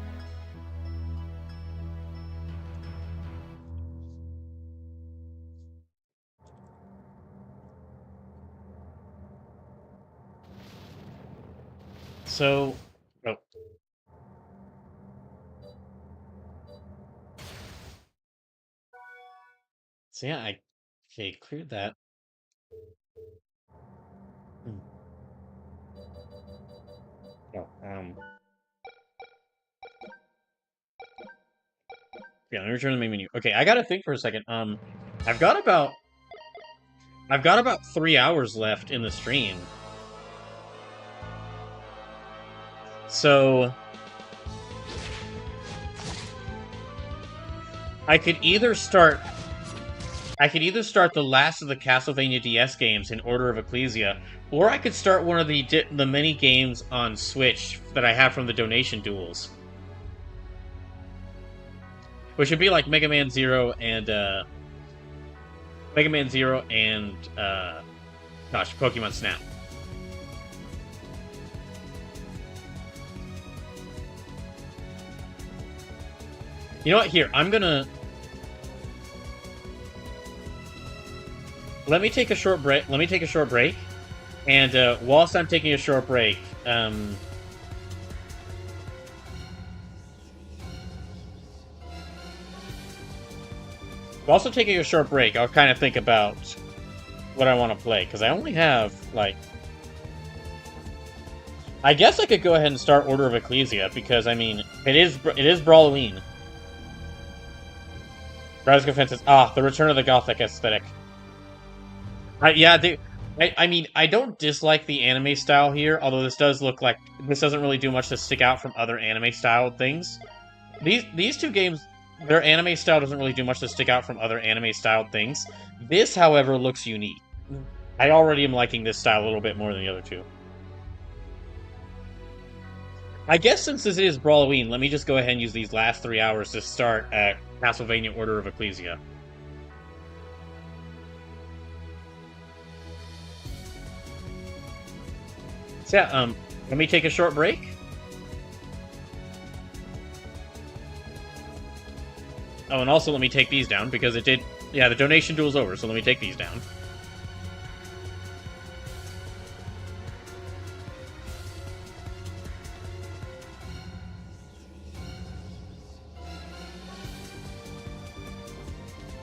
[SPEAKER 1] So, oh. So yeah, okay, cleared that. Hmm. Oh, yeah, let me return to the main menu. Okay, I gotta think for a second. I've got about 3 hours left in the stream. So I could either start the last of the Castlevania DS games in Order of Ecclesia, or I could start one of the mini games on Switch that I have from the donation duels. Which would be like Mega Man Zero and Pokemon Snap. You know what? Here, I'm gonna... Let me take a short break. And whilst I'm taking a short break, whilst I'm taking a short break, I'll kind of think about what I want to play, because I only have, like... I guess I could go ahead and start Order of Ecclesia, because, I mean, it is Brawlloween. Browser's Defense is... the return of the Gothic aesthetic. I mean, I don't dislike the anime style here, although this doesn't really do much to stick out from other anime-styled things. These two games, their anime style doesn't really do much to stick out from other anime-styled things. This, however, looks unique. I already am liking this style a little bit more than the other two. I guess since this is Brawlloween, let me just go ahead and use these last 3 hours to start Castlevania Order of Ecclesia. So yeah, let me take a short break. Oh, and also let me take these down, because it did... Yeah, the donation duel's over, so let me take these down.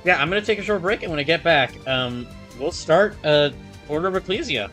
[SPEAKER 1] Yeah, I'm gonna take a short break, and when I get back, we'll start Order of Ecclesia.